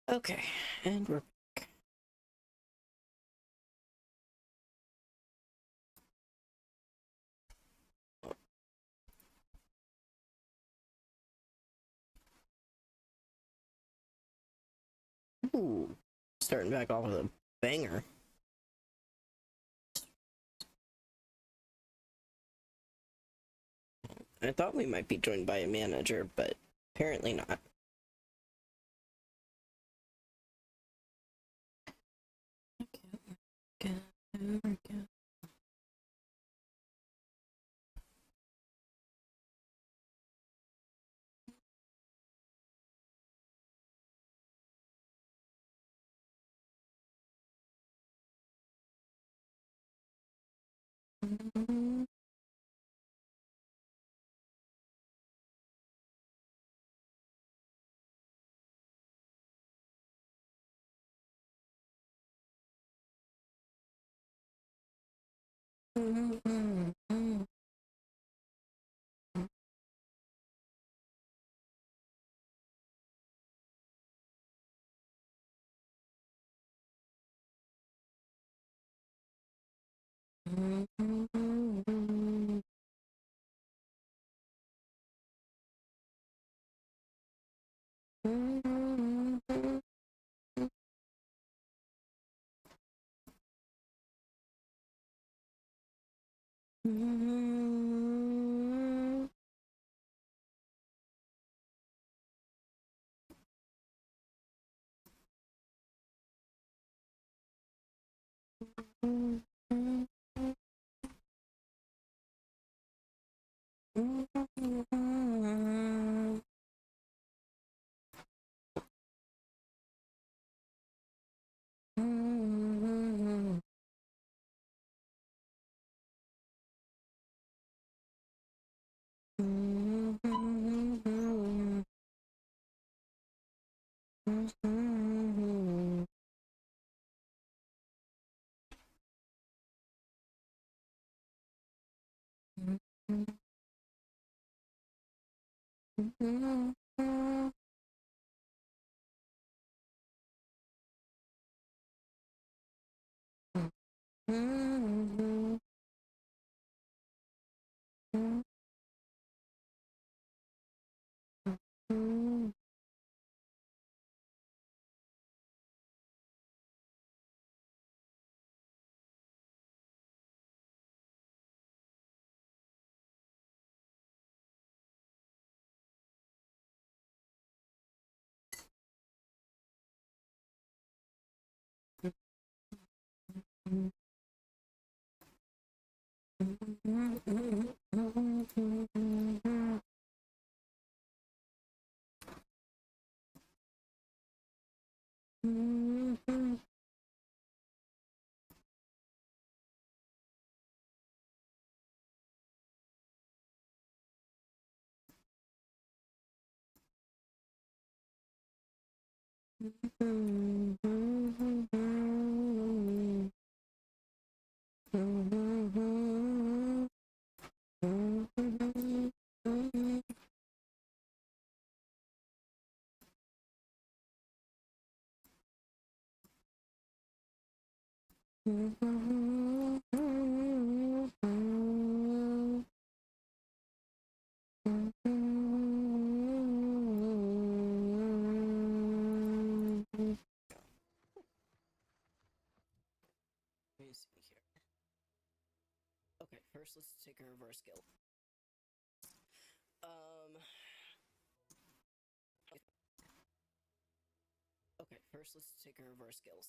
Okay, and we're back. Ooh, starting back off with a banger. I thought we might be joined by a manager, but apparently not. Let me see here. Okay, first let's take a reverse skill. Okay, first let's take a reverse skills.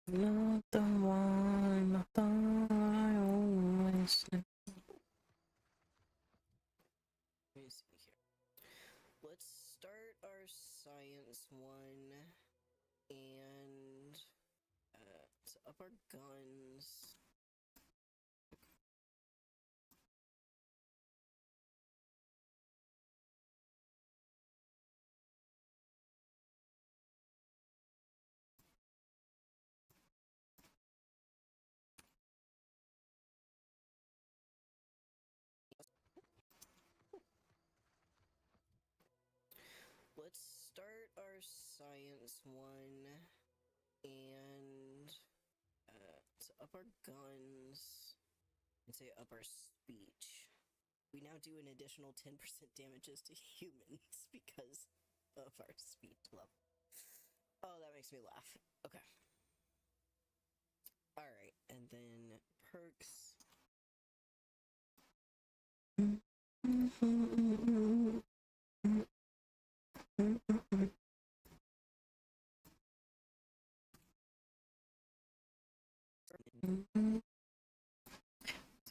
Not the one, not the I always. Let me see here. Let's start our science one and let's up our guns. Let's start our science one and let's up our guns and say up our speech. We now do an additional 10% damages to humans because of our speed level. Oh, that makes me laugh. Okay. Alright, and then perks.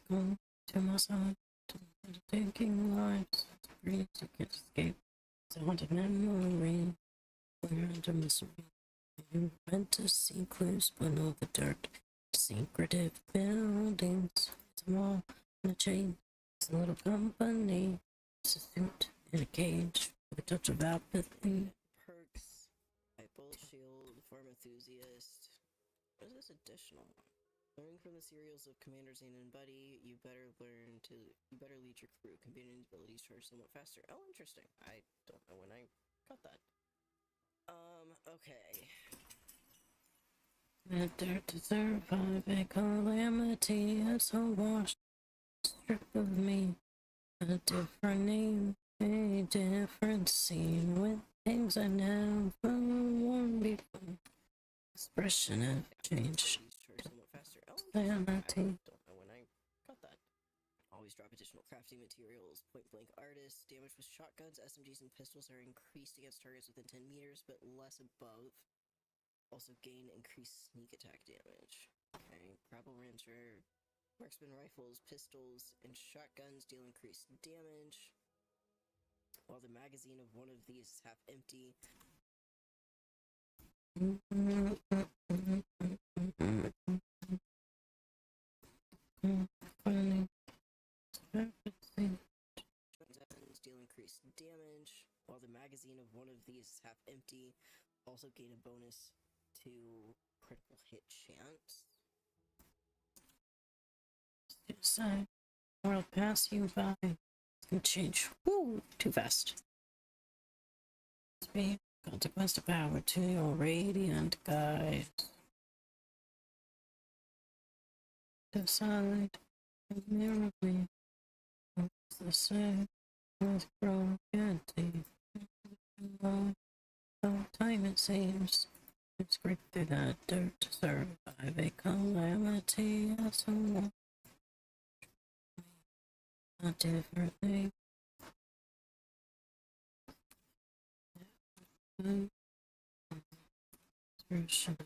Go to my side, taking lives, breathe to get escape. It's a haunted memory. We're under misery. You went to see clues below the dirt. Secretive buildings. It's a wall and a chain. It's a little company. It's a suit in a cage with a touch of apathy. Perks. Hypo shield, farm enthusiast. What is this additional one? Learning from the serials of Commander Zane and Buddy, you better lead your crew. Computing abilities charge somewhat faster. Oh, interesting. I don't know when I got that. Okay. Better to survive a calamity, it's a wash strip of me. A different name, a different scene with things I never worn before. Expression have changed. Sanity. I don't know when I got that. Always drop additional crafting materials. Point blank artists. Damage with shotguns, SMGs, and pistols are increased against targets within 10 meters, but less above. Also gain increased sneak attack damage. Okay, Grapple Rancher. Marksman rifles, pistols, and shotguns deal increased damage, while the magazine of one of these is half empty. Guns deal increased damage, while the magazine of one of these is half empty. Also gain a bonus to critical hit chance. Suicide. World pass you by. Can change. Woo! Too fast. Speed. Consequence of power to your radiant guys. Decide. Merrily. What's the same with broken teeth? Oh, time it seems. It's great through that dirt to survive a calamity. Someone a different thing. Version.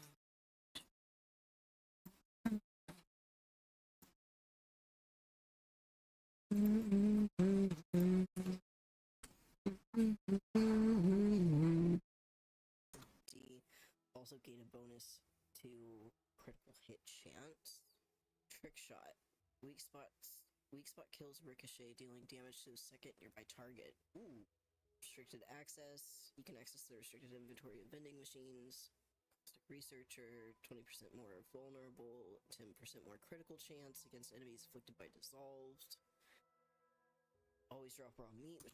Also gain a bonus to critical hit chance. Trick shot. Weak spot kills ricochet, dealing damage to the second nearby target. Ooh. Restricted access. You can access the restricted inventory of vending machines. Researcher, 20% more vulnerable, 10% more critical chance against enemies afflicted by dissolved. Always drop raw meat.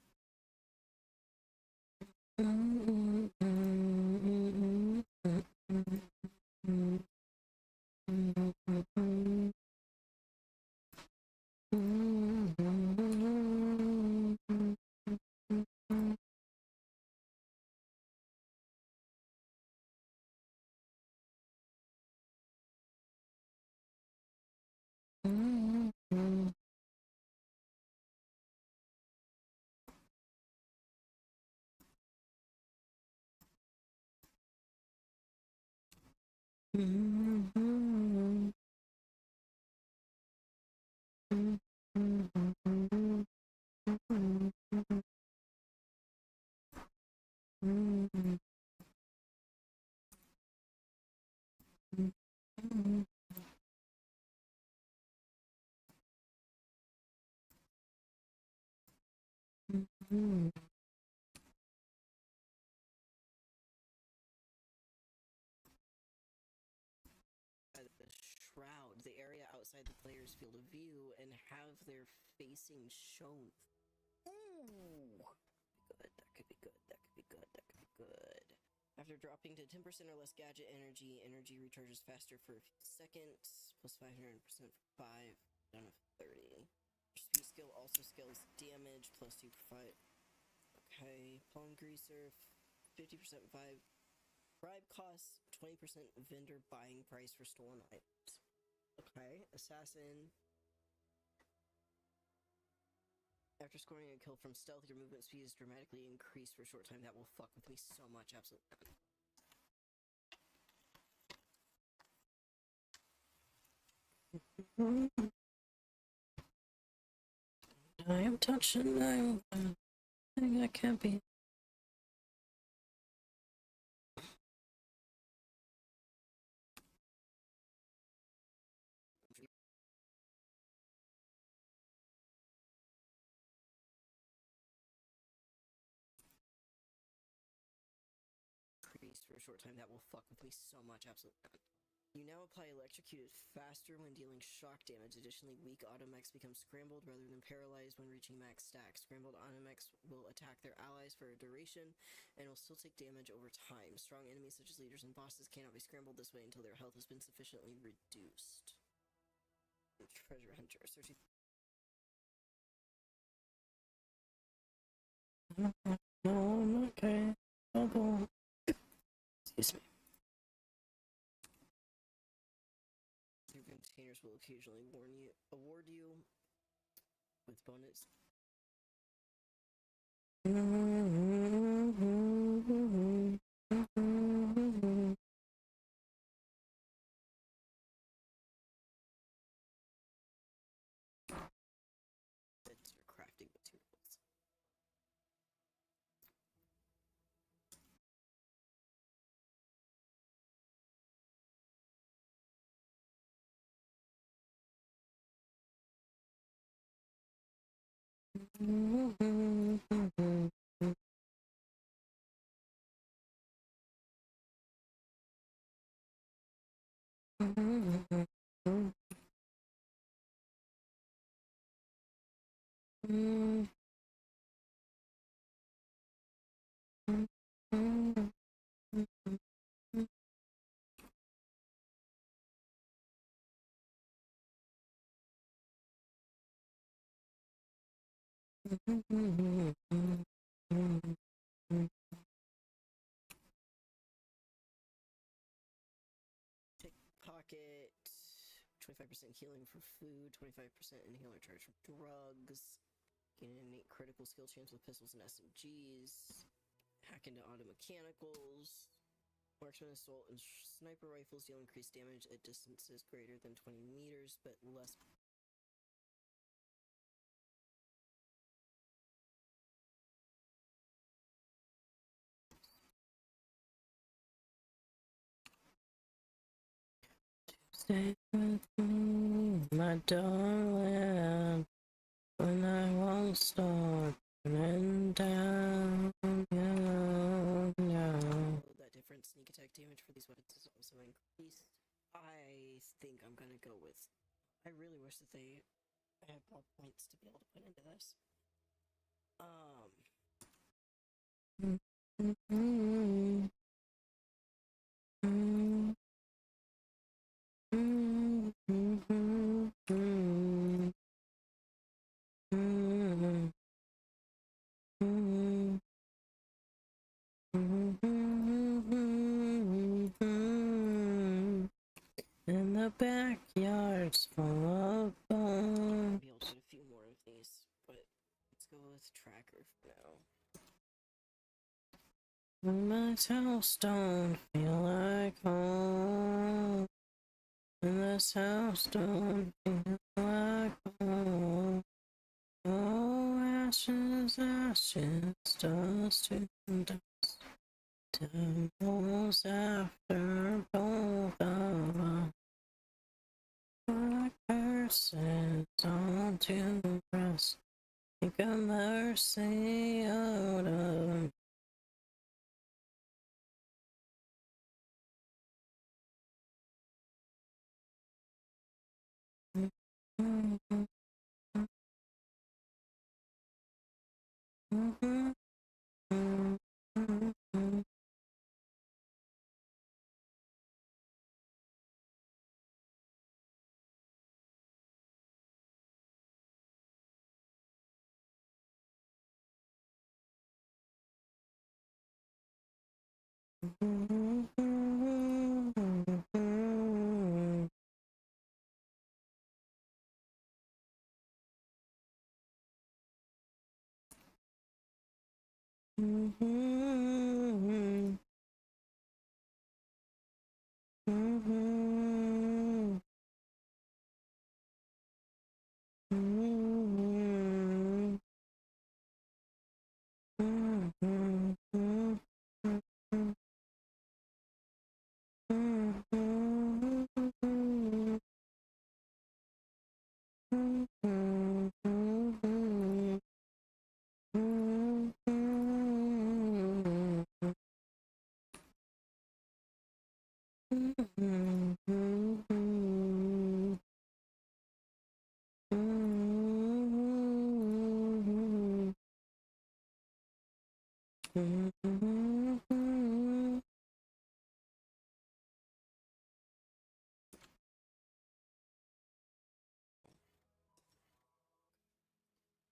The shroud, the area outside the player's field of view, and have their facing shown. Ooh! Good, that could be good, that could be good, that could be good. After dropping to 10% or less gadget energy, energy recharges faster for a few seconds, plus 500% for 5, down to 30. Speed skill also scales damage, plus 2 for 5. Okay, palm greaser, 50% vibe. Bribe costs 20% vendor buying price for stolen items. Okay, assassin. After scoring a kill from stealth, your movement speed is dramatically increased for a short time. That will fuck with me so much, absolutely. I am touching my thing that can't be. For a short time, that will fuck with me so much, absolutely. You now apply electrocuted faster when dealing shock damage. Additionally, weak automechs become scrambled rather than paralyzed when reaching max stack. Scrambled automechs will attack their allies for a duration and will still take damage over time. Strong enemies such as leaders and bosses cannot be scrambled this way until their health has been sufficiently reduced. Treasure hunter, searching. Oh, okay. Double. Excuse me. Your containers will occasionally award you with bonus. Pocket, 25% healing for food, 25% inhaler charge for drugs, gain an innate critical skill chance with pistols and SMGs, hack into auto mechanicals, marksman assault and sniper rifles deal increased damage at distances greater than 20 meters, but less. Stay with me, my darling, when I won't start burning down. That different sneak attack damage for these weapons is also increased. I think I'm gonna go with. I really wish that they had more points to be able to put into this. In the backyard's full of bones. Be able to get a few more of these, but let's go with tracker for now. My house don't feel like home. And this house don't feel like home. Oh, ashes, ashes, dust to dust. Tumbles after both of us. My curses on to rest. Take a mercy out of.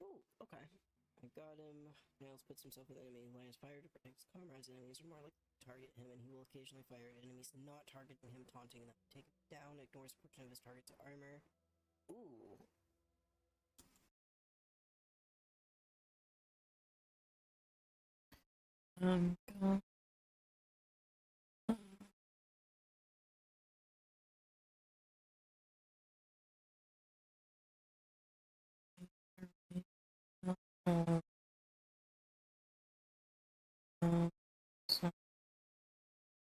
Oh, okay. I got him. Niles puts himself with enemy lines fire to protect his comrades. Enemies are more likely to target him, and he will occasionally fire at enemies not targeting him, taunting them. Take him down, ignores a portion of his target's armor. Ooh. Go.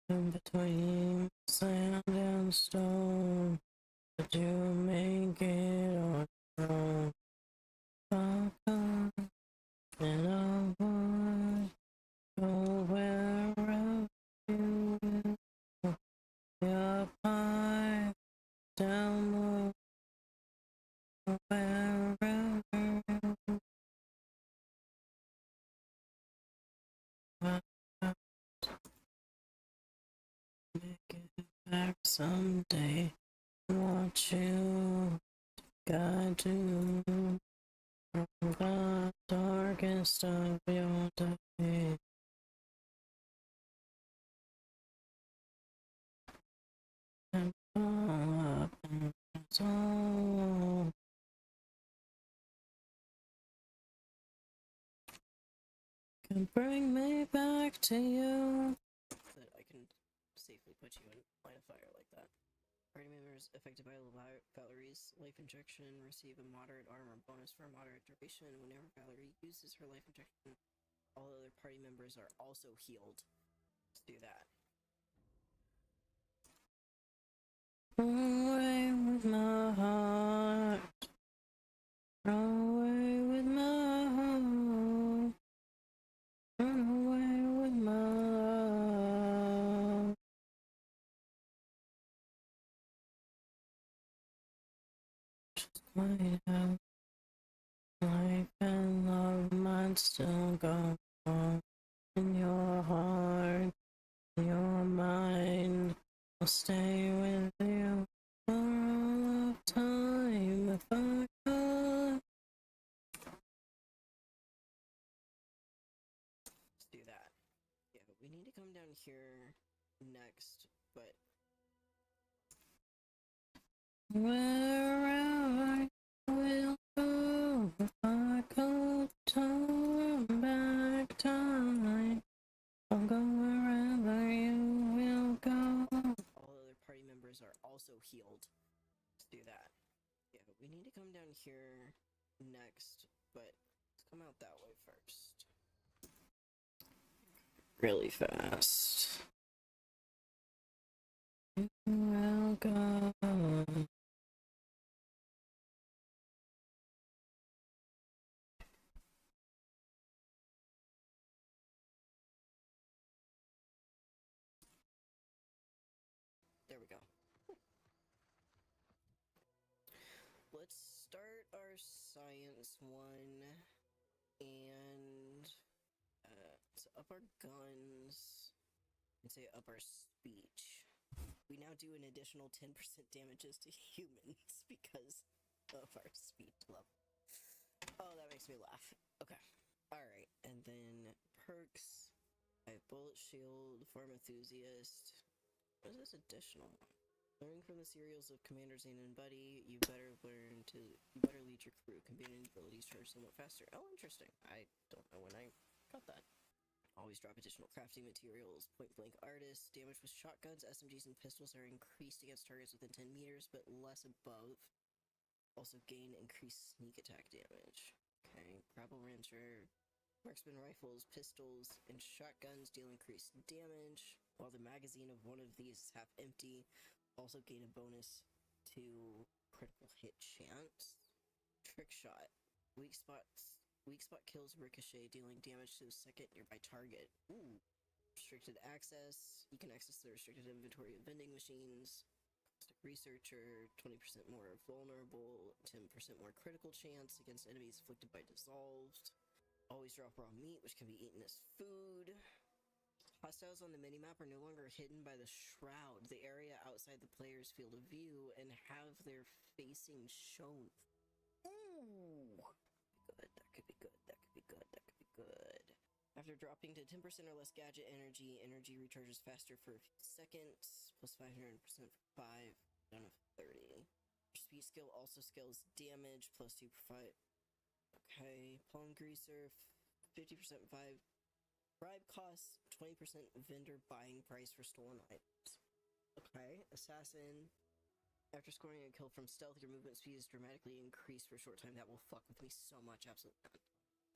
In between sand and stone, did you make it on your own? and I want go wherever you will. Up high, down low, wherever you will. Make it back someday. Want you, guide you from the darkest of your day. And all up and it's all. Can bring me back to you. That I can safely put you in line of fire like that. Party members affected by Valerie's life injection receive a moderate armor bonus for a moderate duration. Whenever Valerie uses her life injection, all other party members are also healed. Let's do that. Away with my heart. Away with my heart. Run away with my love. Just might have life and love might still go on in your heart, in your mind. I'll stay with you for all of time if I could. Let's do that. Yeah, we need to come down here next, but Wherever I will go, if I could turn back time, I'll go wherever you will go. all other party members are also healed. Let's do that. Yeah, we need to come down here next, but let's come out that way first. Really fast. Welcome. There we go. Let's start our science one and to up our guns and say up our speech. We now do an additional 10% damages to humans because of our speech level. Oh, that makes me laugh. Okay. Alright, and then perks. I have bullet shield, farm enthusiast. What is this additional one? Learning from the serials of Commander Zane and Buddy, you better lead your crew. Companion abilities charge somewhat faster. Oh, interesting. I don't know when I got that. Always drop additional crafting materials. Point blank artists. Damage with shotguns, SMGs, and pistols are increased against targets within 10 meters, but less above. Also gain increased sneak attack damage. Okay. Grapple Rancher. Marksman rifles, pistols, and shotguns deal increased damage, while the magazine of one of these is half empty. Also gain a bonus to critical hit chance. Trick shot. Weak spot kills ricochet, dealing damage to the second nearby target. Ooh. Restricted access. You can access the restricted inventory of vending machines. Caustic researcher. 20% more vulnerable. 10% more critical chance against enemies afflicted by dissolved. Always drop raw meat, which can be eaten as food. Hostiles on the minimap are no longer hidden by the shroud, the area outside the player's field of view, and have their facing shown. Ooh! Good, that could be good, that could be good, that could be good. After dropping to 10% or less gadget energy, energy recharges faster for a few seconds, plus 500% for 5, down to 30. Your speed skill also scales damage, plus 2 for 5. Okay, palm greaser, 50% bribe costs, 20% vendor buying price for stolen items. Okay, assassin. After scoring a kill from stealth, your movement speed is dramatically increased for a short time. That will fuck with me so much, absolutely not.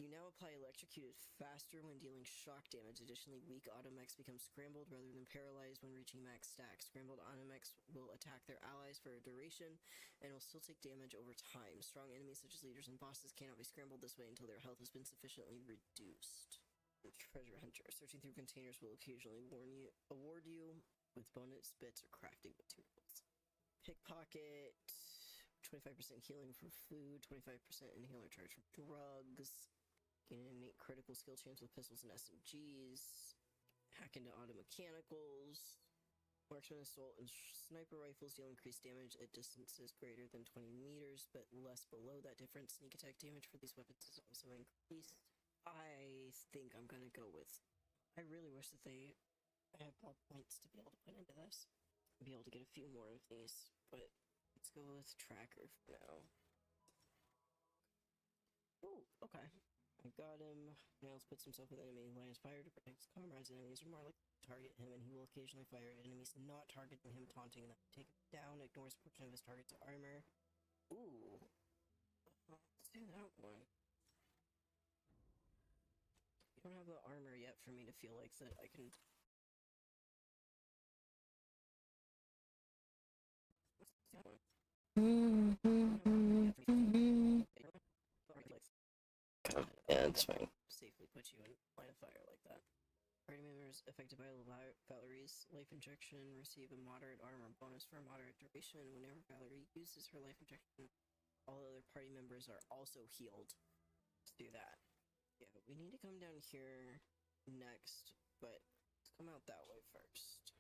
You now apply electrocuted faster when dealing shock damage. Additionally, weak automechs become scrambled rather than paralyzed when reaching max stack. Scrambled automechs will attack their allies for a duration and will still take damage over time. Strong enemies such as leaders and bosses cannot be scrambled this way until their health has been sufficiently reduced. Treasure Hunter. Searching through containers will occasionally award you with bonus bits or crafting materials. Pickpocket. 25% healing from food. 25% inhaler charge from drugs. Gain an innate critical skill chance with pistols and SMGs. Hack into auto mechanicals. Marksman assault and sniper rifles deal increased damage at distances greater than 20 meters, but less below that difference. Sneak attack damage for these weapons is also increased. I think I'm gonna go with... I really wish that they had more points to be able to put into this. Be able to get a few more of these, but let's go with Tracker for now. Oh, okay. I got him. Nails puts himself with enemy line of fire to protect his comrades. Enemies are more likely to target him, and he will occasionally fire at enemies not targeting him, taunting them. Take him down, ignores a portion of his target's armor. Ooh. Let's do that one. You don't have the armor yet for me to feel like that I can... Let's do that one. Yeah, it's fine. Safely put you in line of fire like that. Party members affected by Valerie's life injection receive a moderate armor bonus for a moderate duration. Whenever Valerie uses her life injection, all other party members are also healed. Let's do that. Yeah, we need to come down here next, but let's come out that way first.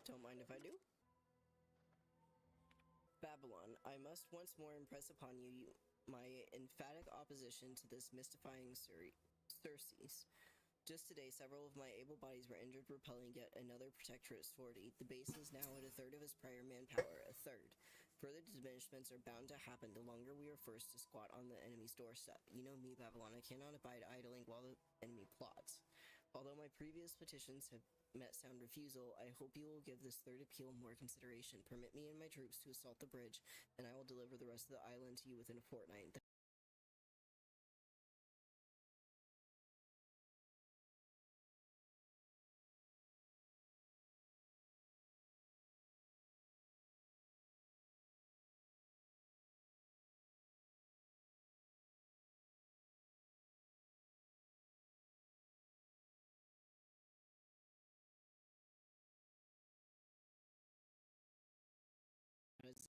Don't mind if I do. Babylon, I must once more impress upon you my emphatic opposition to this mystifying Circes. Just today, several of my able bodies were injured repelling yet another protectorate sortie. The base is now at a third of its prior manpower, a third. Further diminishments are bound to happen the longer we are forced to squat on the enemy's doorstep. You know me, Babylon, I cannot abide idling while the enemy plots. Although my previous petitions have met sound refusal, I hope you will give this third appeal more consideration. Permit me and my troops to assault the bridge, and I will deliver the rest of the island to you within a fortnight.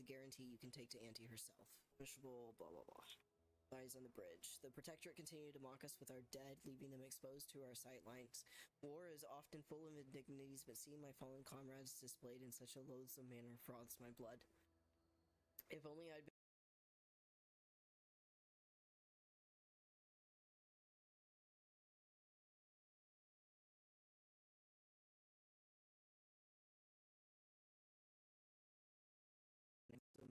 guarantee you can take to Auntie herself. Punishable, blah blah blah. Eyes on the bridge. The Protectorate continued to mock us with our dead, leaving them exposed to our sightlines. War is often full of indignities, but seeing my fallen comrades displayed in such a loathsome manner froths my blood. If only I'd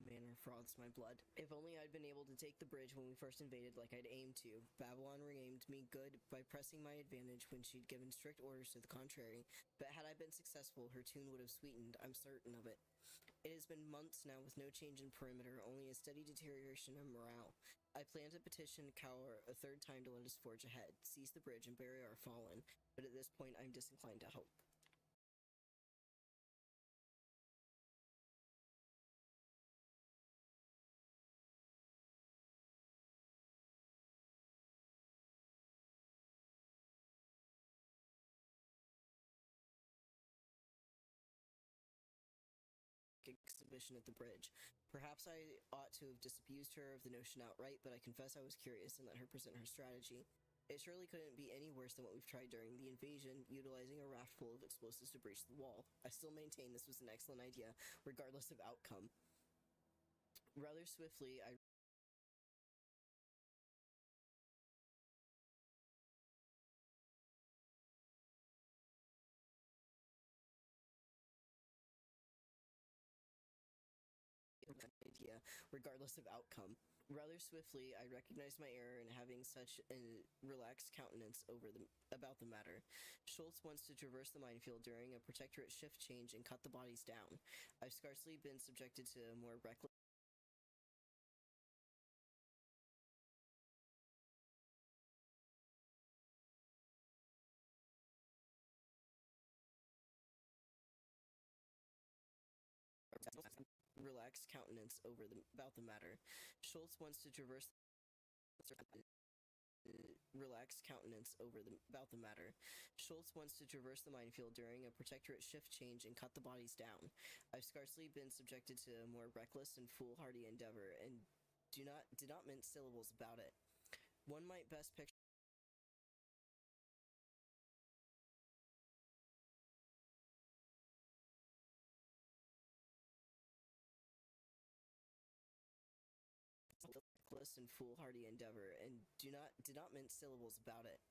manner froths my blood. If only I'd been able to take the bridge when we first invaded like I'd aimed to. Babylon renamed me good by pressing my advantage when she'd given strict orders to the contrary, but had I been successful, her tune would have sweetened, I'm certain of it. It has been months now with no change in perimeter, only a steady deterioration in morale. I plan to petition Kaur a third time to let us forge ahead, seize the bridge, and bury our fallen, but at this point I'm disinclined to hope. Exhibition at the bridge. Perhaps I ought to have disabused her of the notion outright, but I confess I was curious and let her present her strategy. It surely couldn't be any worse than what we've tried during the invasion, utilizing a raft full of explosives to breach the wall. I still maintain this was an excellent idea, regardless of outcome. Rather swiftly, I recognized my error in having such a relaxed countenance about the matter. Schultz wants to traverse the minefield during a Protectorate shift change and cut the bodies down. I've scarcely been subjected to a more reckless about the matter. Schultz wants to traverse Schultz wants to traverse the minefield during a Protectorate shift change and cut the bodies down. I've scarcely been subjected to a more reckless and foolhardy endeavor, and did not mince syllables about it. One might best picture and foolhardy endeavor, and did not mince syllables about it.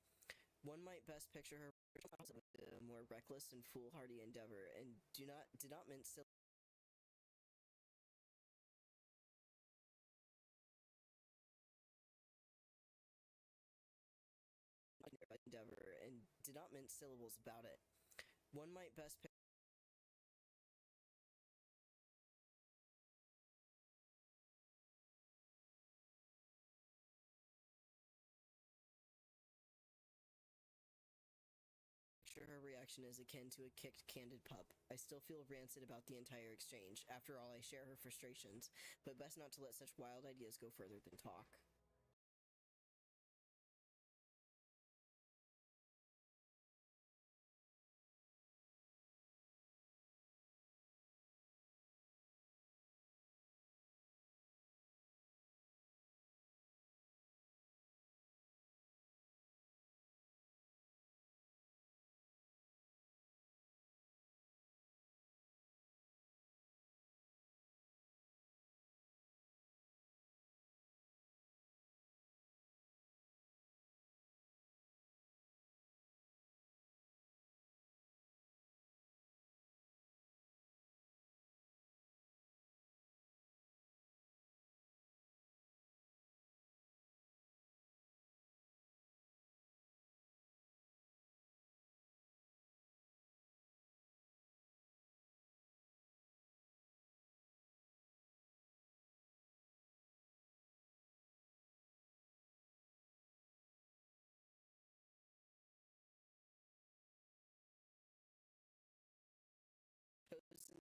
One might best picture her a more reckless and foolhardy endeavor, and did not mince syllables about it. One might best her reaction is akin to a kicked candid pup. I still feel rancid about the entire exchange. After all, I share her frustrations, but best not to let such wild ideas go further than talk.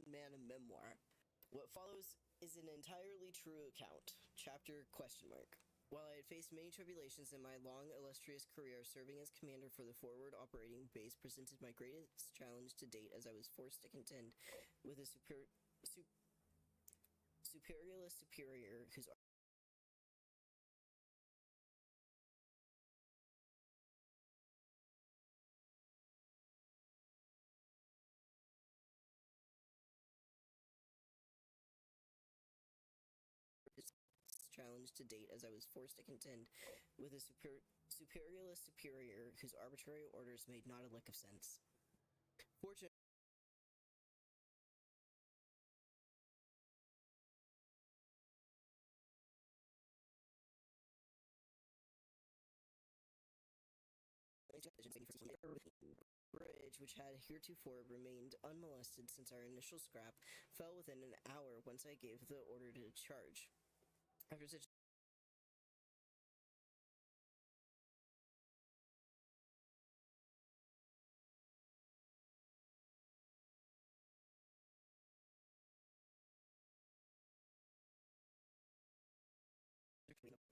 Man a memoir. What follows is an entirely true account. Chapter ? While I had faced many tribulations in my long, illustrious career, serving as commander for the forward operating base presented my greatest challenge to date, as I was forced to contend with a superiorless superior whose challenge to date, as I was forced to contend with a superiorless superior whose arbitrary orders made not a lick of sense. Fortunately, bridge, which had heretofore remained unmolested since our initial scrap, fell within an hour once I gave the order to charge. After such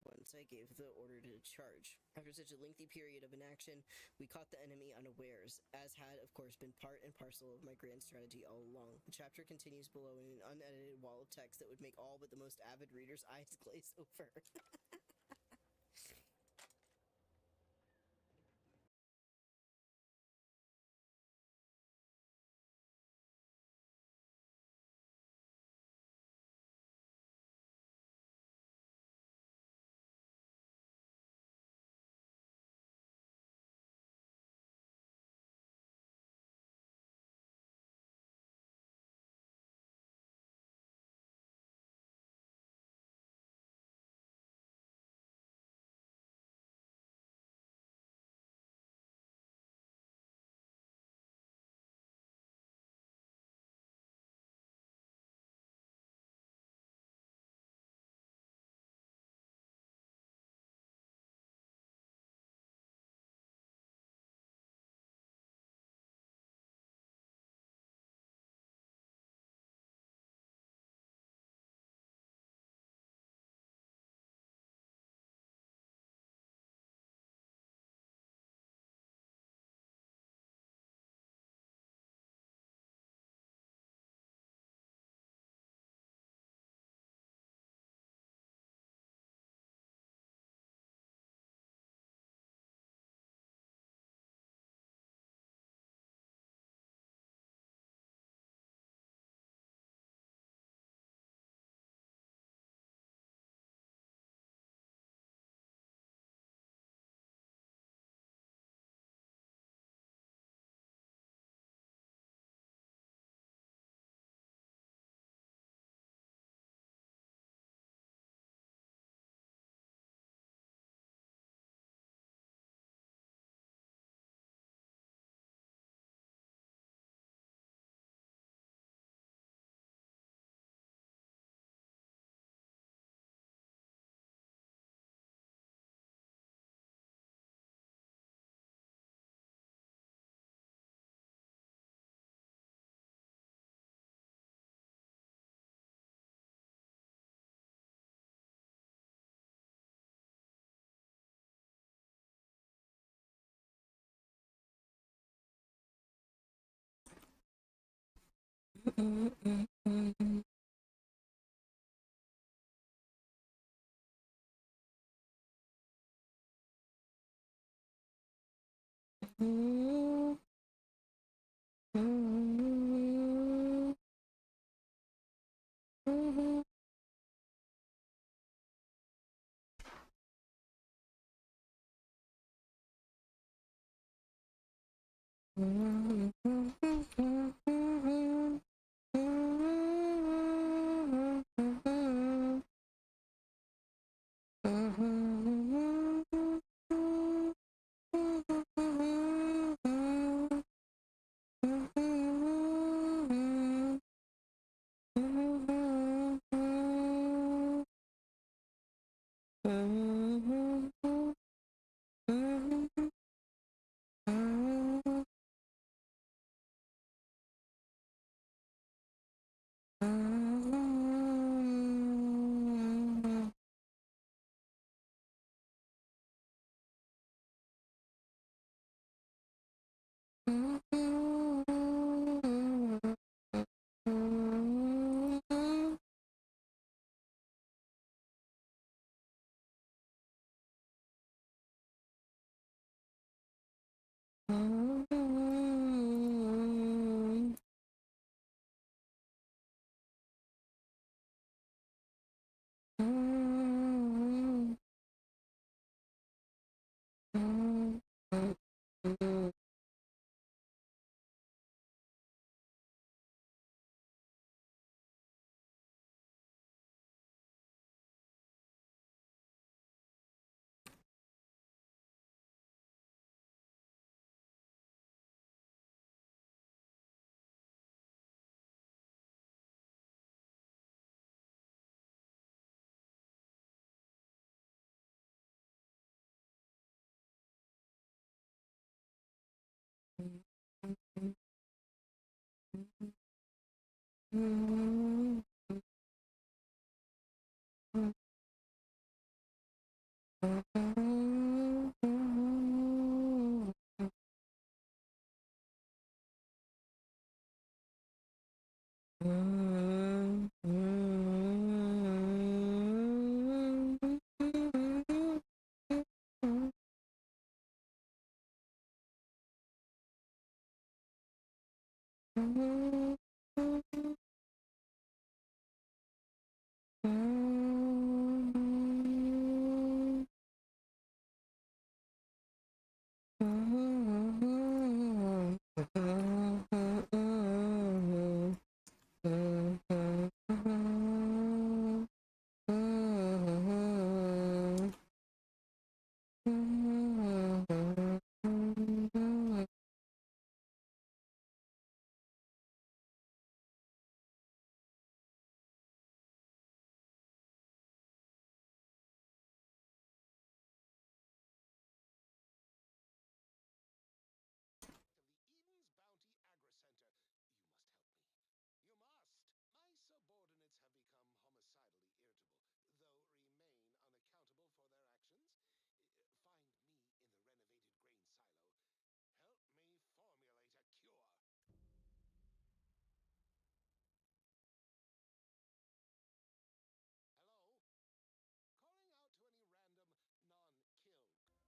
once I gave the order to charge. After such a lengthy period of inaction, we caught the enemy unawares, as had, of course, been part and parcel of my grand strategy all along. The chapter continues below in an unedited wall of text that would make all but the most avid reader's eyes glaze over.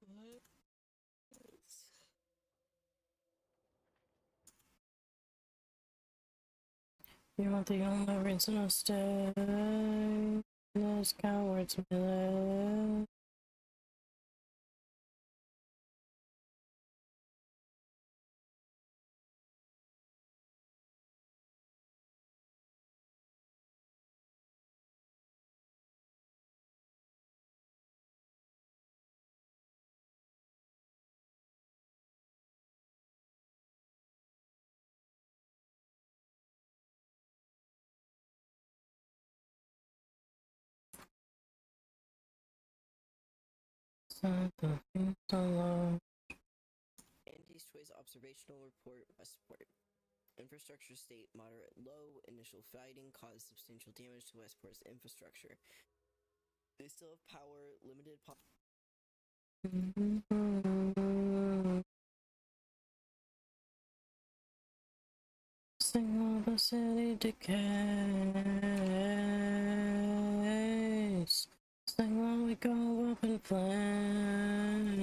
What? You want the only reason to stay? Those cowards melee. Andy's Choice Observational Report, Westport. Infrastructure state moderate low. Initial fighting caused substantial damage to Westport's infrastructure. They still have power, limited Signal the city decays. Signal we go up in flames.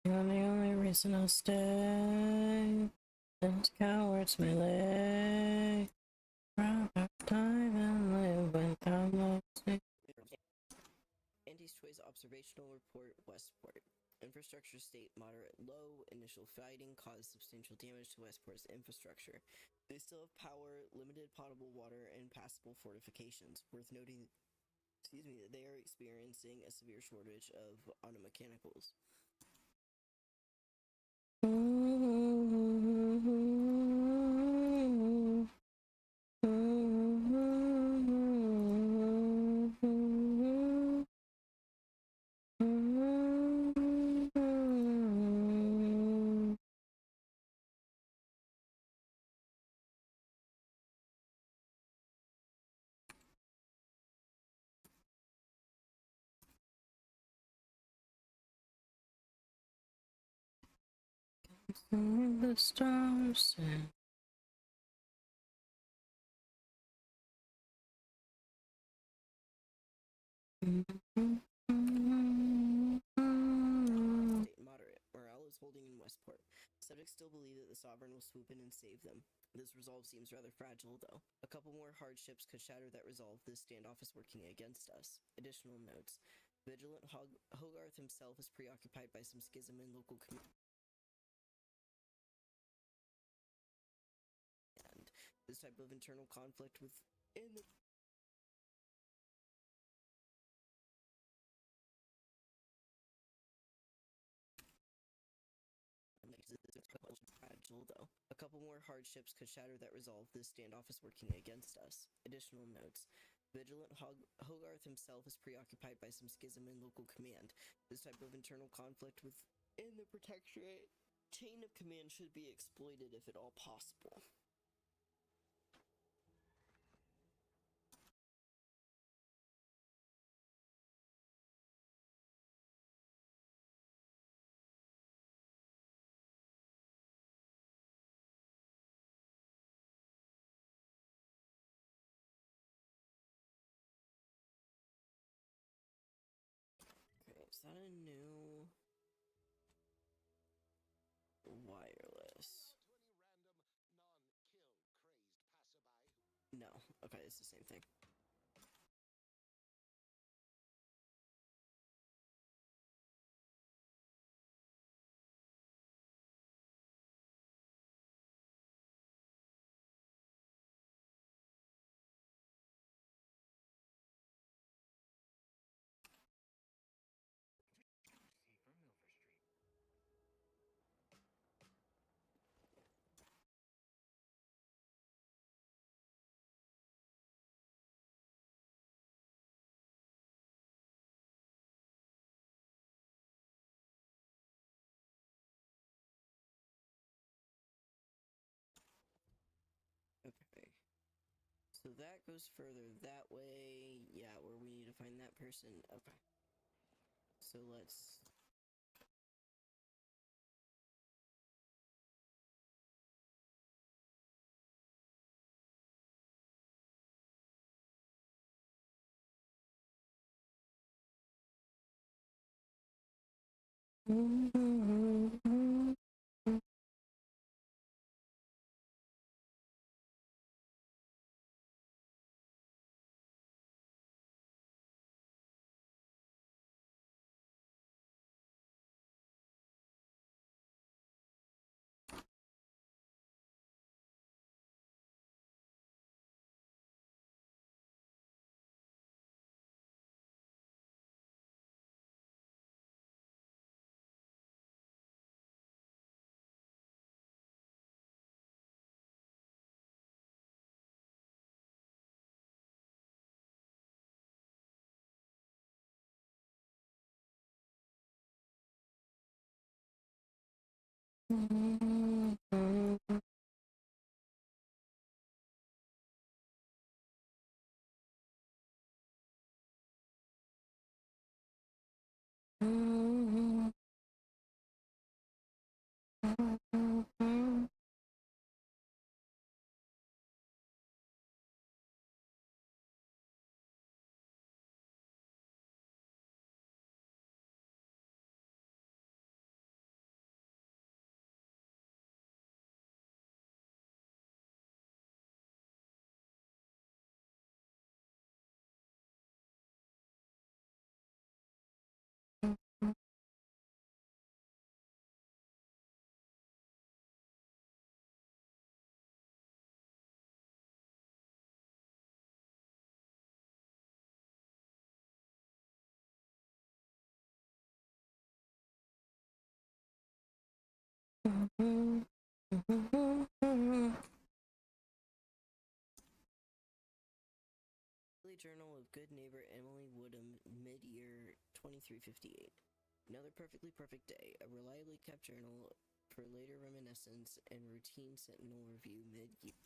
You're the only reason I'll stay. Those cowards melee. Round our time and live without mercy. Andy's Choice Observational Report, Westport. Infrastructure state moderate low. Initial fighting caused substantial damage to Westport's infrastructure. They still have power, limited potable water, and passable fortifications. Worth noting, that they are experiencing a severe shortage of automechanicals. The stars and State moderate. Subjects still believe that the Sovereign will swoop in and save them. This resolve seems rather fragile, though. A couple more hardships could shatter that resolve. This standoff is working against us. Additional notes. Vigilant Hogarth himself is preoccupied by some schism in local command. This type of internal conflict within the fragile, though. A couple more hardships could shatter that resolve. This standoff is working against us. Additional notes. Vigilant Hogarth himself is preoccupied by some schism in local command. This type of internal conflict within the protectorate chain of command should be exploited if at all possible. Okay, is that a new wireless? No. Okay, it's the same thing. Okay. So that goes further that way. Yeah, where we need to find that person. Okay. So let's... Daily Journal of Good Neighbor Emily Woodham, mid-year 2358. Another perfectly perfect day. A reliably kept journal for later reminiscence and routine sentinel review mid-year.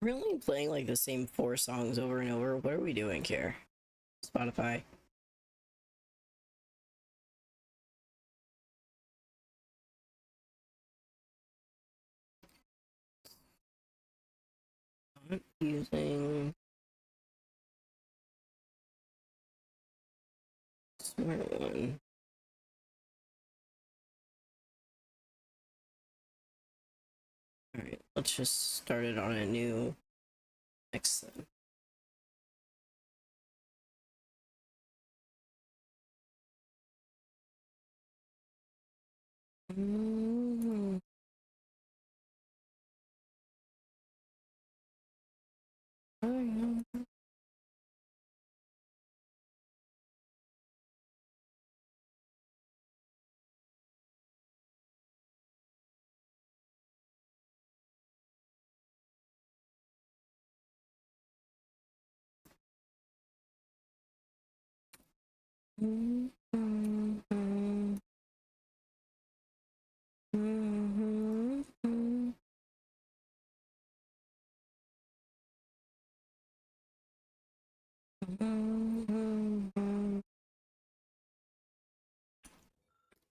Really playing like the same 4 songs over and over. What are we doing here? Spotify. I'm using smart one. Alright, let's just start it on a new X then.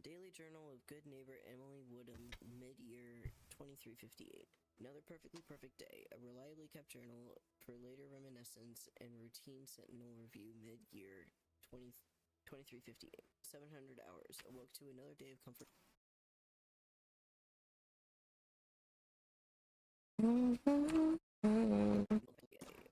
Daily Journal of Good Neighbor Emily Woodham, mid-year 2358. Another perfectly perfect day. A reliably kept journal for later reminiscence and routine sentinel review, mid-year 2358. 700 hours. Awoke to another day of comfort.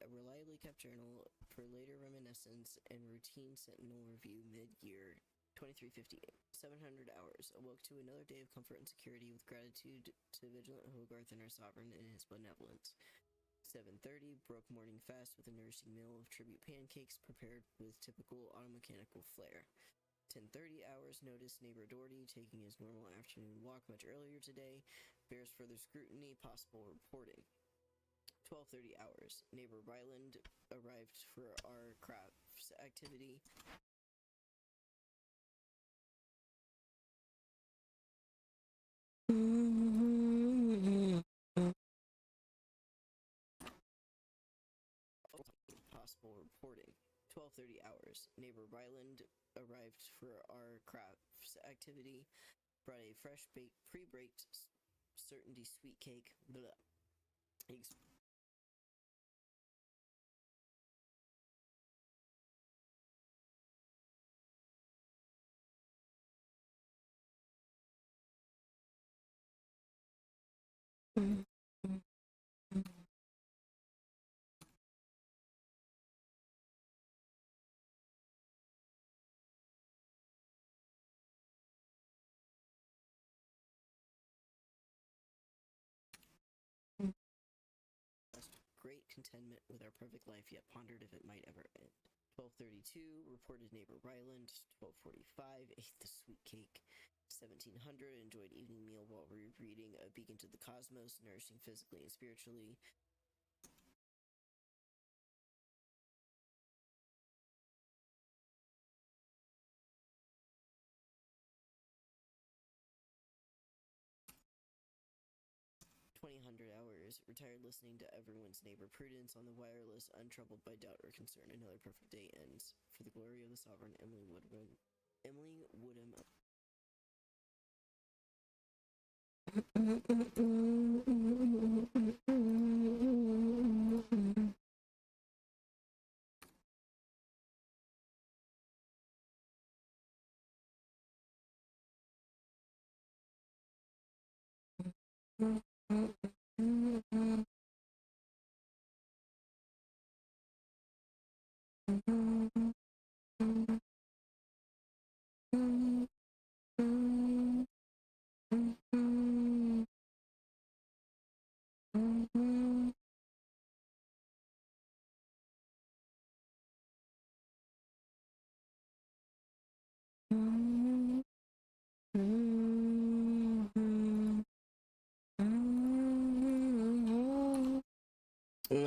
A reliably kept journal for later reminiscence and routine sentinel review, mid-year 2358. 700 hours. Awoke to another day of comfort and security with gratitude to vigilant Hogarth and our sovereign in his benevolence. 7:30. Broke morning fast with a nourishing meal of tribute pancakes prepared with typical automechanical flair. 10:30 hours. Noticed neighbor Doherty taking his normal afternoon walk much earlier today. Bears further scrutiny, possible reporting. 12:30 hours. Neighbor Ryland arrived for our crafts activity. Possible reporting. 12:30 hours. Neighbor Ryland arrived for our crafts activity. Brought a fresh baked, pre-baked certainty sweet cake. Blah. Great contentment with our perfect life, yet pondered if it might ever end. 12:32, reported neighbor Ryland. 12:45, ate the sweet cake. 1700, enjoyed evening meal while reading A Beacon to the Cosmos, nourishing physically and spiritually. $20 retired listening to everyone's neighbor Prudence on the wireless, untroubled by doubt or concern. Another perfect day ends. For the glory of the sovereign, Emily Woodham.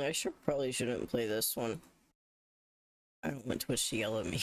I probably shouldn't play this one. I don't want Twitch to yell at me.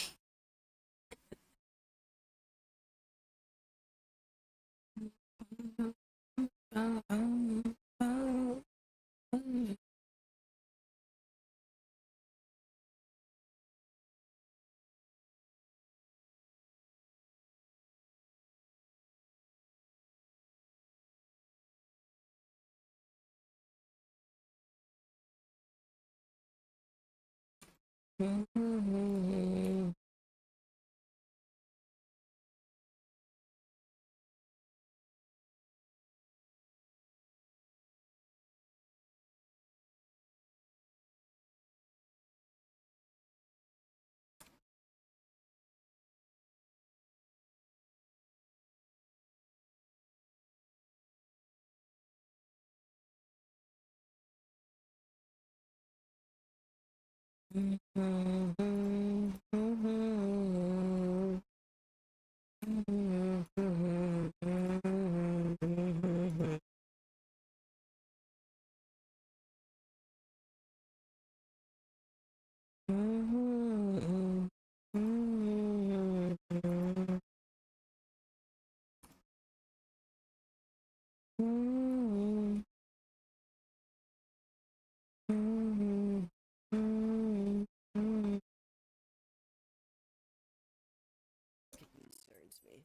Concerns me.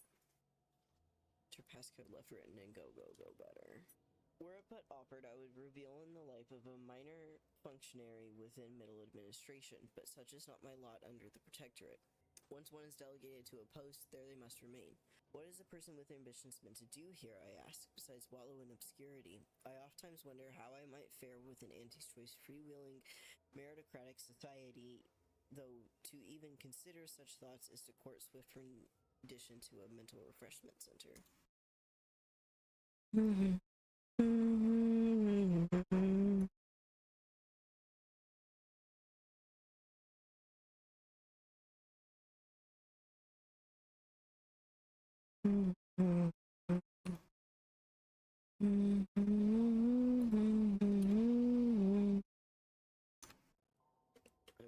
Enter passcode left written and go better. Were a put offered, I would reveal in the life of a minor functionary within middle administration, but such is not my lot under the Protectorate. Once one is delegated to a post, there they must remain. What is a person with ambitions meant to do here, I ask, besides wallow in obscurity? I oftentimes wonder how I might fare with an anti-choice, freewheeling, meritocratic society, though to even consider such thoughts is to court swift rendition to a mental refreshment center. I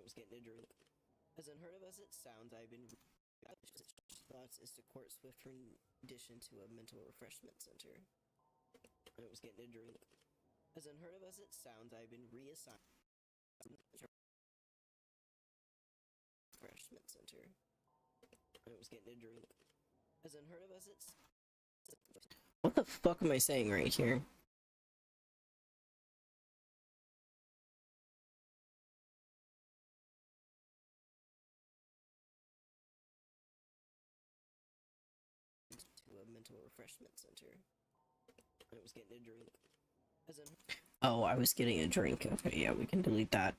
was getting a drink. As unheard of as it sounds, I've been thoughts is to court swift rendition to a mental refreshment center. I was getting a drink. As unheard of as it sounds, I've been reassigned refreshment center. I was getting a drink. As unheard of as it's. What the fuck am I saying right here? To a mental refreshment center. I was getting a drink. As in. Oh, I was getting a drink. Okay, yeah, we can delete that.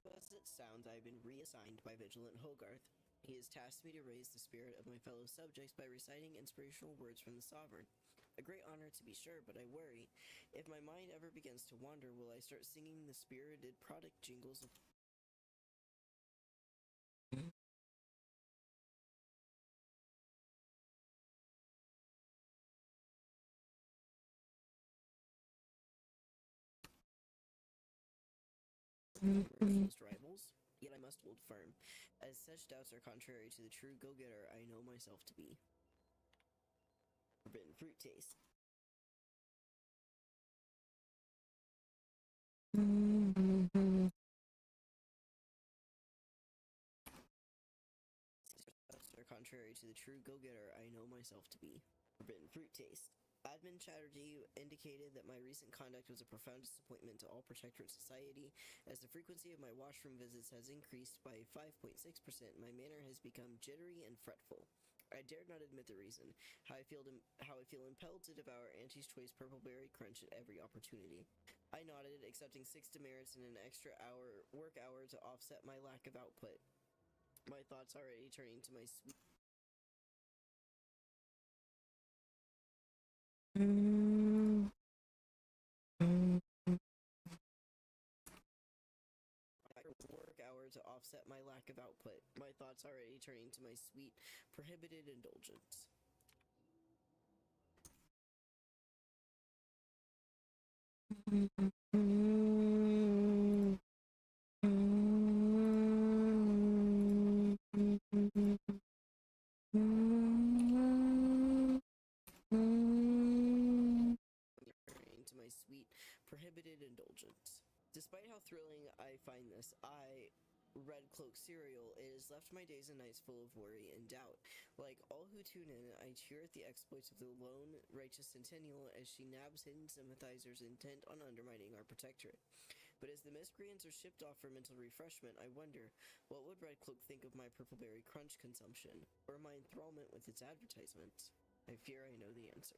As it sounds, I've been reassigned by Vigilant Hogarth. He has tasked me to raise the spirit of my fellow subjects by reciting inspirational words from the Sovereign. A great honor to be sure, but I worry. If my mind ever begins to wander, will I start singing the spirited product jingles of... rivals? Yet I must hold firm, as such doubts are contrary to the true go-getter I know myself to be. Forbidden fruit taste. Are contrary to the true go-getter I know myself to be. Forbidden fruit taste. Admin Chatterjee indicated that my recent conduct was a profound disappointment to all Protectorate society. As the frequency of my washroom visits has increased by 5.6%, my manner has become jittery and fretful. I dared not admit the reason, how I feel impelled to devour Auntie's Choice Purple Berry Crunch at every opportunity. I nodded, accepting 6 demerits and an extra work hour to offset my lack of output. My thoughts already turning to my sweet... work hour to offset my lack of output. My thoughts already turning to my sweet, prohibited indulgence. To my sweet, prohibited indulgence. Despite how thrilling I find this, Red Cloak cereal, it has left my days and nights full of worry and doubt. Like all who tune in, I cheer at the exploits of the lone, righteous Centennial as she nabs hidden sympathizers intent on undermining our Protectorate. But as the miscreants are shipped off for mental refreshment, I wonder, what would Red Cloak think of my Purpleberry Crunch consumption, or my enthrallment with its advertisements? I fear I know the answer.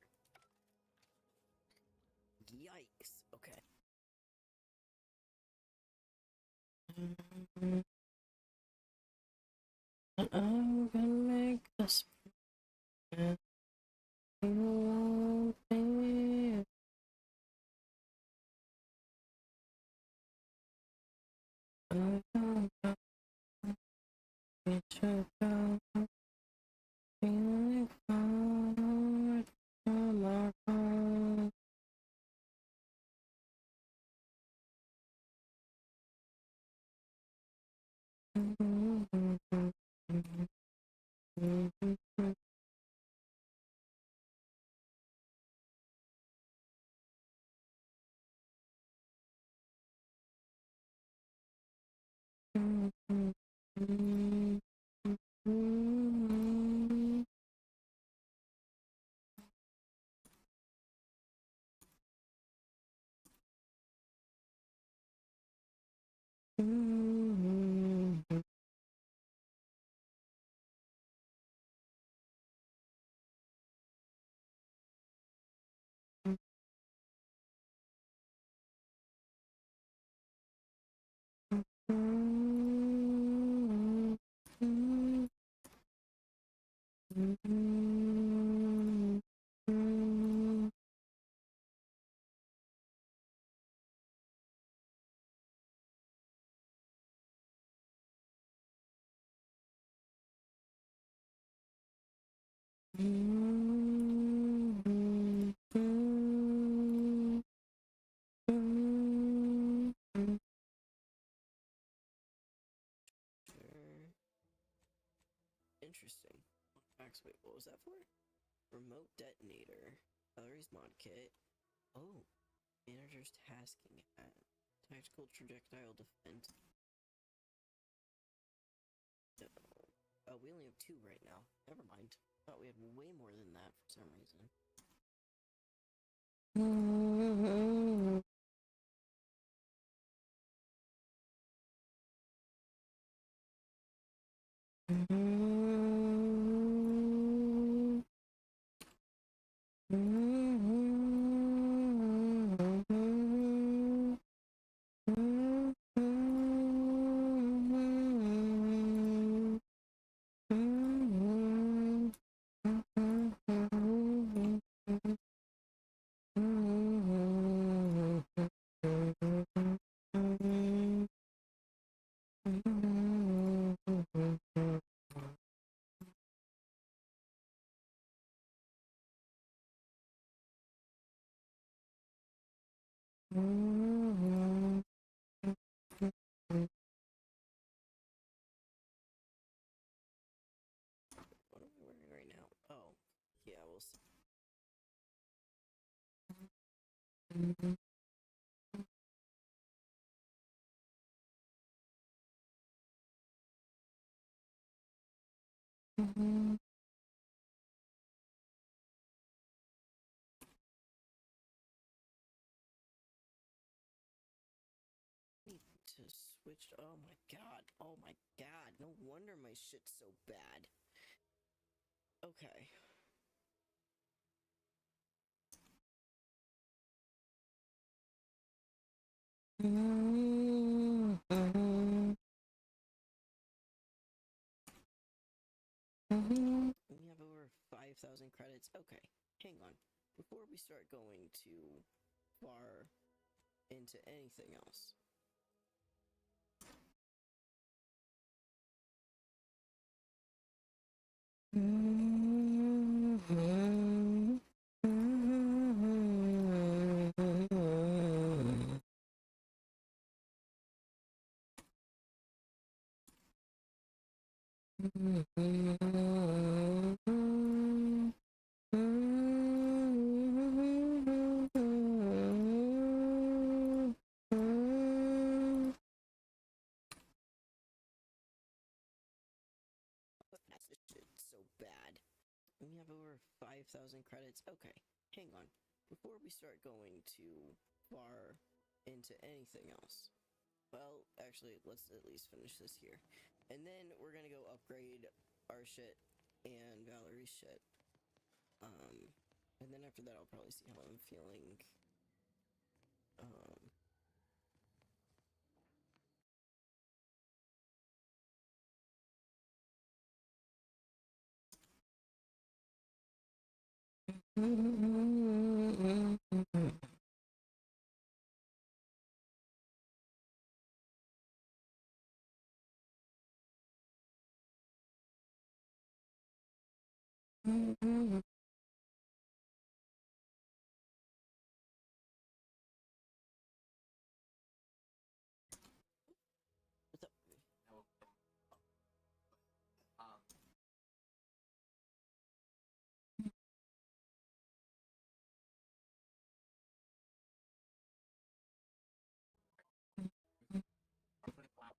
Yikes. Okay. I'm gonna make us. You won't be. I don't know. We should go. Feeling forward from our home. Interesting. Max, wait, what was that for? Remote detonator. Valerie's mod kit. Oh. Manager's tasking hat. Tactical projectile defense. No. Oh, we only have 2 right now. Never mind. Thought we had way more than that for some reason. What am I wearing right now? Oh, yeah, we'll see. Need to switch. Oh my god. Oh my god. No wonder my shit's so bad. Okay. We have over 5,000 credits. Okay, hang on. Before we start going too far into anything else. This shit's so bad. We have over 5,000 credits. Okay, hang on. Before we start going too far into anything else. Well, actually, let's at least finish this here. And then we're gonna go upgrade our shit and Valerie's shit. And then after that, I'll probably see how I'm feeling. What's up?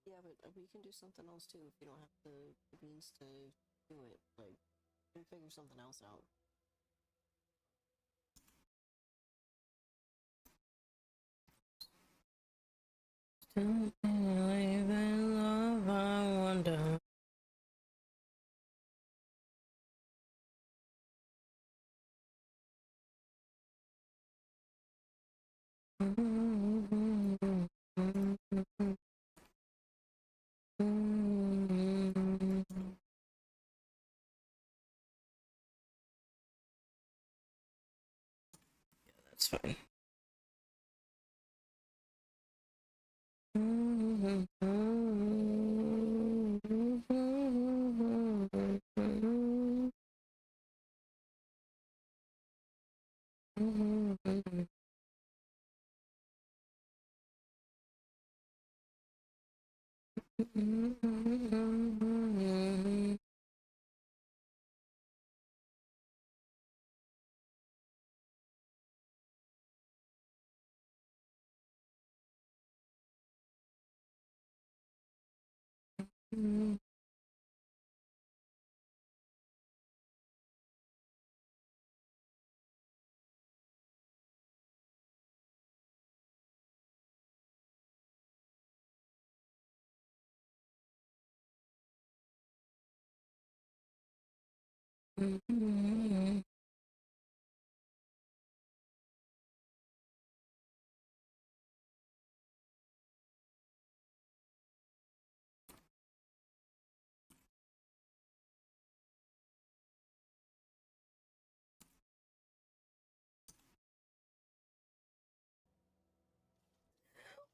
Yeah, but we can do something else too if we don't have the means to do it. Like, we can figure something else out. Still believe in love, I wonder. That's fine.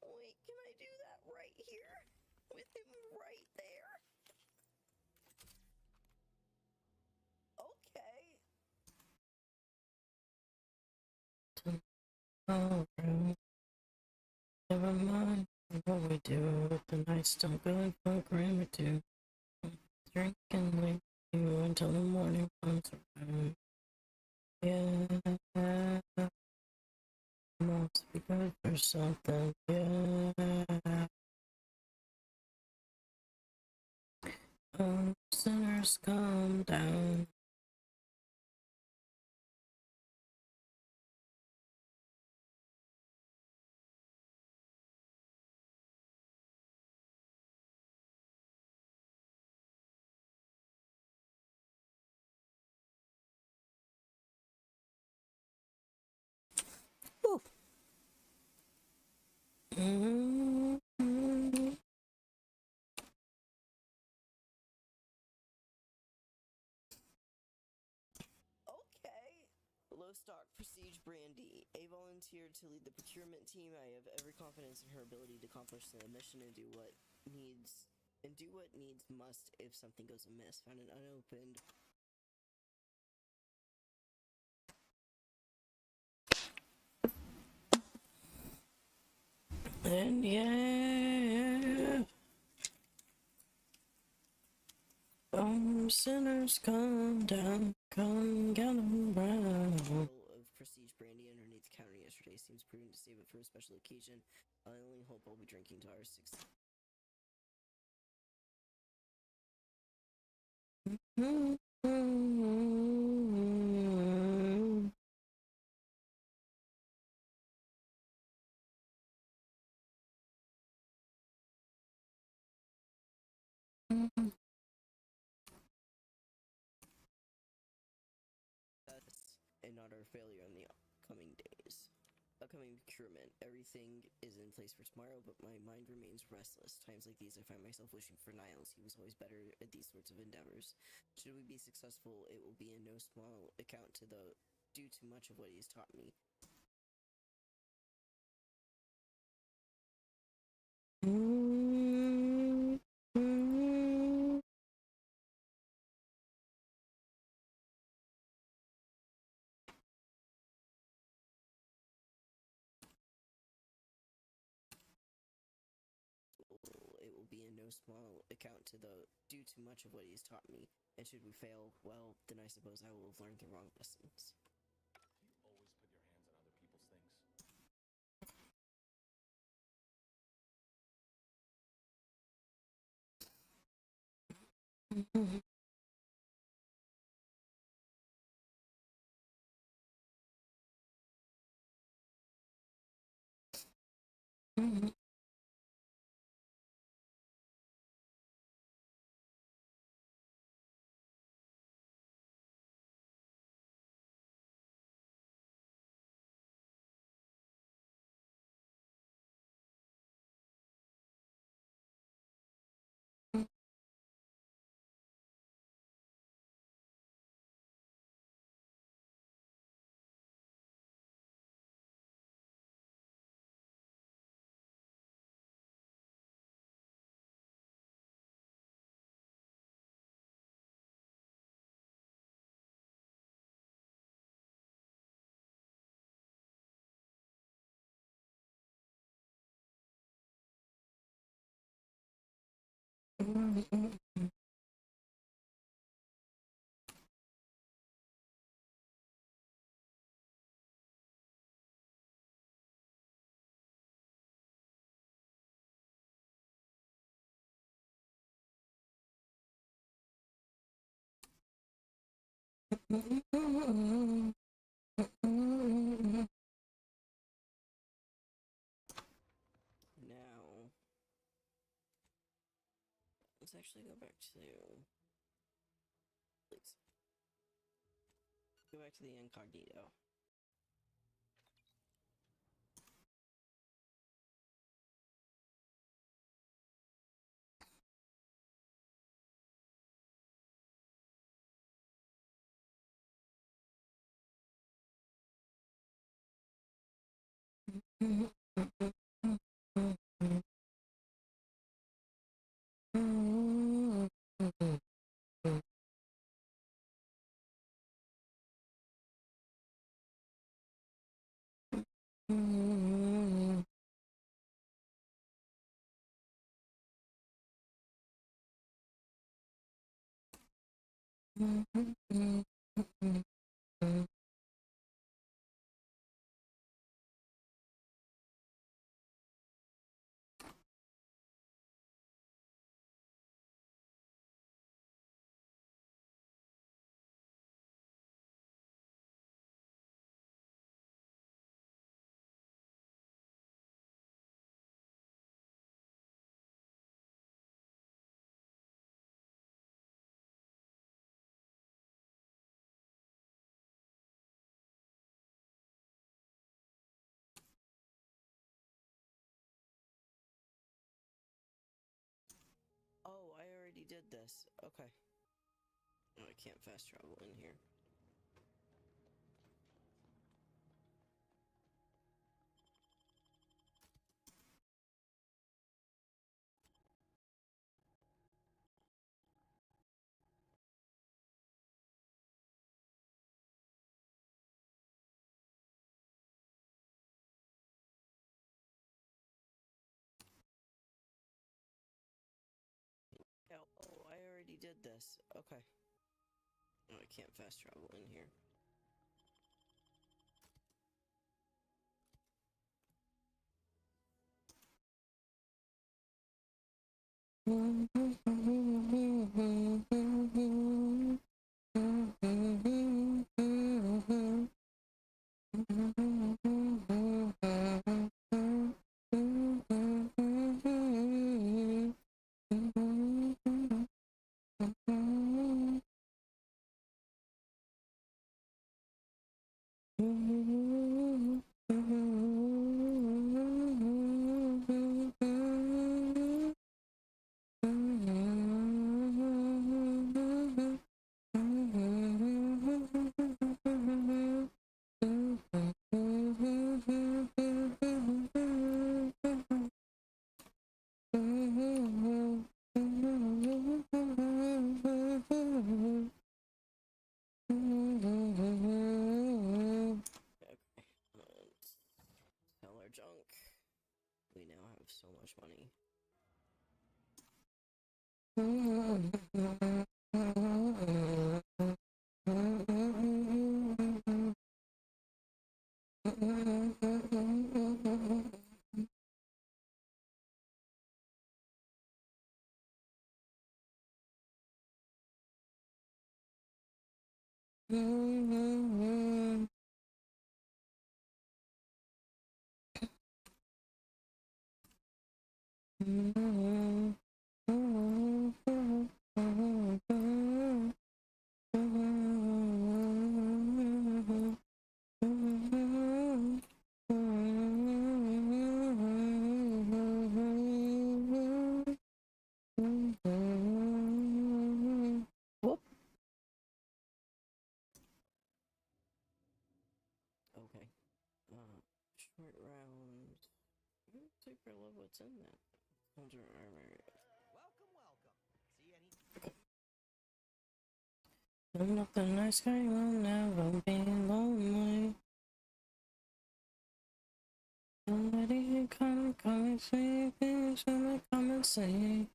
Wait, can I do that right here? With him right there? Okay. Tomorrow. Never mind what we do with the night still going for a gram or two. Drink and leave you until the morning comes around. Yeah, must be good for something. Yeah. Oh, sinners, calm down. Whew. Okay. Low stock Prestige Brandy. A volunteer to lead the procurement team. I have every confidence in her ability to accomplish the mission and do what needs must if something goes amiss. Found an unopened. And yeah. Sinners, calm down. Come gather around. Of Prestige Brandy underneath the counter yesterday. Seems prudent to save it for a special occasion. I only hope I'll be drinking to our 6th. or failure in the upcoming days. Upcoming procurement. Everything is in place for tomorrow, but my mind remains restless. Times like these, I find myself wishing for Niles. He was always better at these sorts of endeavors. Should we be successful, it will be in no small account due to much of what he has taught me. It will be in no small account due to much of what he has taught me. And should we fail, well, then I suppose I will have learned the wrong lessons. Do you always put your hands on other people's things? Now, let's actually go back to... Please. Go back to the incognito. Oh, I already did this. Okay. Oh, I can't fast travel in here. Oh, I already did this. Okay. Oh, I can't fast travel in here. Whoop. Okay. Short round. Super love what's in that. Welcome, welcome. See any? I'm not the nice guy, will never be lonely. Somebody come and see me, somebody come and see.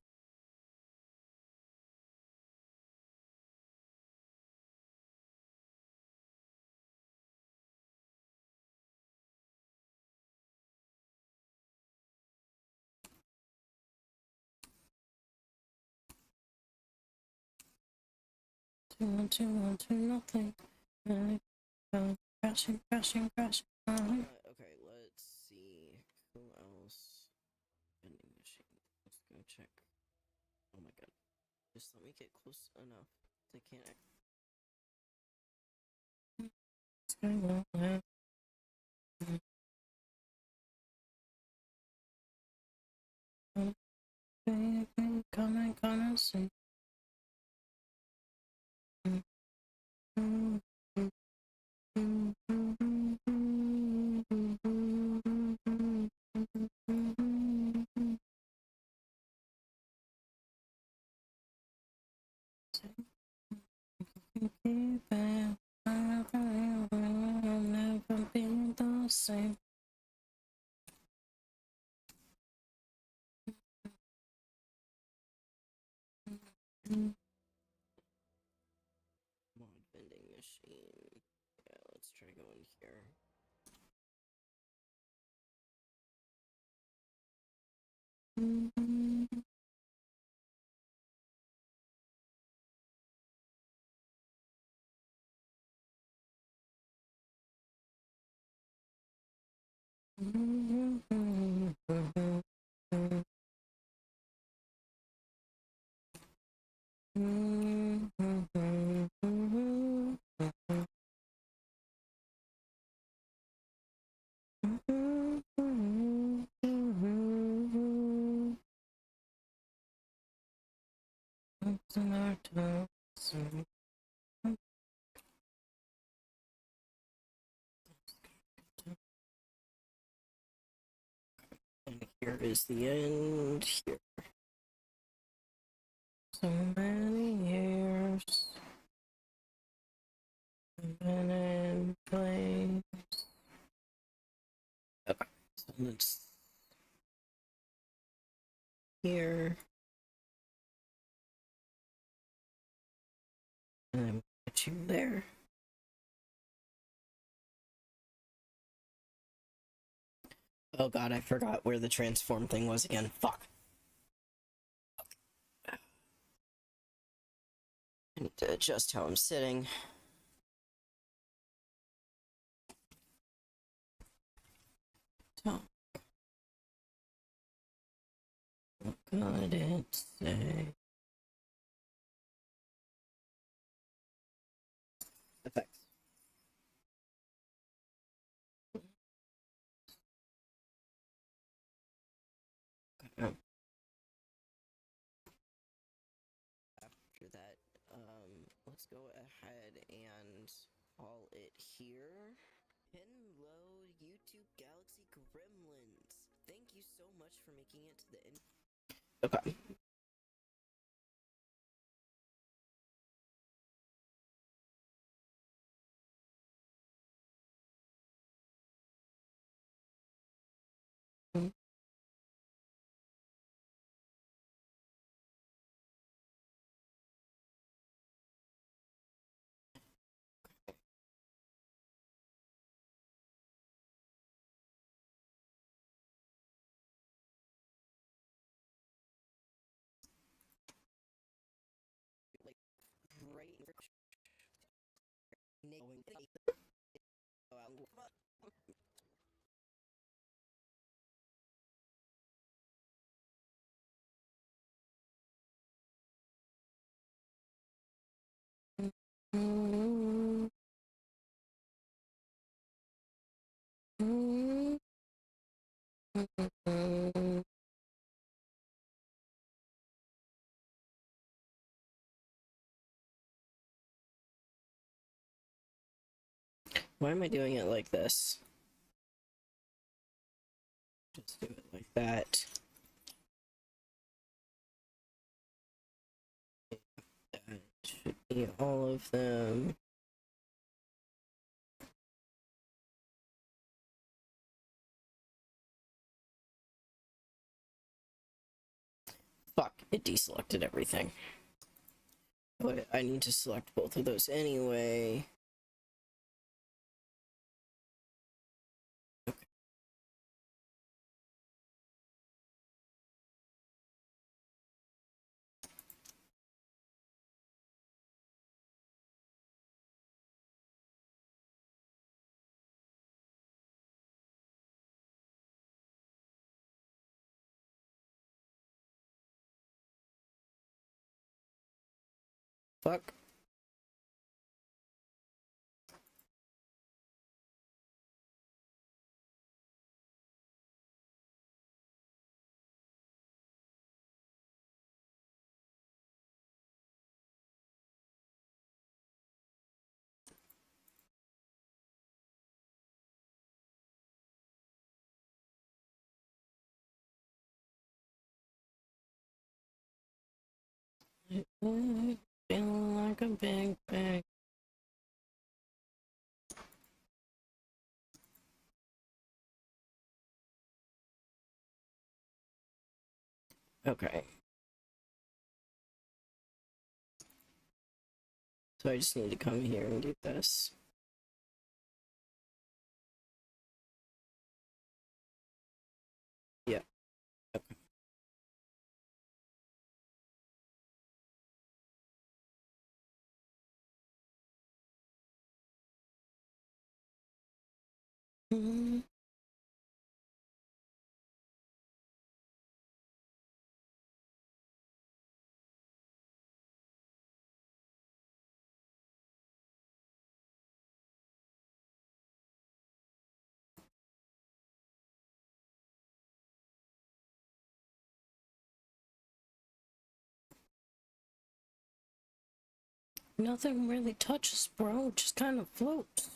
Two, nothing. Crashing. Okay, let's see. Who else? Vending machine. Let's go check. Oh my god. Just let me get close enough. They can't. Baby, come and see. I'll never be the same. Mod vending machine. Yeah, let's try going here. And here is the end. Here. So many years I've been in place. Okay. So let's here. And then put you there. Oh god, I forgot where the transform thing was again. Fuck. I need to adjust how I'm sitting. Talk. What could it say? Effects. Okay. After that, let's go ahead and call it here. Hello, YouTube Galaxy Gremlins. Thank you so much for making it to the end. Okay. Why am I doing it like this? Just do it like that. That should be all of them. Fuck, it deselected everything. But I need to select both of those anyway. Okay. Fuck. Feeling like a big bag. Okay. So I just need to come here and do this. Yeah. Okay. Nothing really touches, bro. It just kind of floats.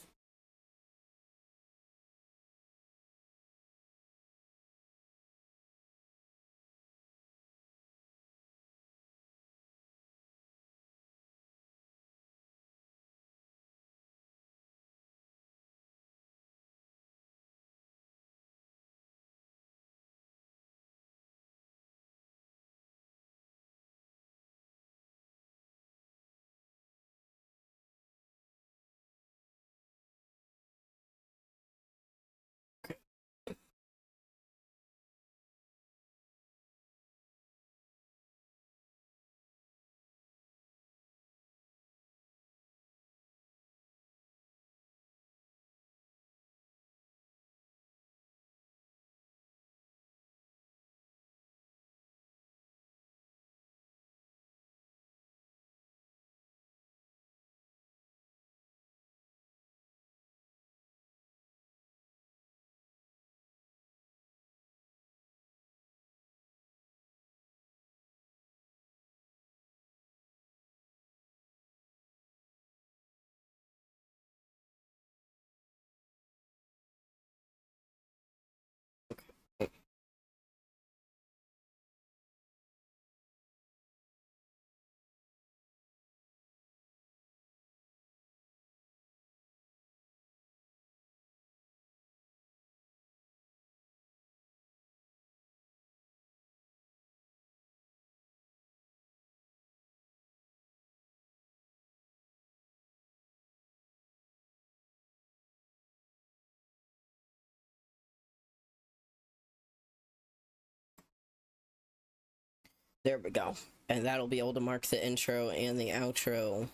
There we go. And that'll be able to mark the intro and the outro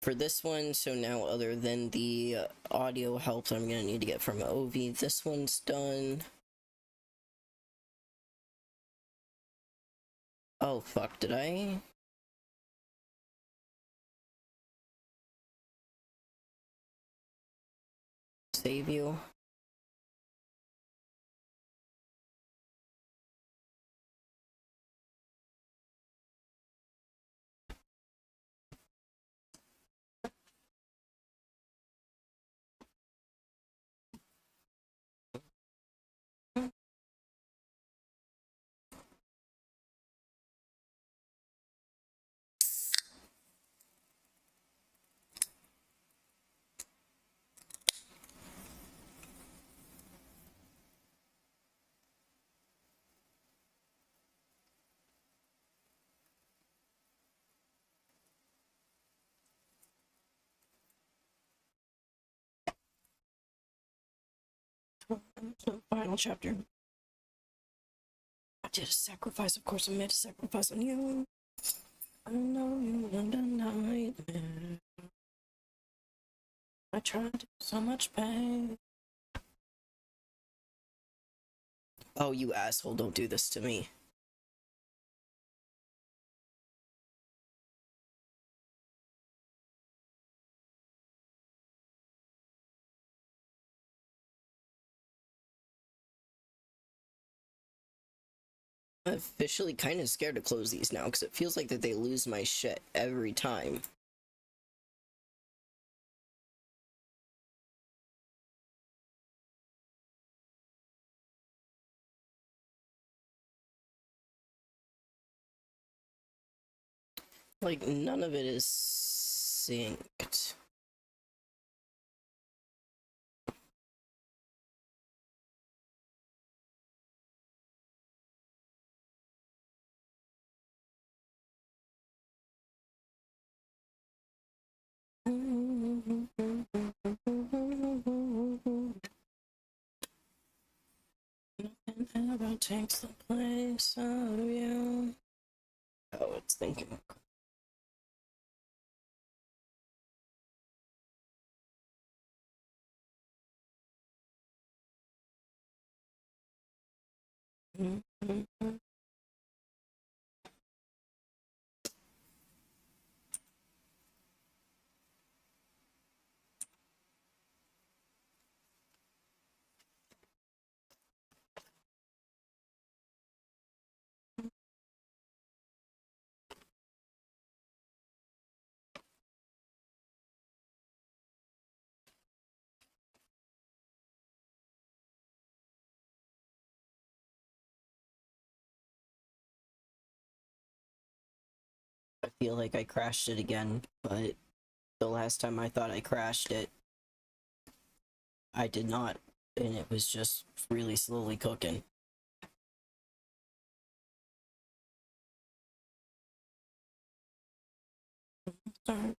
for this one, so now other than the audio help that I'm gonna need to get from Ovi, this one's done. Oh fuck, did I? Save you? Final chapter. I did a sacrifice, of course I made a sacrifice on you. I know you want a nightmare. I tried so much pain. Oh, you asshole, don't do this to me. I'm officially kind of scared to close these now, because it feels like that they lose my shit every time. Like, none of it is synced. Nothing ever takes the place of you. Oh, it's thinking. I feel like I crashed it again, but the last time I thought I crashed it, I did not, and it was just really slowly cooking. Start.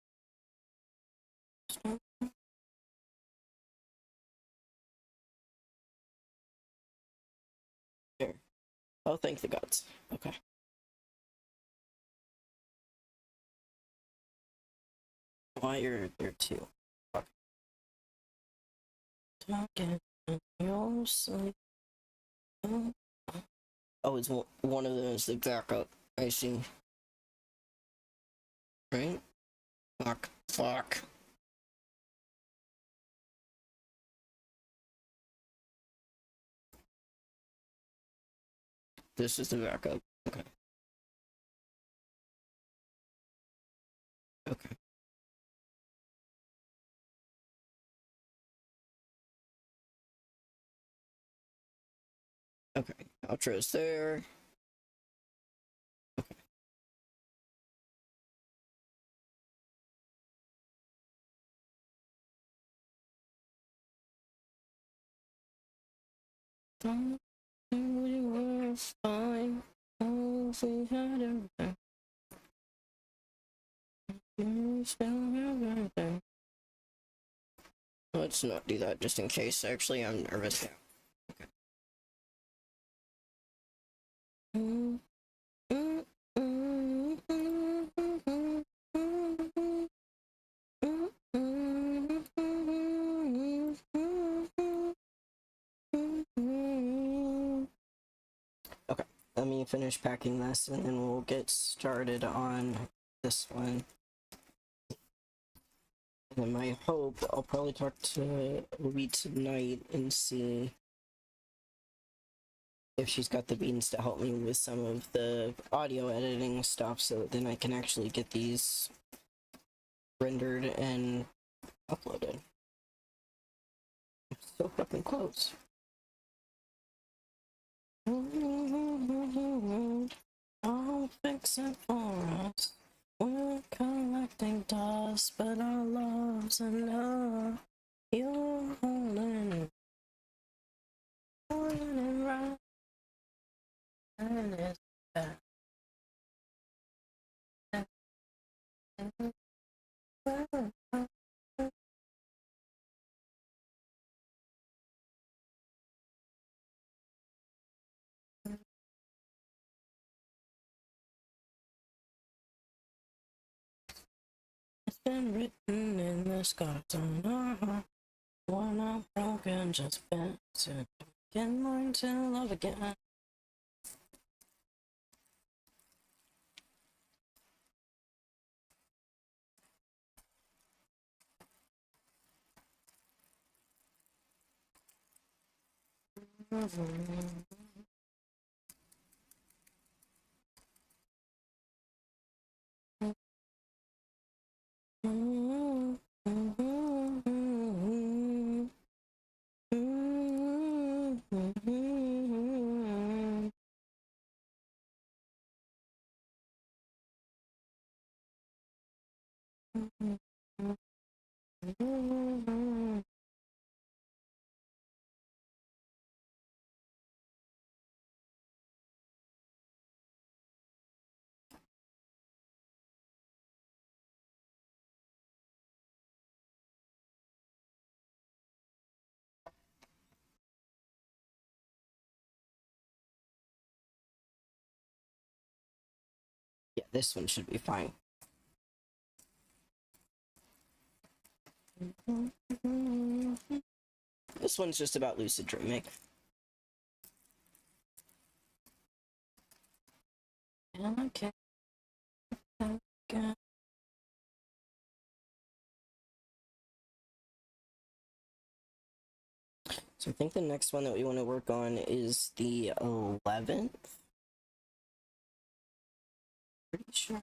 There. Oh, thank the gods. Okay. Why are there two? Talking in your sleep. Oh, it's one of those the backup. I see. Right? Fuck. Fuck. This is the backup. Okay. Okay. Okay. Outro's there. Okay. Don't think we were fine. Oh, if we had everything. You still have everything. Let's not do that just in case. Actually, I'm nervous. let me finish packing this and then we'll get started on this one. And my hope, I'll probably talk to Obi tonight and see if she's got the beans to help me with some of the audio editing stuff, so that then I can actually get these rendered and uploaded. So fucking close. I'll fix it for us. We're collecting dust, but our love's enough. You're holding it right, and it's back. It's been written in the scars on our heart. We're not broken, just bent to can learn to love again. Yeah, this one should be fine. This one's just about lucid dreaming. And I can't again. So I think the next one that we want to work on is the 11th. Pretty sure.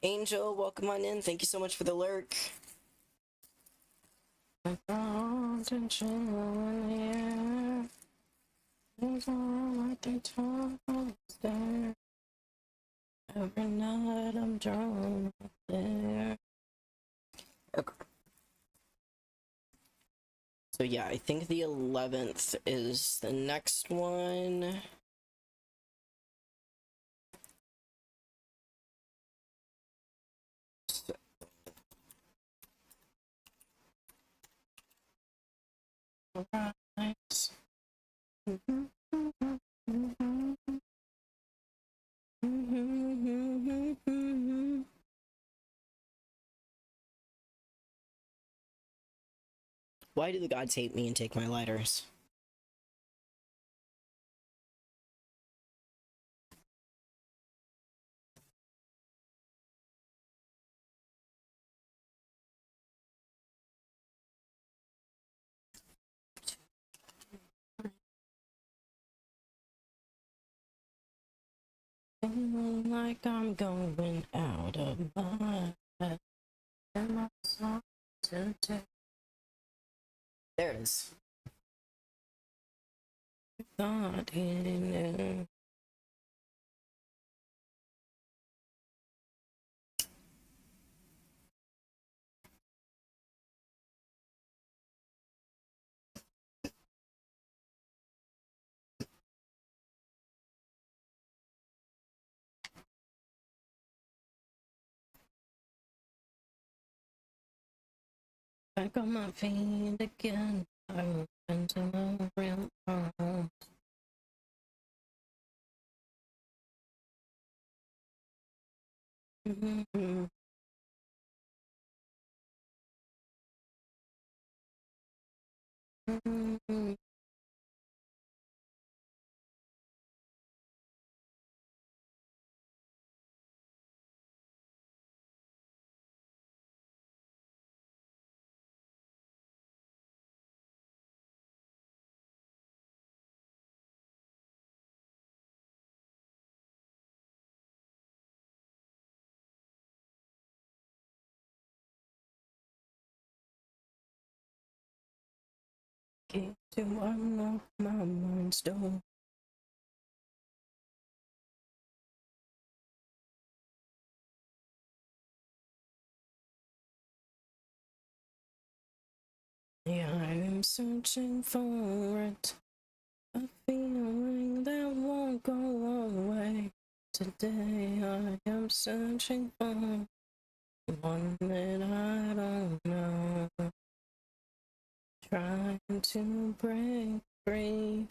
Angel, welcome on in. Thank you so much for the lurk. Every night I'm drawn up there. Okay. So yeah, I think the 11th is the next one. Right. Why do the gods hate me and take my lighters? Feeling like I'm going out of my head. Am I so today? There it is. Thought he knew. Back on my feet again. I'm into the real world. Mm-hmm. Mm-hmm. Get to unlock my mind's door. Yeah, I'm searching for it. A feeling that won't go away. Today I am searching for one that I don't know. Trying to break free.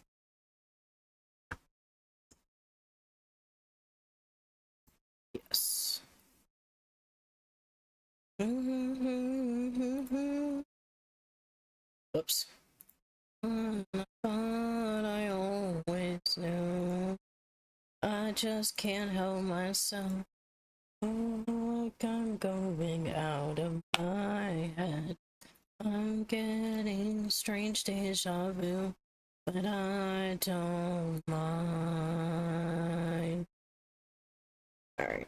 Yes. Oops. I thought I always knew. I just can't help myself. Oh, like I'm going out of my head. I'm getting strange deja vu, but I don't mind. Alright.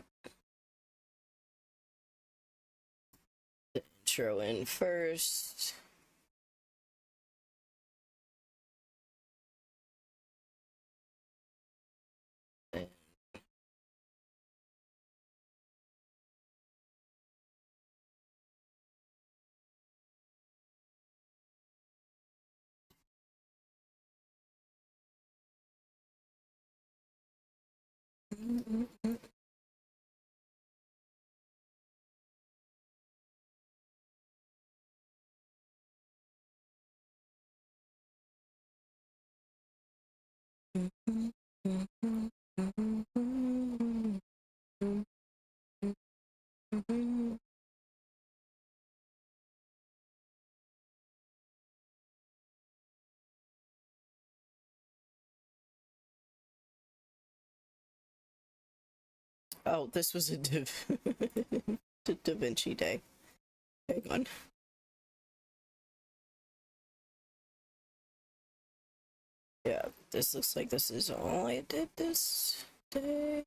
Intro in first. Oh, this was a DaVinci day. Hang on. Yeah, this looks like this is all I did this day.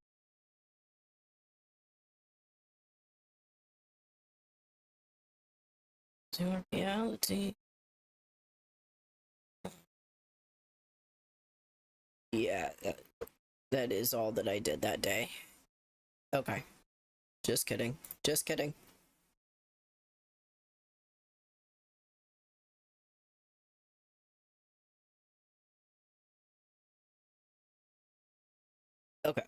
To reality. Yeah, that is all that I did that day. Okay. Just kidding. Just kidding. Okay.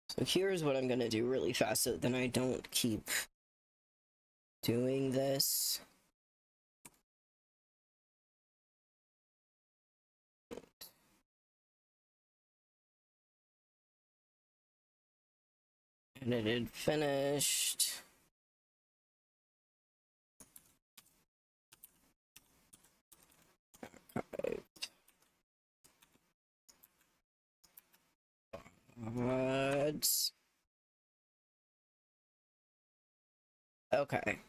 So here's what I'm gonna do really fast so then I don't keep doing this. Edited, finished. What? Okay.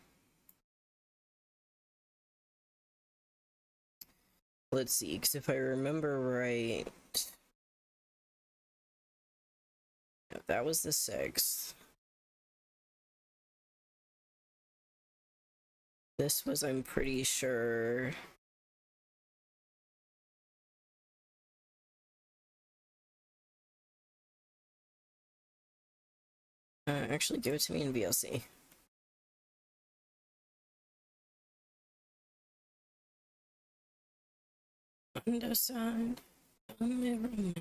Let's see, because if I remember right, that was the 6th. This was, I'm pretty sure. Actually, give it to me in VLC. Underside, don't mirror me.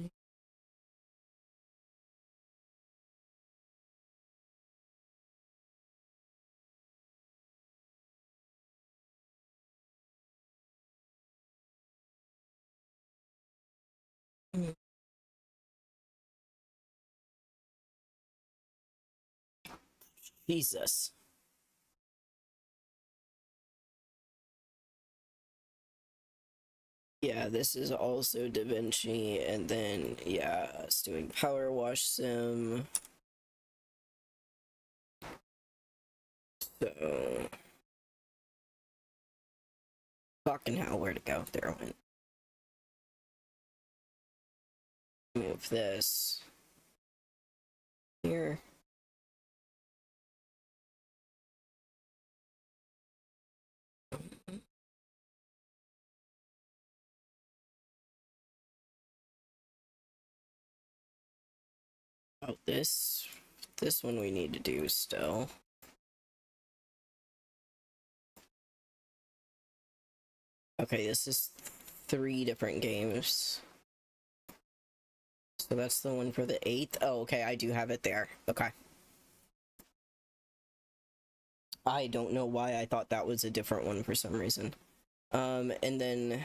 Jesus. Yeah, this is also DaVinci, and then, yeah, it's doing Power Wash Sim. So... Fucking hell, where'd it go? There it went. Move this. Here. Oh, this one we need to do still. Okay, this is 3 different games. So that's the one for the 8th. Oh, okay, I do have it there. Okay. I don't know why I thought that was a different one for some reason. And then...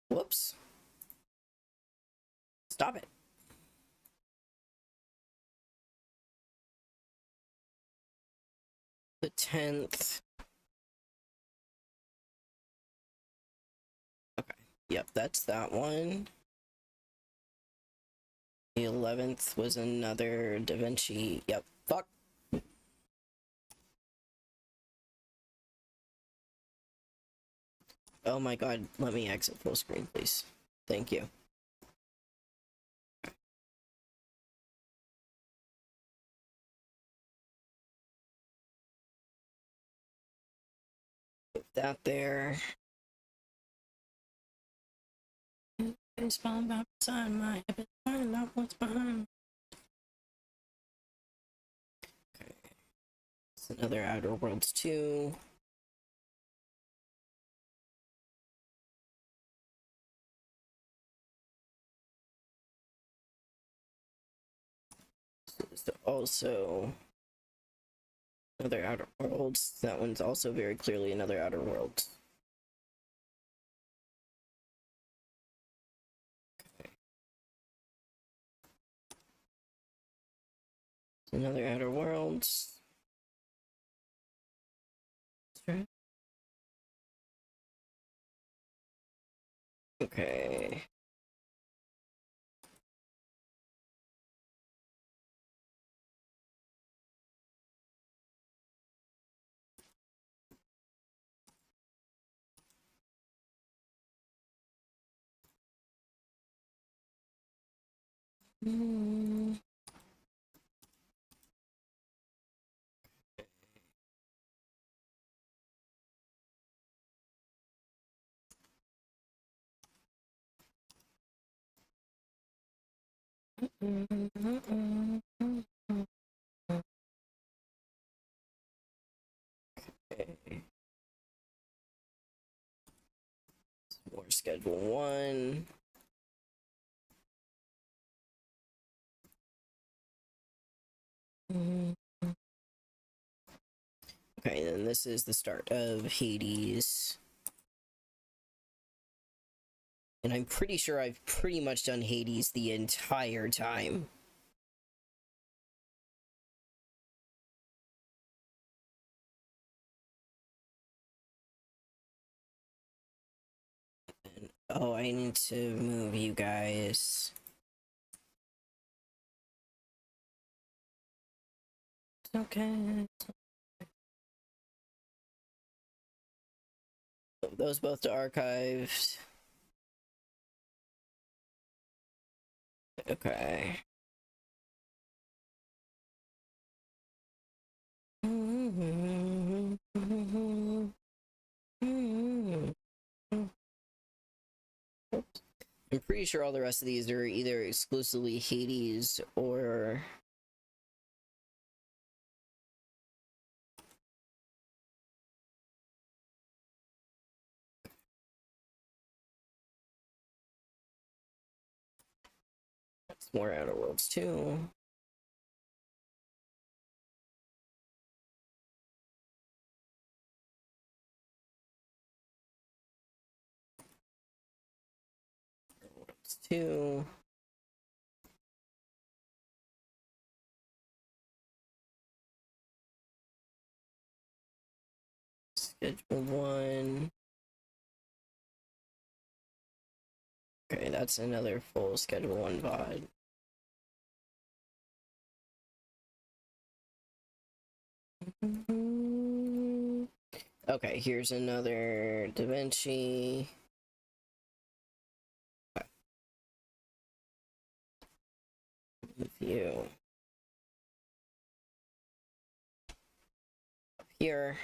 Whoops. Stop it. The 10th. Okay. Yep, that's that one. The 11th was another DaVinci. Yep. Fuck. Oh my god, let me exit full screen, please. Thank you. Put that there. It's falling back beside my hip. It's finding out what's behind. Okay. It's another Outer Worlds 2. This is also another Outer Worlds. That one's also very clearly another Outer Worlds. Okay. Another Outer Worlds. Right. Okay. Mm. Okay. More schedule 1. Okay, then this is the start of Hades. And I'm pretty sure I've pretty much done Hades the entire time. And, oh, I need to move you guys. It's okay. Those both to archives. Okay. I'm pretty sure all the rest of these are either exclusively Hades or... It's more Outer Worlds too. Outer Worlds 2. schedule 1. Okay, that's another full schedule 1 VOD. Okay, here's another DaVinci. View. Here.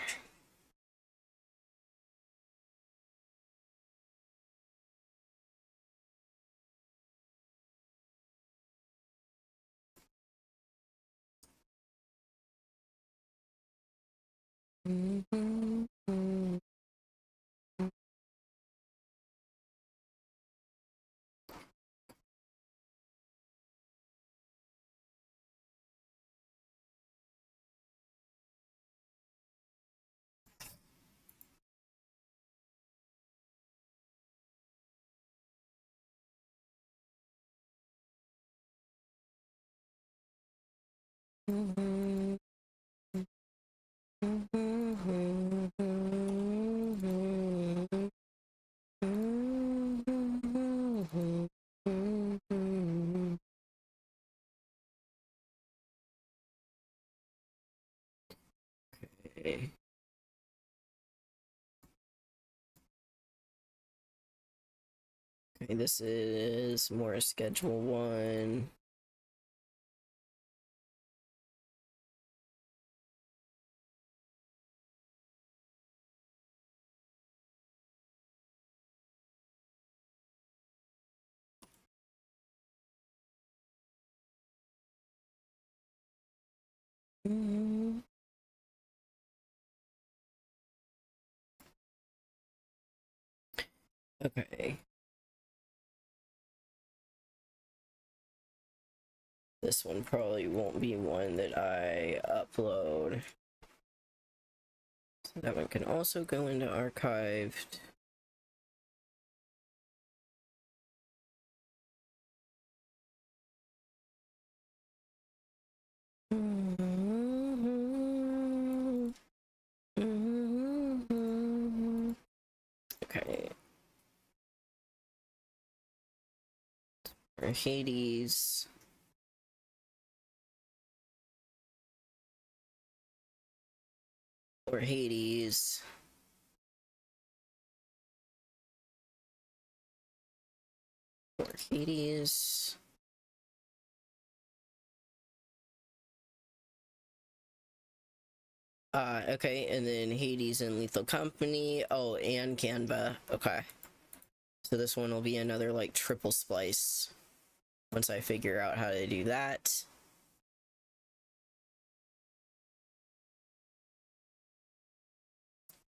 Okay. Okay, this is more schedule 1. Okay. This one probably won't be one that I upload. So that one can also go into archived. Okay. Or Hades. Or Hades. Or Hades. Okay, and then Hades and Lethal Company. Oh, and Canva. Okay. So this one will be another, like, triple splice. Once I figure out how to do that.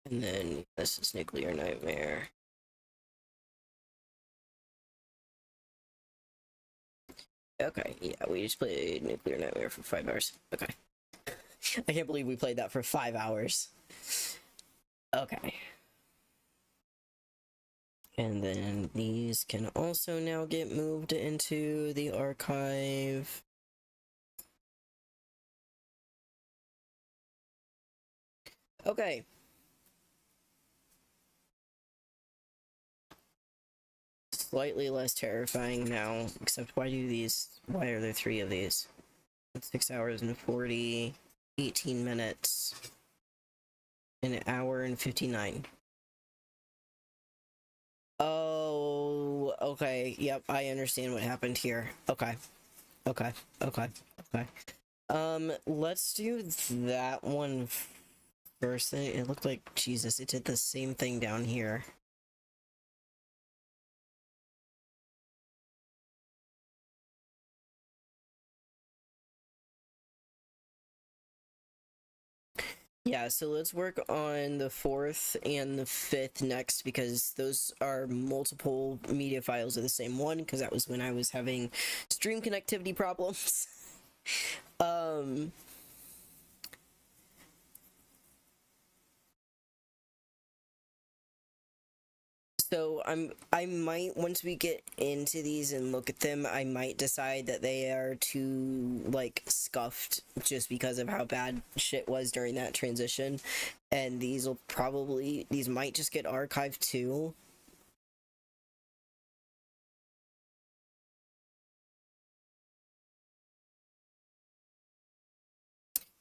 And then this is Nuclear Nightmare. Okay, yeah, we just played Nuclear Nightmare for 5 hours. Okay. I can't believe we played that for 5 hours. Okay. And then these can also now get moved into the archive. Okay. Slightly less terrifying now, except why are there 3 of these? 6 hours and 40, 18 minutes, an hour and 59. Oh, okay. Yep, I understand what happened here. Okay. Let's do that one first. It looked like, Jesus, it did the same thing down here. Yeah, so let's work on the 4th and the 5th next, because those are multiple media files of the same one, because that was when I was having stream connectivity problems. So I might, once we get into these and look at them, I might decide that they are too like scuffed just because of how bad shit was during that transition, and these might just get archived too.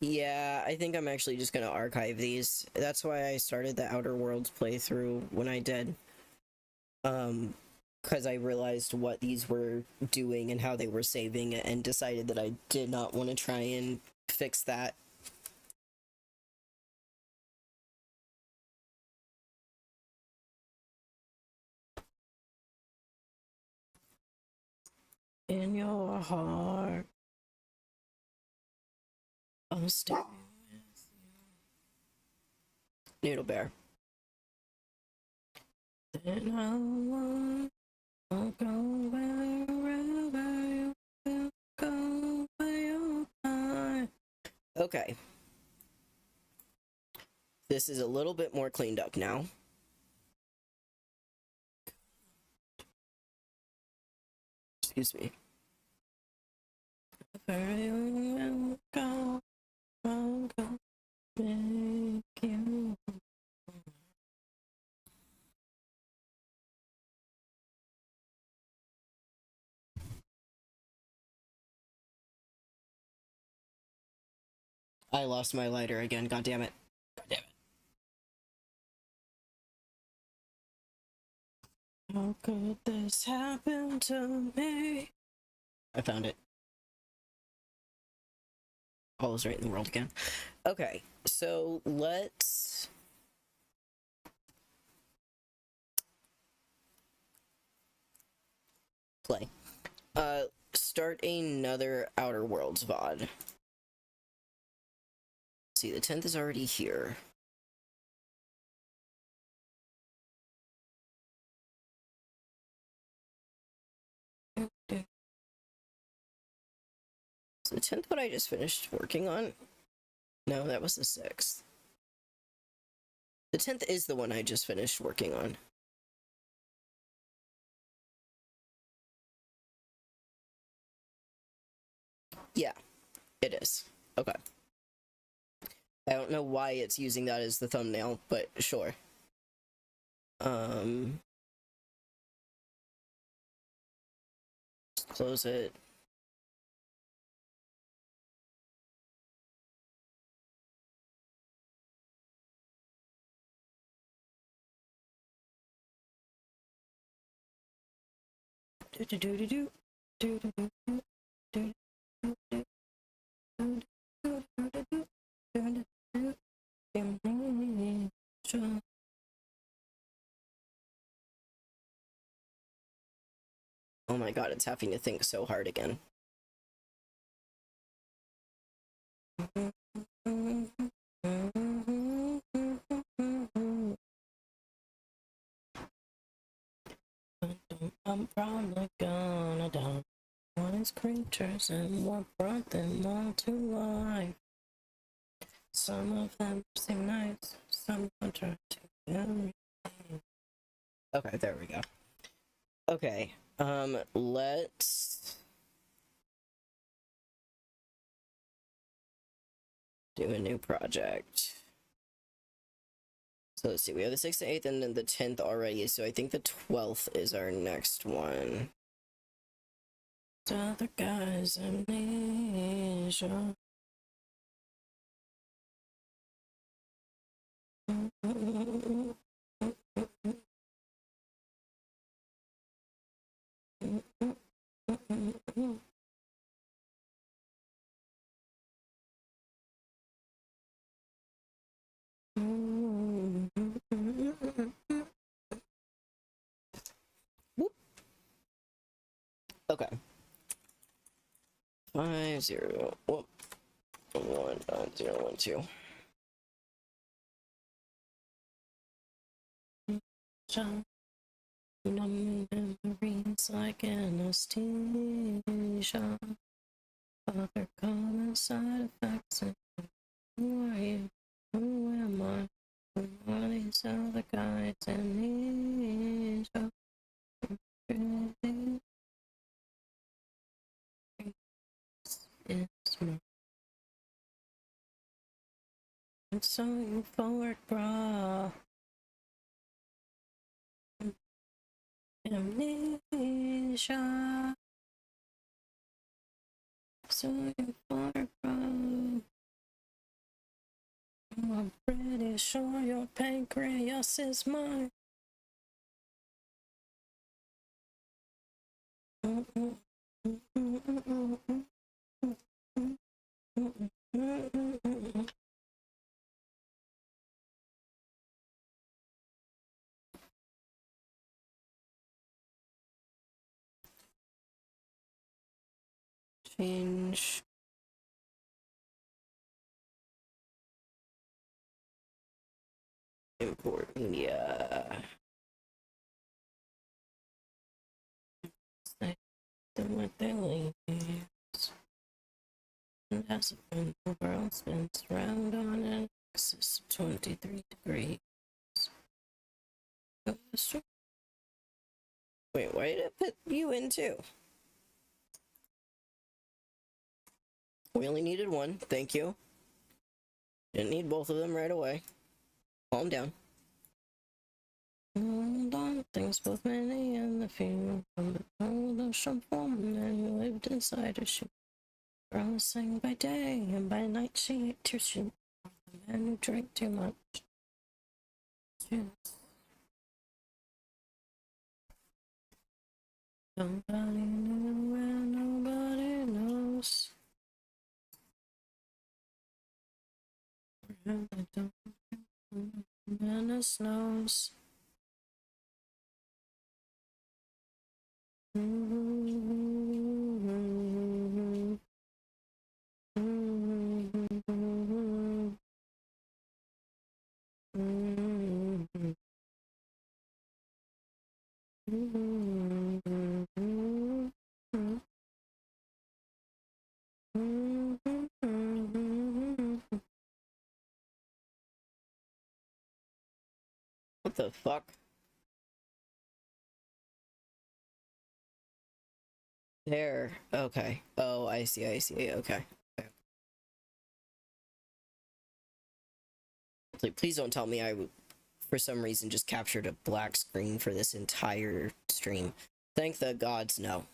Yeah, I think I'm actually just gonna archive these. That's why I started the Outer Worlds playthrough when I did. Because I realized what these were doing and how they were saving it, and decided that I did not want to try and fix that. In your heart, I'll stay with Noodle Bear. you. Then I'll go wherever you will go, where you'll find. Okay. This is a little bit more cleaned up now. Excuse me. Where you will go, I'll go make you. I lost my lighter again, god damn it. God damn it. How could this happen to me? I found it. All is right in the world again. Okay, so let's play. Start another Outer Worlds VOD. Let's see, the 10th is already here. Is the 10th what I just finished working on? No, that was the 6th. The 10th is the one I just finished working on. Yeah, it is. Okay. I don't know why it's using that as the thumbnail, but sure. Just close it. Oh my god, it's having to think so hard again. I'm probably gonna die. Wise creatures and what brought them all to life. Some of them seem nice, some are trying to kill me. Okay, there we go. Okay, let's do a new project. So let's see, we have the 6th, 8th, and then the 10th already, so I think the 12th is our next one. Other guys, amnesia. Whoop. Okay. 5 0 whoop 1 5 0 1 2. Memories like anesthesia. Other common side effects. Who are you? Who am I? These are the guides and these are it's more. And so you forward bra. Amnesia. So you forward bra. I'm pretty sure your pancreas is mine. Change. Import media. Then what they leaves. And as when the world spins round on an axis of 23 degrees. Wait, why did it put you in two? We only needed one, thank you. Didn't need both of them right away. Calm down. Hold on, things both many and the few. From the old ocean woman who lived inside a ship. Promising by day and by night she ate her soup. The man who drank too much. Cheers. Nobody knew and nobody knows. And it snows. What the fuck? There. Okay. Oh, I see, okay. Please don't tell me I, for some reason, just captured a black screen for this entire stream. Thank the gods, no.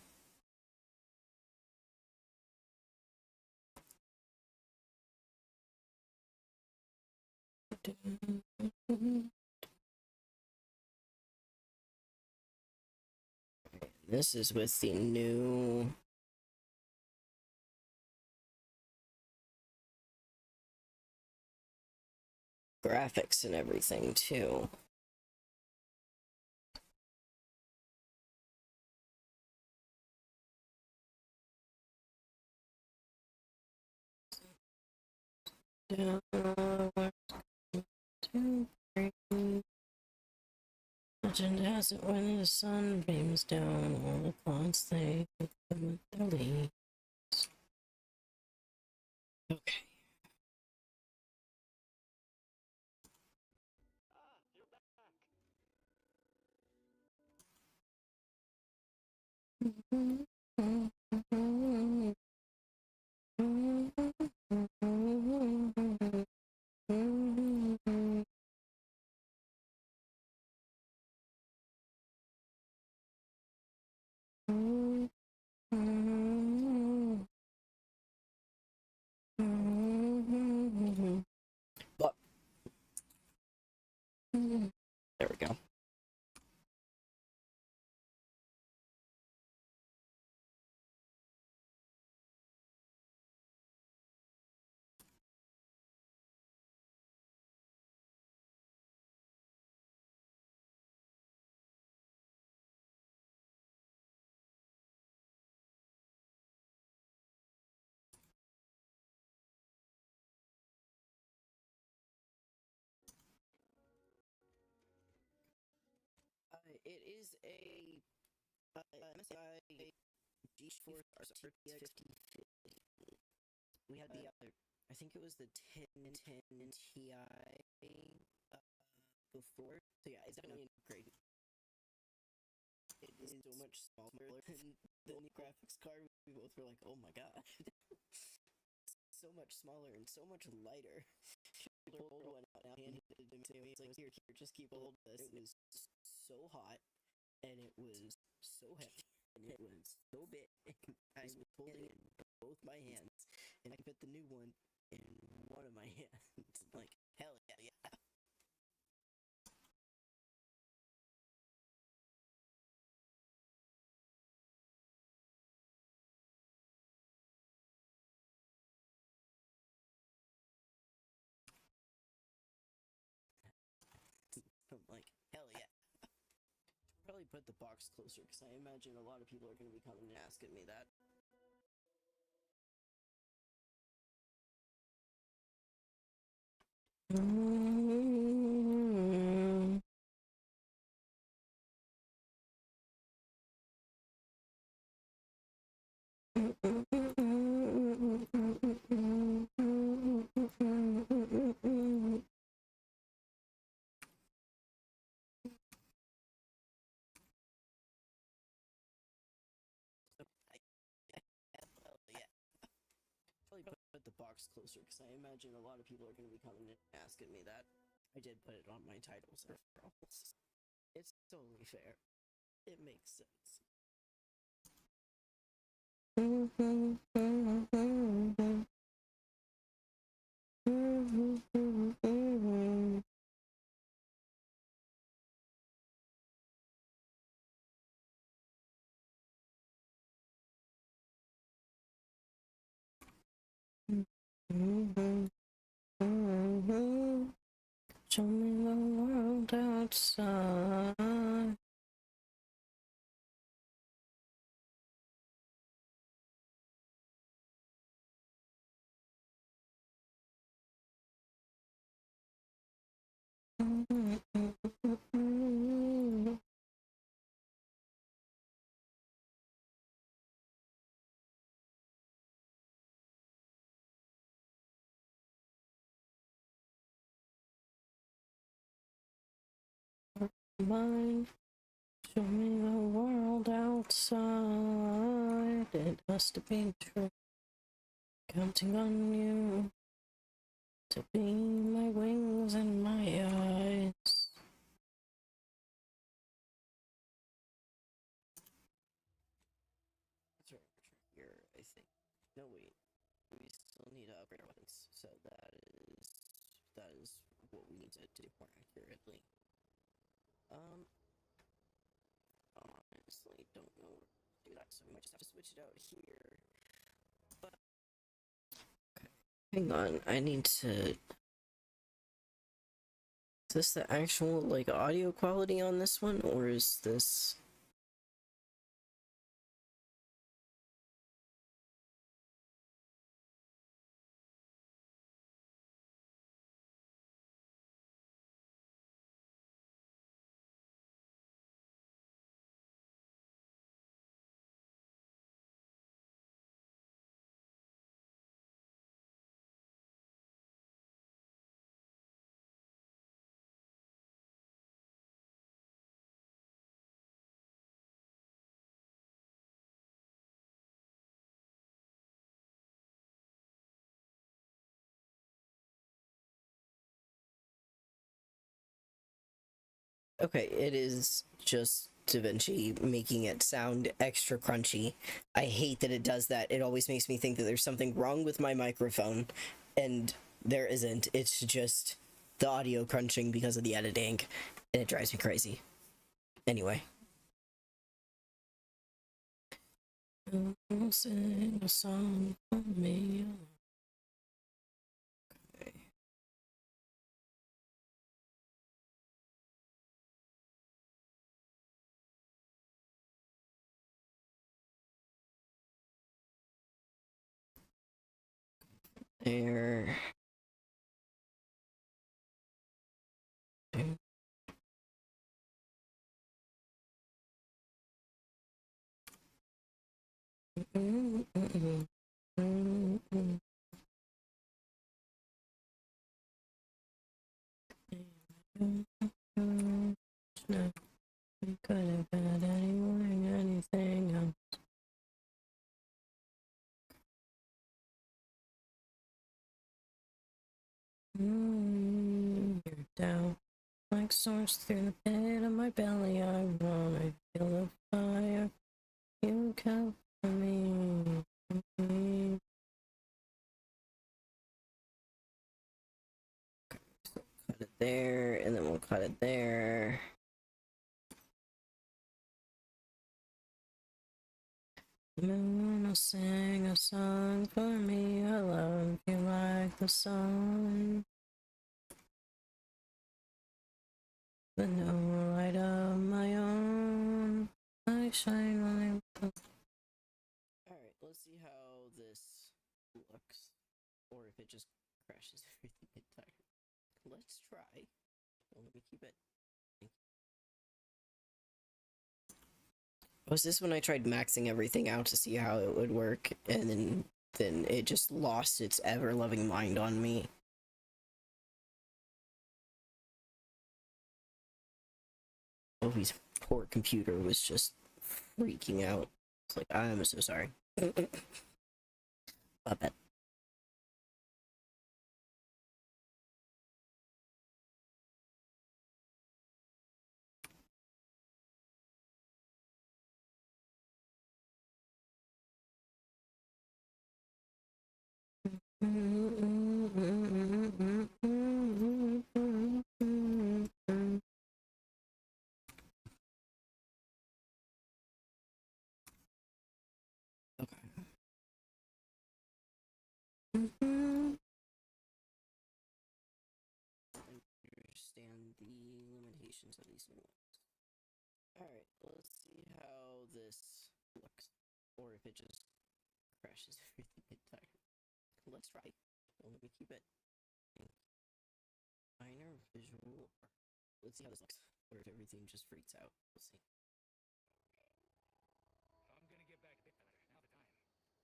This is with the new graphics and everything too. Down, 1, 2, 3. Legend has it when the sun beams down, all the plants they become with their leaves. Okay. But there we go. It is a MSI G4 RTX 5050. We had the other, I think it was the 1010 Ti before. So yeah, it's definitely great. It is so much smaller than the new graphics card. We both were like, oh my god. So much smaller and so much lighter. Pulled one out now, handed it to me. He's like, here, just keep hold of this. It was so hot, and it was so heavy, and it was so big. I was holding it in both my hands, and I could fit the new one in one of my hands. Like, hell yeah. I'm like, hell yeah. Probably put the box closer, because I imagine a lot of people are going to be coming and asking me that. Probably put the box closer, because I imagine a lot of people are going to be coming and asking me that. I did put it on my titles after all. It's totally fair. It makes sense. Show me the world outside. Mine. Show me the world outside. It has to be true. Counting on you to be my wings and my eyes. That's right. Here, I think. No, wait. We still need to upgrade our weapons. So that is what we need to do more accurately. Honestly, don't know what to do that, so we might just have to switch it out here. But okay. Hang on, I need to. Is this the actual like audio quality on this one, or is this? Okay, it is just DaVinci making it sound extra crunchy. I hate that it does that. It always makes me think that there's something wrong with my microphone, and there isn't. It's just the audio crunching because of the editing, and it drives me crazy. Anyway. Sing a song for me. Okay. There. now. We could have had anything else. You're down like swords through the pit of my belly. I wanna feel the fire. You come for me. Cut it there, and then we'll cut it there. Moon will sing a song for me. I love you like the sun. But no light of my own. I shine like. Alright, let's see how this looks. Or if it just crashes everything entirely. Let's try. Well, let me keep it. Was this when I tried maxing everything out to see how it would work, and then it just lost its ever-loving mind on me? Ovi's poor computer was just freaking out. It's like, I'm so sorry. Puppet. Understand the limitations of these new ones. Alright, let's see how this looks. Or if it just crashes everything entirely. Let's try. Well, let me keep it. Minor visual. Let's see how this looks. Or if everything just freaks out. We'll see. I'm gonna get back there. Now the time.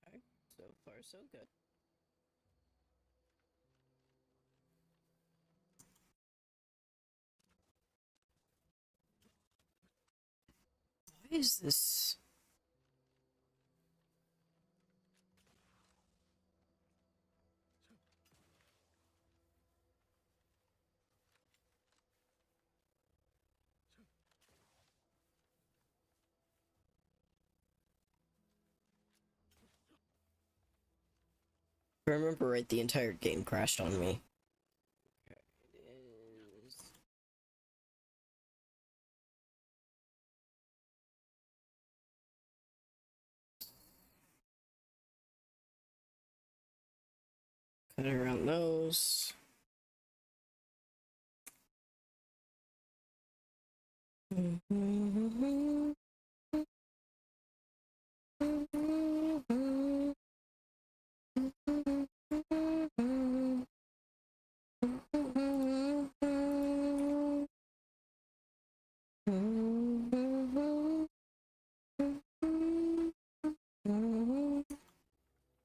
Alright, so far so good. Why is this? If I remember right, the entire game crashed on me. Okay, it is. Cut around those.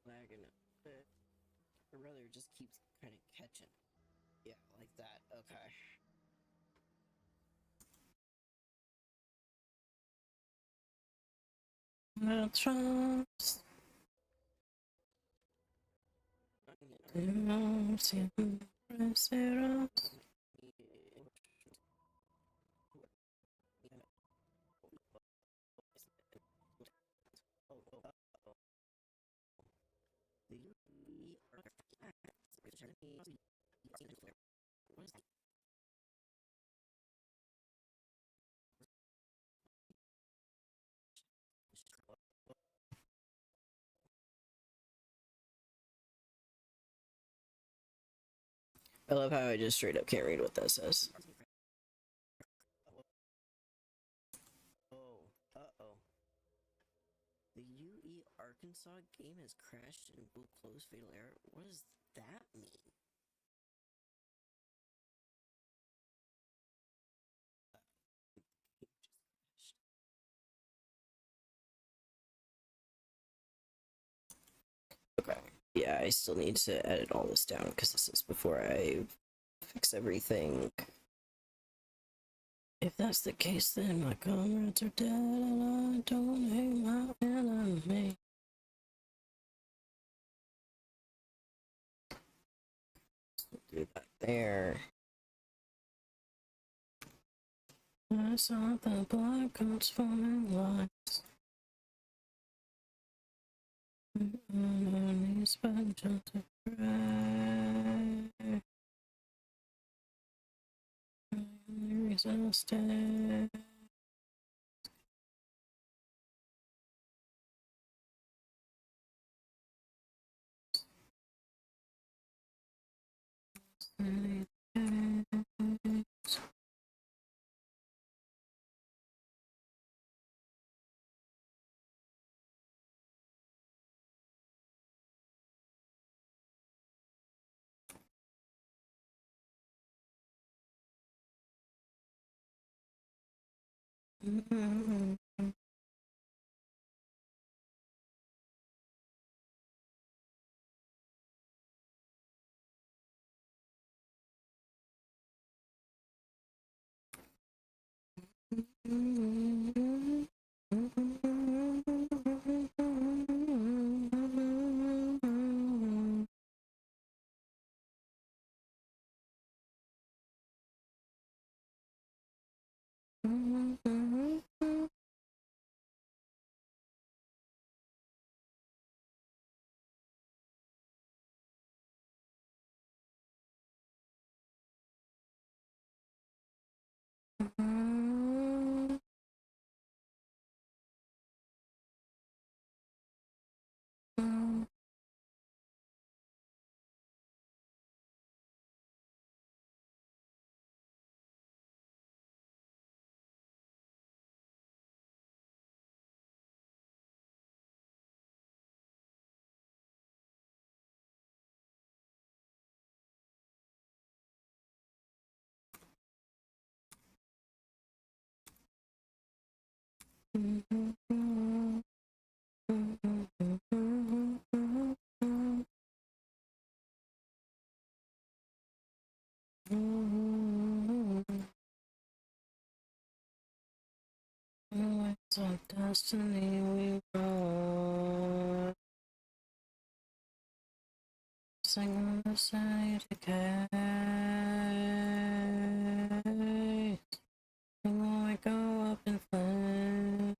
Lagging a bit. Or rather, it just keeps kind of catching. Yeah, like that. Okay. I'll trust. I love how I just straight up can't read what that says. Oh, uh-oh. The UE Arkansas game has crashed and will close fatal error. What does that mean? Okay. Yeah, I still need to edit all this down because this is before I fix everything. If that's the case, then my comrades are dead and I don't hate my enemy. So do that there. I saw the black coats forming lines. These bunches of gray. The reason I stay. It's our destiny we rode. Sing on the side decay. Sing when we go up in flame.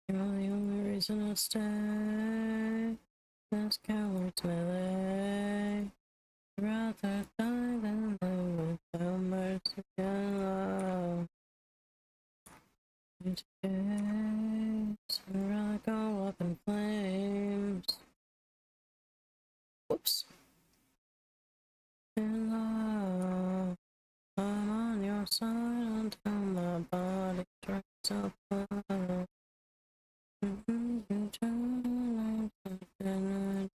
You're the only reason I stay. This coward's melee. Rather die than live without mercy and love. Each case, I'd rather go up in flames. Whoops. In love, I'm on your side until my body dries up blood. You turn and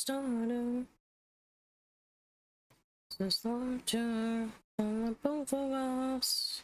Starter. This larger than both of us.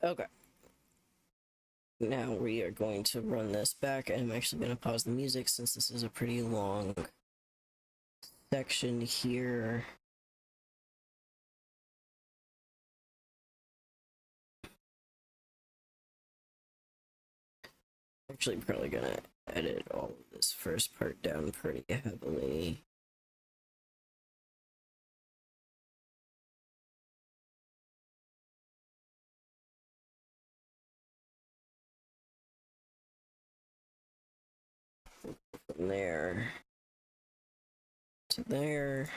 Okay. Now we are going to run this back, and I'm actually going to pause the music since this is a pretty long section here. actually probably gonna edit all of this first part down pretty heavily. From there to there.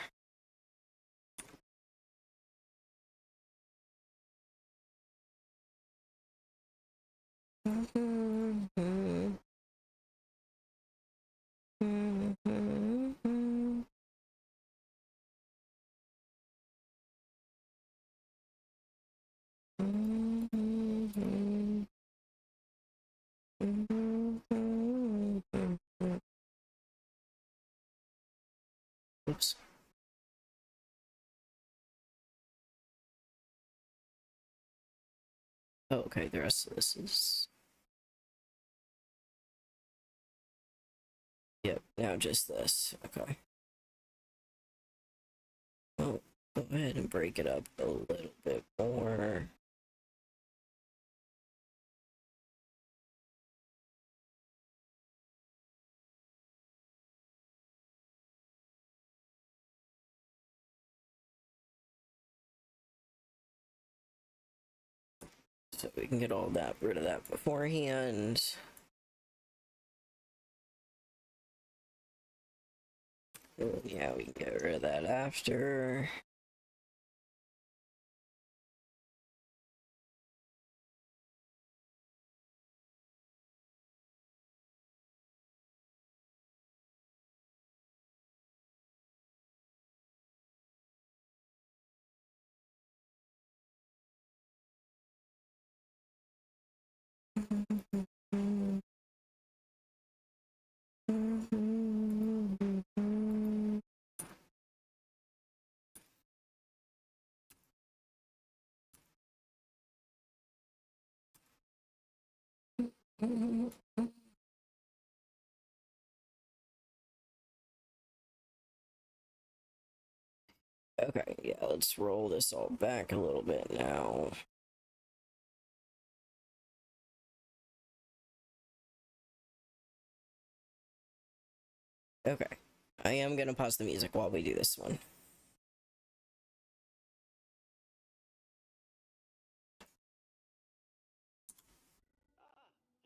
Oops. Oh, okay, the rest of this is... Yep, now just this. Okay. Oh, go ahead and break it up a little bit more. So we can get all that rid of that beforehand. Yeah, we can get rid of that after. Okay, yeah, let's roll this all back a little bit now. Okay, I am gonna pause the music while we do this one.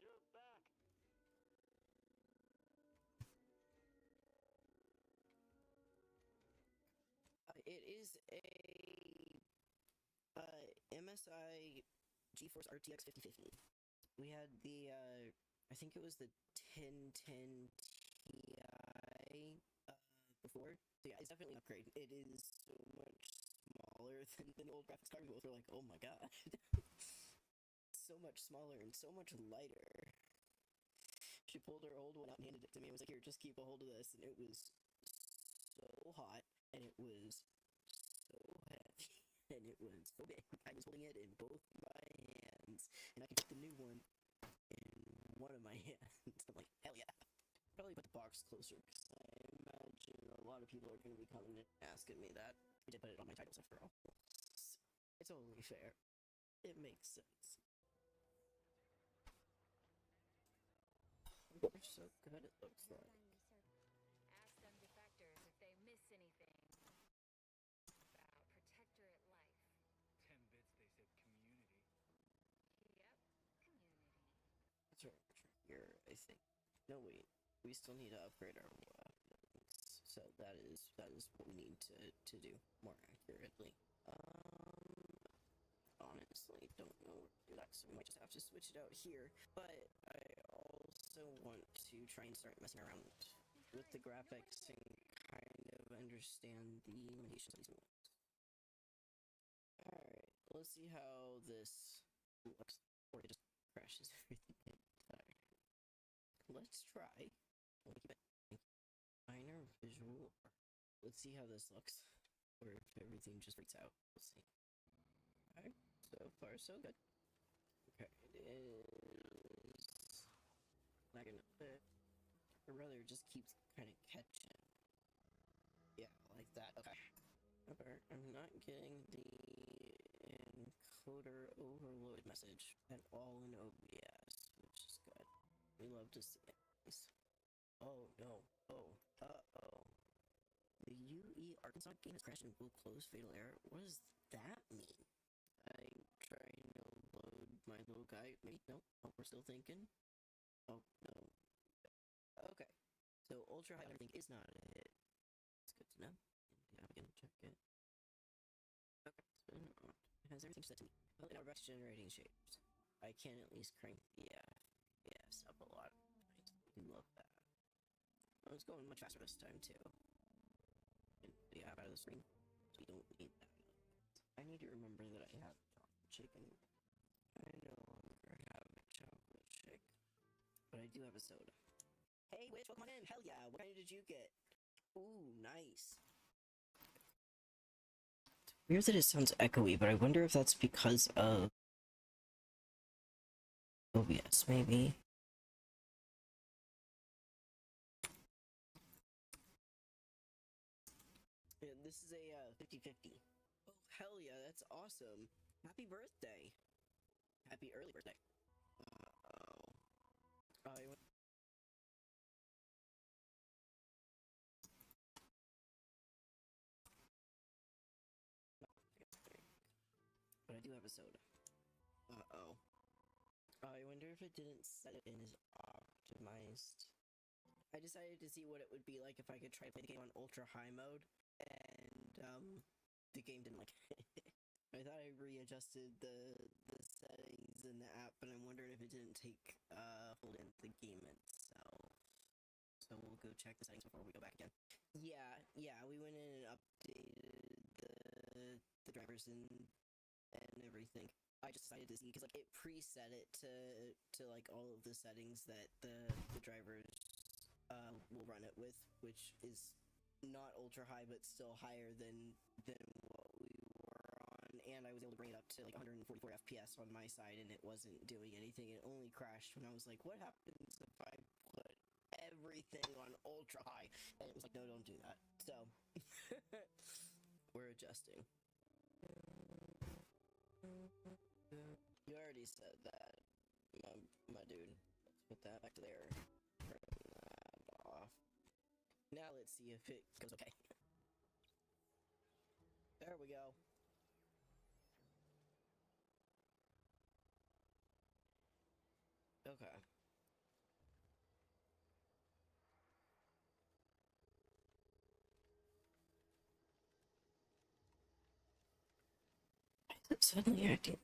You're back. It is a MSI GeForce RTX 5050. We had the I think it was the 1010 Ti before. So yeah, it's definitely an upgrade. It is so much smaller than the old graphics card. We both were like, oh my god. So much smaller and so much lighter. She pulled her old one out and handed it to me. I was like, here, just keep a hold of this. And it was so hot, and it was so heavy, and it was so big. I was holding it in both my hands, and I could get the new one in one of my hands. I'm like, hell yeah. Probably put the box closer, because I imagine a lot of people are going to be coming and asking me that. I did put it on my titles after all. It's only fair. It makes sense. They're so good, it looks like. Ask them defectors if they miss anything about protectorate life. 10 bits, they said community. Yep, community. That's right here, I think. No, wait. We still need to upgrade our weapons. So that is what we need to do more accurately. Honestly, don't know where to do that, so we might just have to switch it out here. But I also want to try and start messing around with the graphics and kind of understand the limitations of these ones. Alright, let's see how this looks. Or it just crashes everything entirely. Let's try. We'll keep it minor visual. Let's see how this looks. Or if everything just freaks out. We'll see. Alright, so far so good. Okay, it is lagging a bit. Or rather, it just keeps kind of catching. Yeah, like that. Okay. Okay, I'm not getting the encoder overload message at all in OBS, which is good. We love to see it. Oh no. Oh. Uh-oh. The UE Arkansas game has crashed and will close fatal error. What does that mean? I'm trying to load my little guy. Maybe no. Oh, we're still thinking. Oh no. Okay. So ultra high I think is not a hit. It's good to know. Yeah, I'm gonna check it. Okay. Spin on. It has everything set to me. Well, it Rex generating shapes. I can at least crank the FPS up a lot. I do love that. Oh, it's going much faster this time too. And the app out of the screen. So you don't need that. I need to remember that I have chocolate chicken. I no longer have a chocolate shake. But I do have a soda. Hey, Witch, welcome on in! Hell yeah! What kind did you get? Ooh, nice. It's weird that it sounds echoey, but I wonder if that's because of OBS, maybe. Yeah, this is a 50-50. Oh, hell yeah, that's awesome. Happy birthday. Happy early birthday. Uh-oh. But I do have a soda. Uh-oh. I wonder if it didn't set it in as optimized. I decided to see what it would be like if I could try to play the game on ultra high mode, and the game didn't like it. I thought I readjusted the settings in the app, but I'm wondering if it didn't take hold in the game itself. So we'll go check the settings before we go back again. Yeah, we went in and updated the drivers and everything. I just decided to see because like it preset it to like all of the settings that the drivers will run it with, which is not ultra high but still higher than what we were on. And I was able to bring it up to like 144 FPS on my side, and it wasn't doing anything. It only crashed when I was like, "What happens if I put everything on ultra high?" And it was like, "No, don't do that." So we're adjusting. You already said that, my dude. Let's put that back to there. Turn that off. Now let's see if it goes okay. There we go. Okay. Why is it suddenly acting?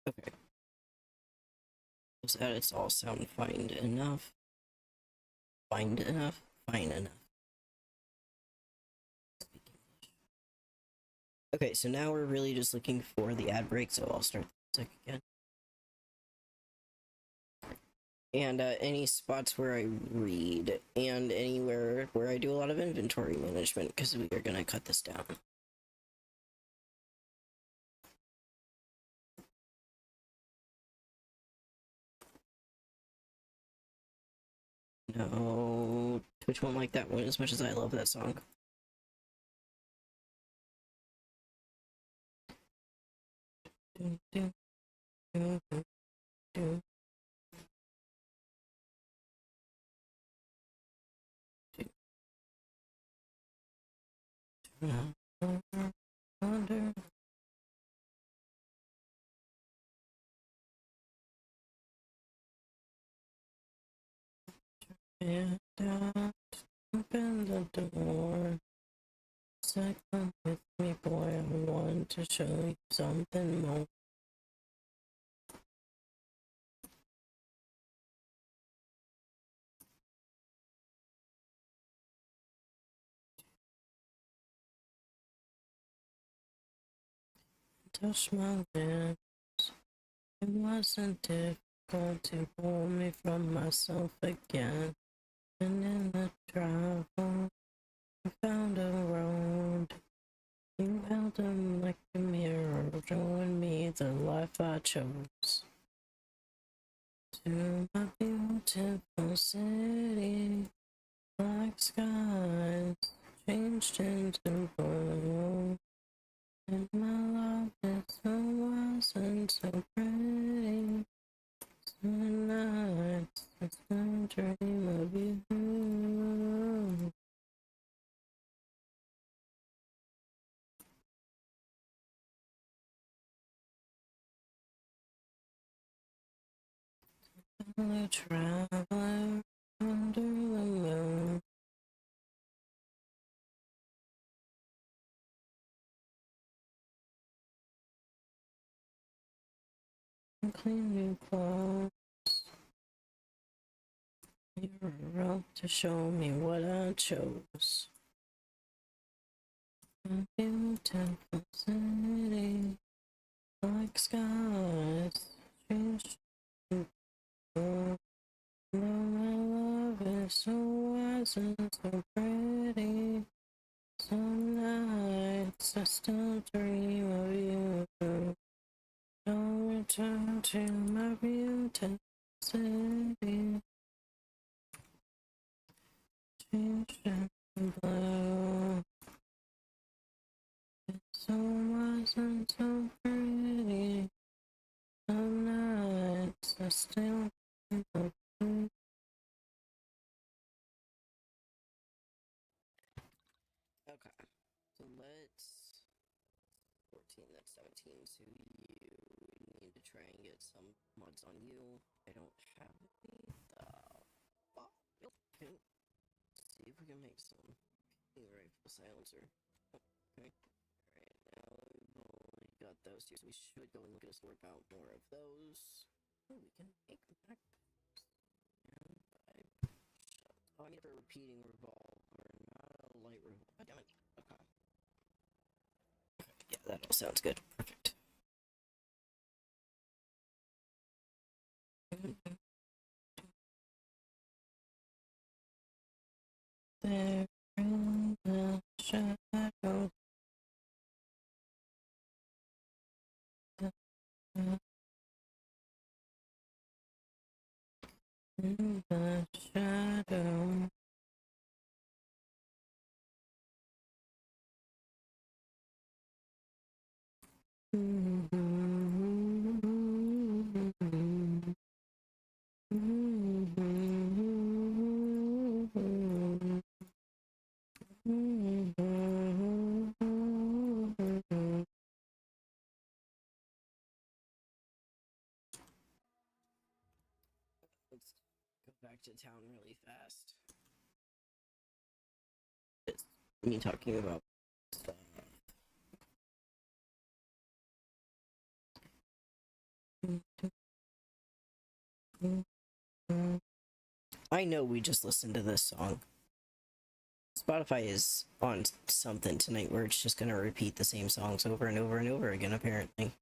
Okay. Those edits all sound fine enough. Fine enough. Okay, so now we're really just looking for the ad break, so I'll start the music again. And any spots where I read, and anywhere where I do a lot of inventory management, because we are gonna cut this down. No, Twitch won't like that one as much as I love that song. And open the door. Come with me, boy. I want to show you something more. Touch my lips. It wasn't difficult to pull me from myself again. And in the travel, I found a road. You held them like a mirror, showing me the life I chose. To my beautiful city, black skies, changed into blue. And my love is so wasn't so pretty. Tonight's just a dream of you. A traveler under the moon. Clean new clothes. You're a rope to show me what I chose. A beautiful city, like skies. She's though my love is so wise and so pretty. Some nights I still dream of you. Don't return to my beautiful city. Changed in blue. It's so wise and so pretty. Some nights I still dream of you. Okay, so let's 14, that's 17, so you need to try and get some mods on you. I don't have any. Okay, see if we can make some rifle silencer. Okay, alright, now we've only got those two, so we should go and look at a store about more of those. Oh, we can make back. And oh, I need a repeating revolver, not a light revolver. Oh, damn it. Okay. Yeah, that all sounds good. Perfect. There in the shadows. In the shadow. Let's go back to town really fast. It's me talking about stuff. I know we just listened to this song. Spotify is on something tonight where it's just gonna repeat the same songs over and over and over again, apparently.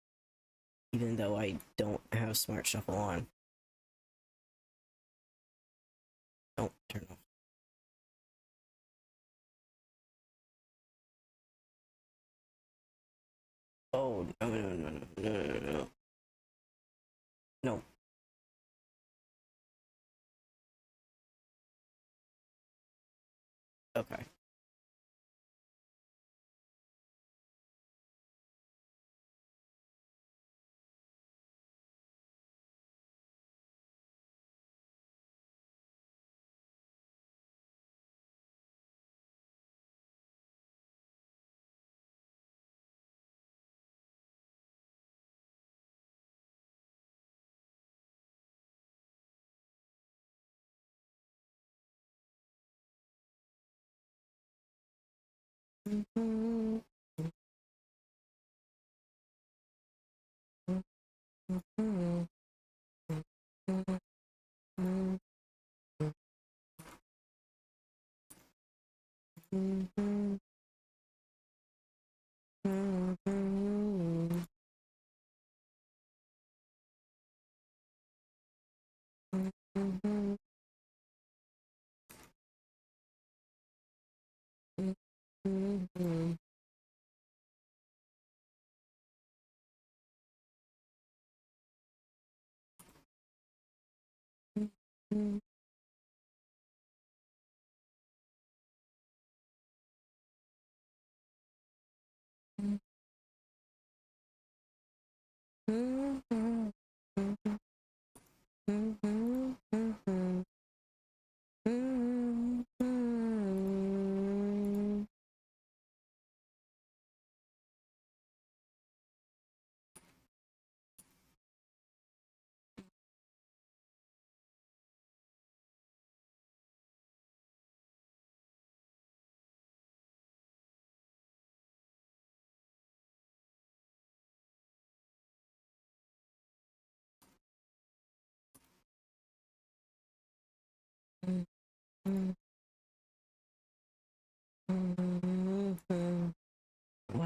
Even though I don't have Smart Shuffle on. Don't turn off. Oh, no. No. Okay. I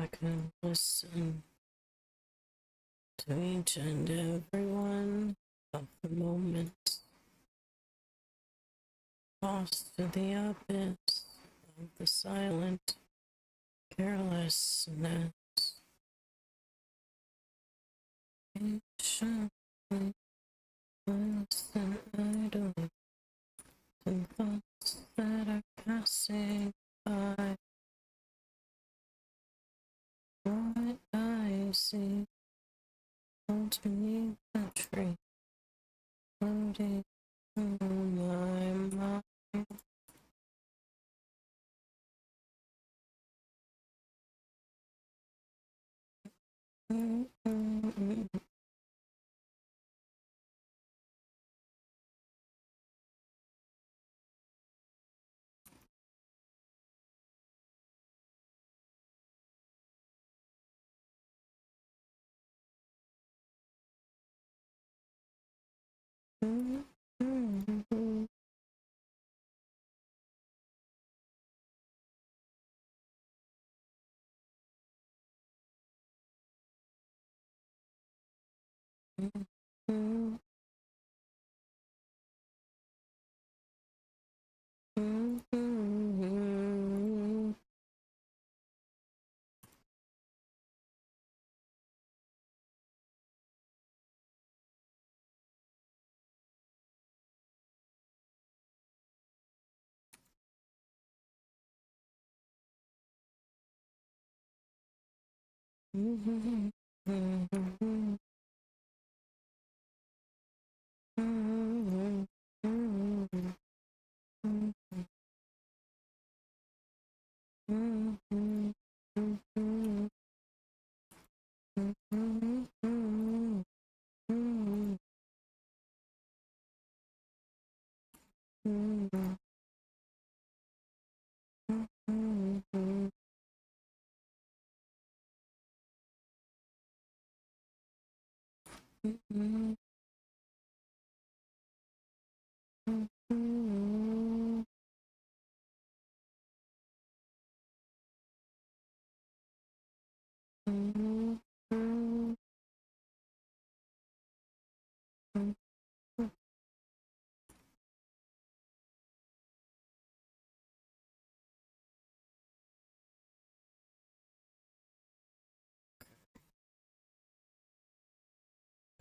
can listen to each and every one of the moments lost to the abyss of the silent carelessness. Patiently listen idly to thoughts that are passing by. What I see holds beneath the tree, floating through my mind.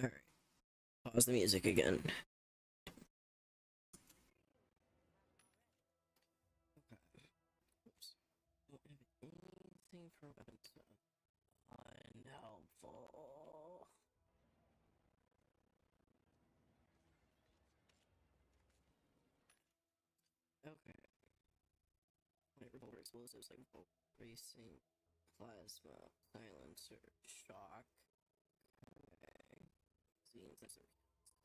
Alright, pause the music again. Oops. Don't have anything for weapons. Unhelpful. Okay. Light revolver explosives like bolt racing, plasma, silencer, shock. Okay. Scenes that's a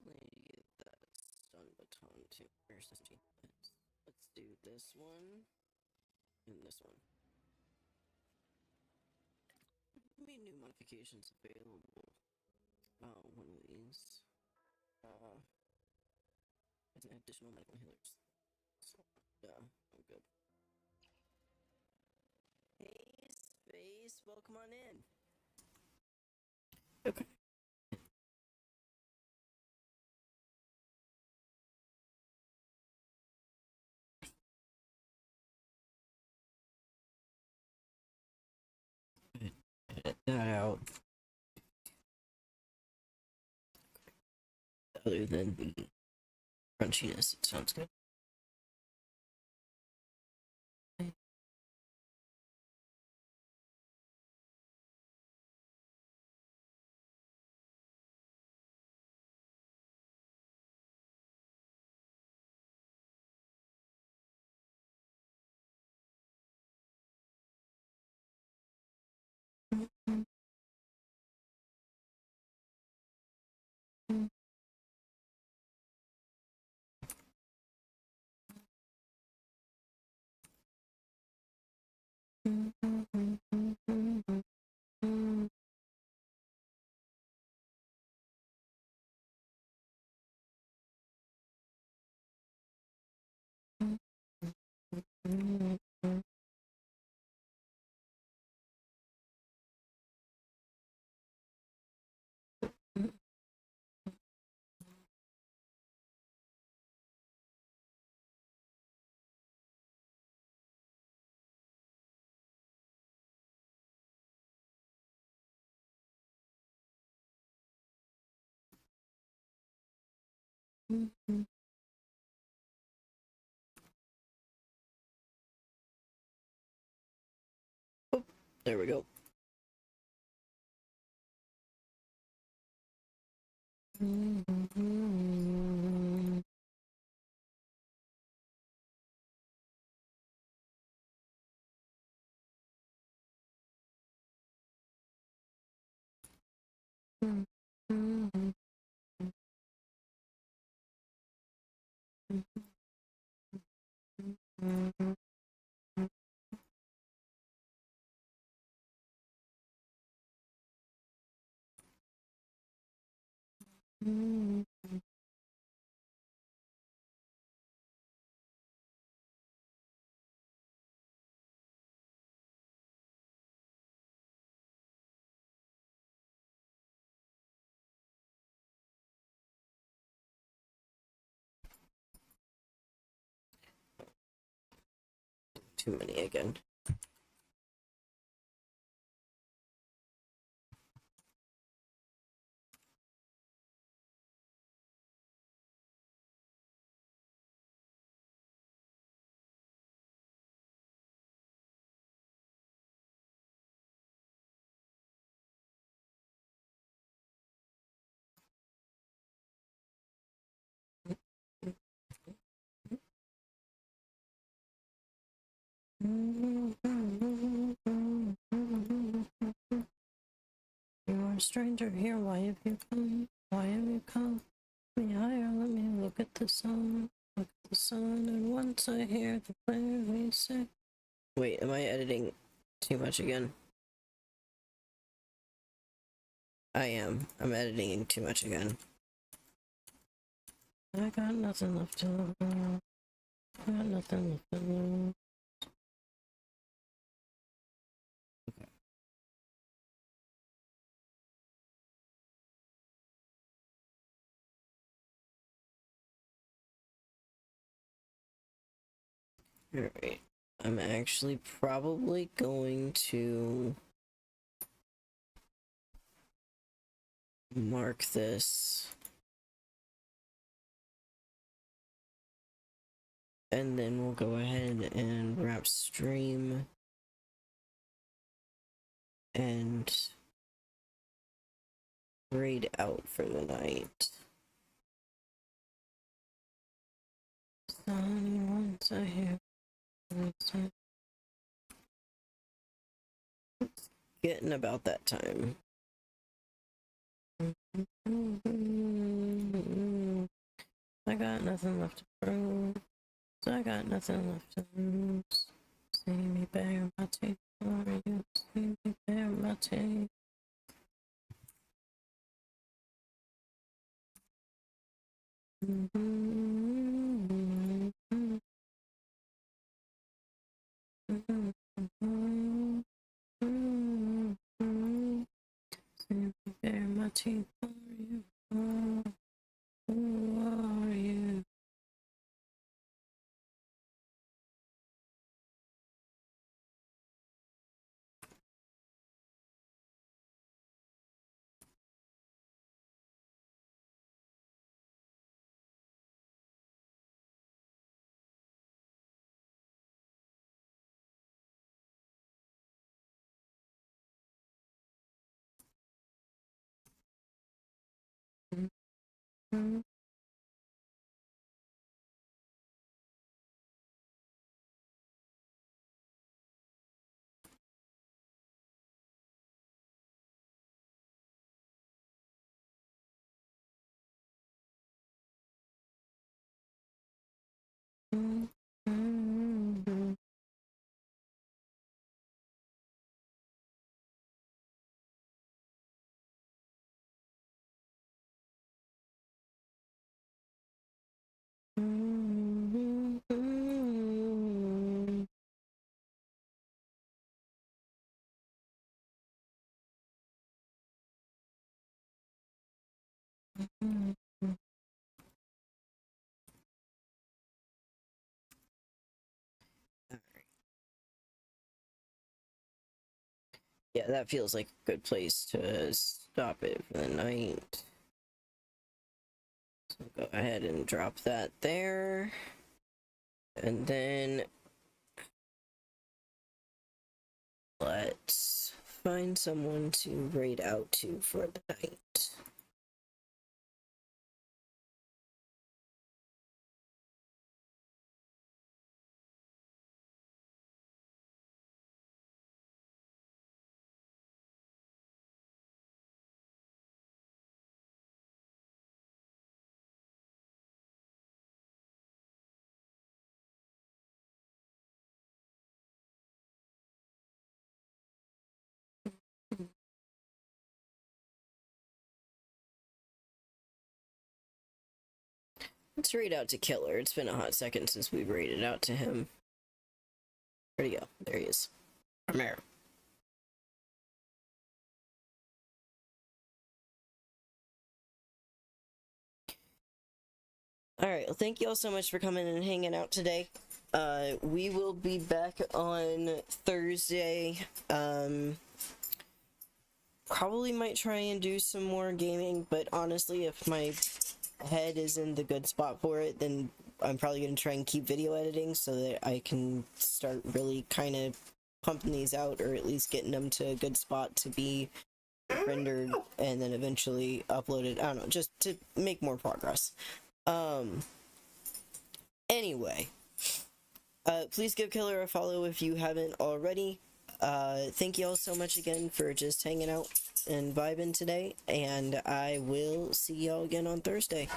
lady that stun baton to let's do this one and this one. Made new modifications available. Oh, one of these. It's an additional medical healers. So, yeah, I'm good. Hey, Space, welcome on in. Okay. Edit that out. Other than the crunchiness, it sounds good. There we go. Too many again. You are a stranger here. Why have you come? Why have you come? Me higher. Let me look at the sun. Look at the sun, and once I hear the clearly say. Wait, am I editing too much again? I am. I'm editing too much again. I got nothing left to lose. I got nothing left to lose. Alright. I'm actually probably going to mark this. And then we'll go ahead and wrap stream. And raid out for the night. Sun, once I hear the say. Getting about that time. I got nothing left to prove. So I got nothing left to lose. See me bare my teeth for you. See me bare my teeth. See me bare my teeth for you. Oh, who are you? Yeah, that feels like a good place to stop it for the night. So go ahead and drop that there. And then let's find someone to raid out to for the night. Let's raid out to Killer. It's been a hot second since we've raided out to him. Where'd he go? There he is. Romero. Alright, well, thank you all so much for coming and hanging out today. We will be back on Thursday. Probably might try and do some more gaming, but honestly, if my head is in the good spot for it, then I'm probably going to try and keep video editing so that I can start really kind of pumping these out, or at least getting them to a good spot to be rendered and then eventually uploaded. I don't know, just to make more progress. Anyway, please give Killer a follow if you haven't already. Thank you all so much again for just hanging out and vibing today, and I will see y'all again on Thursday.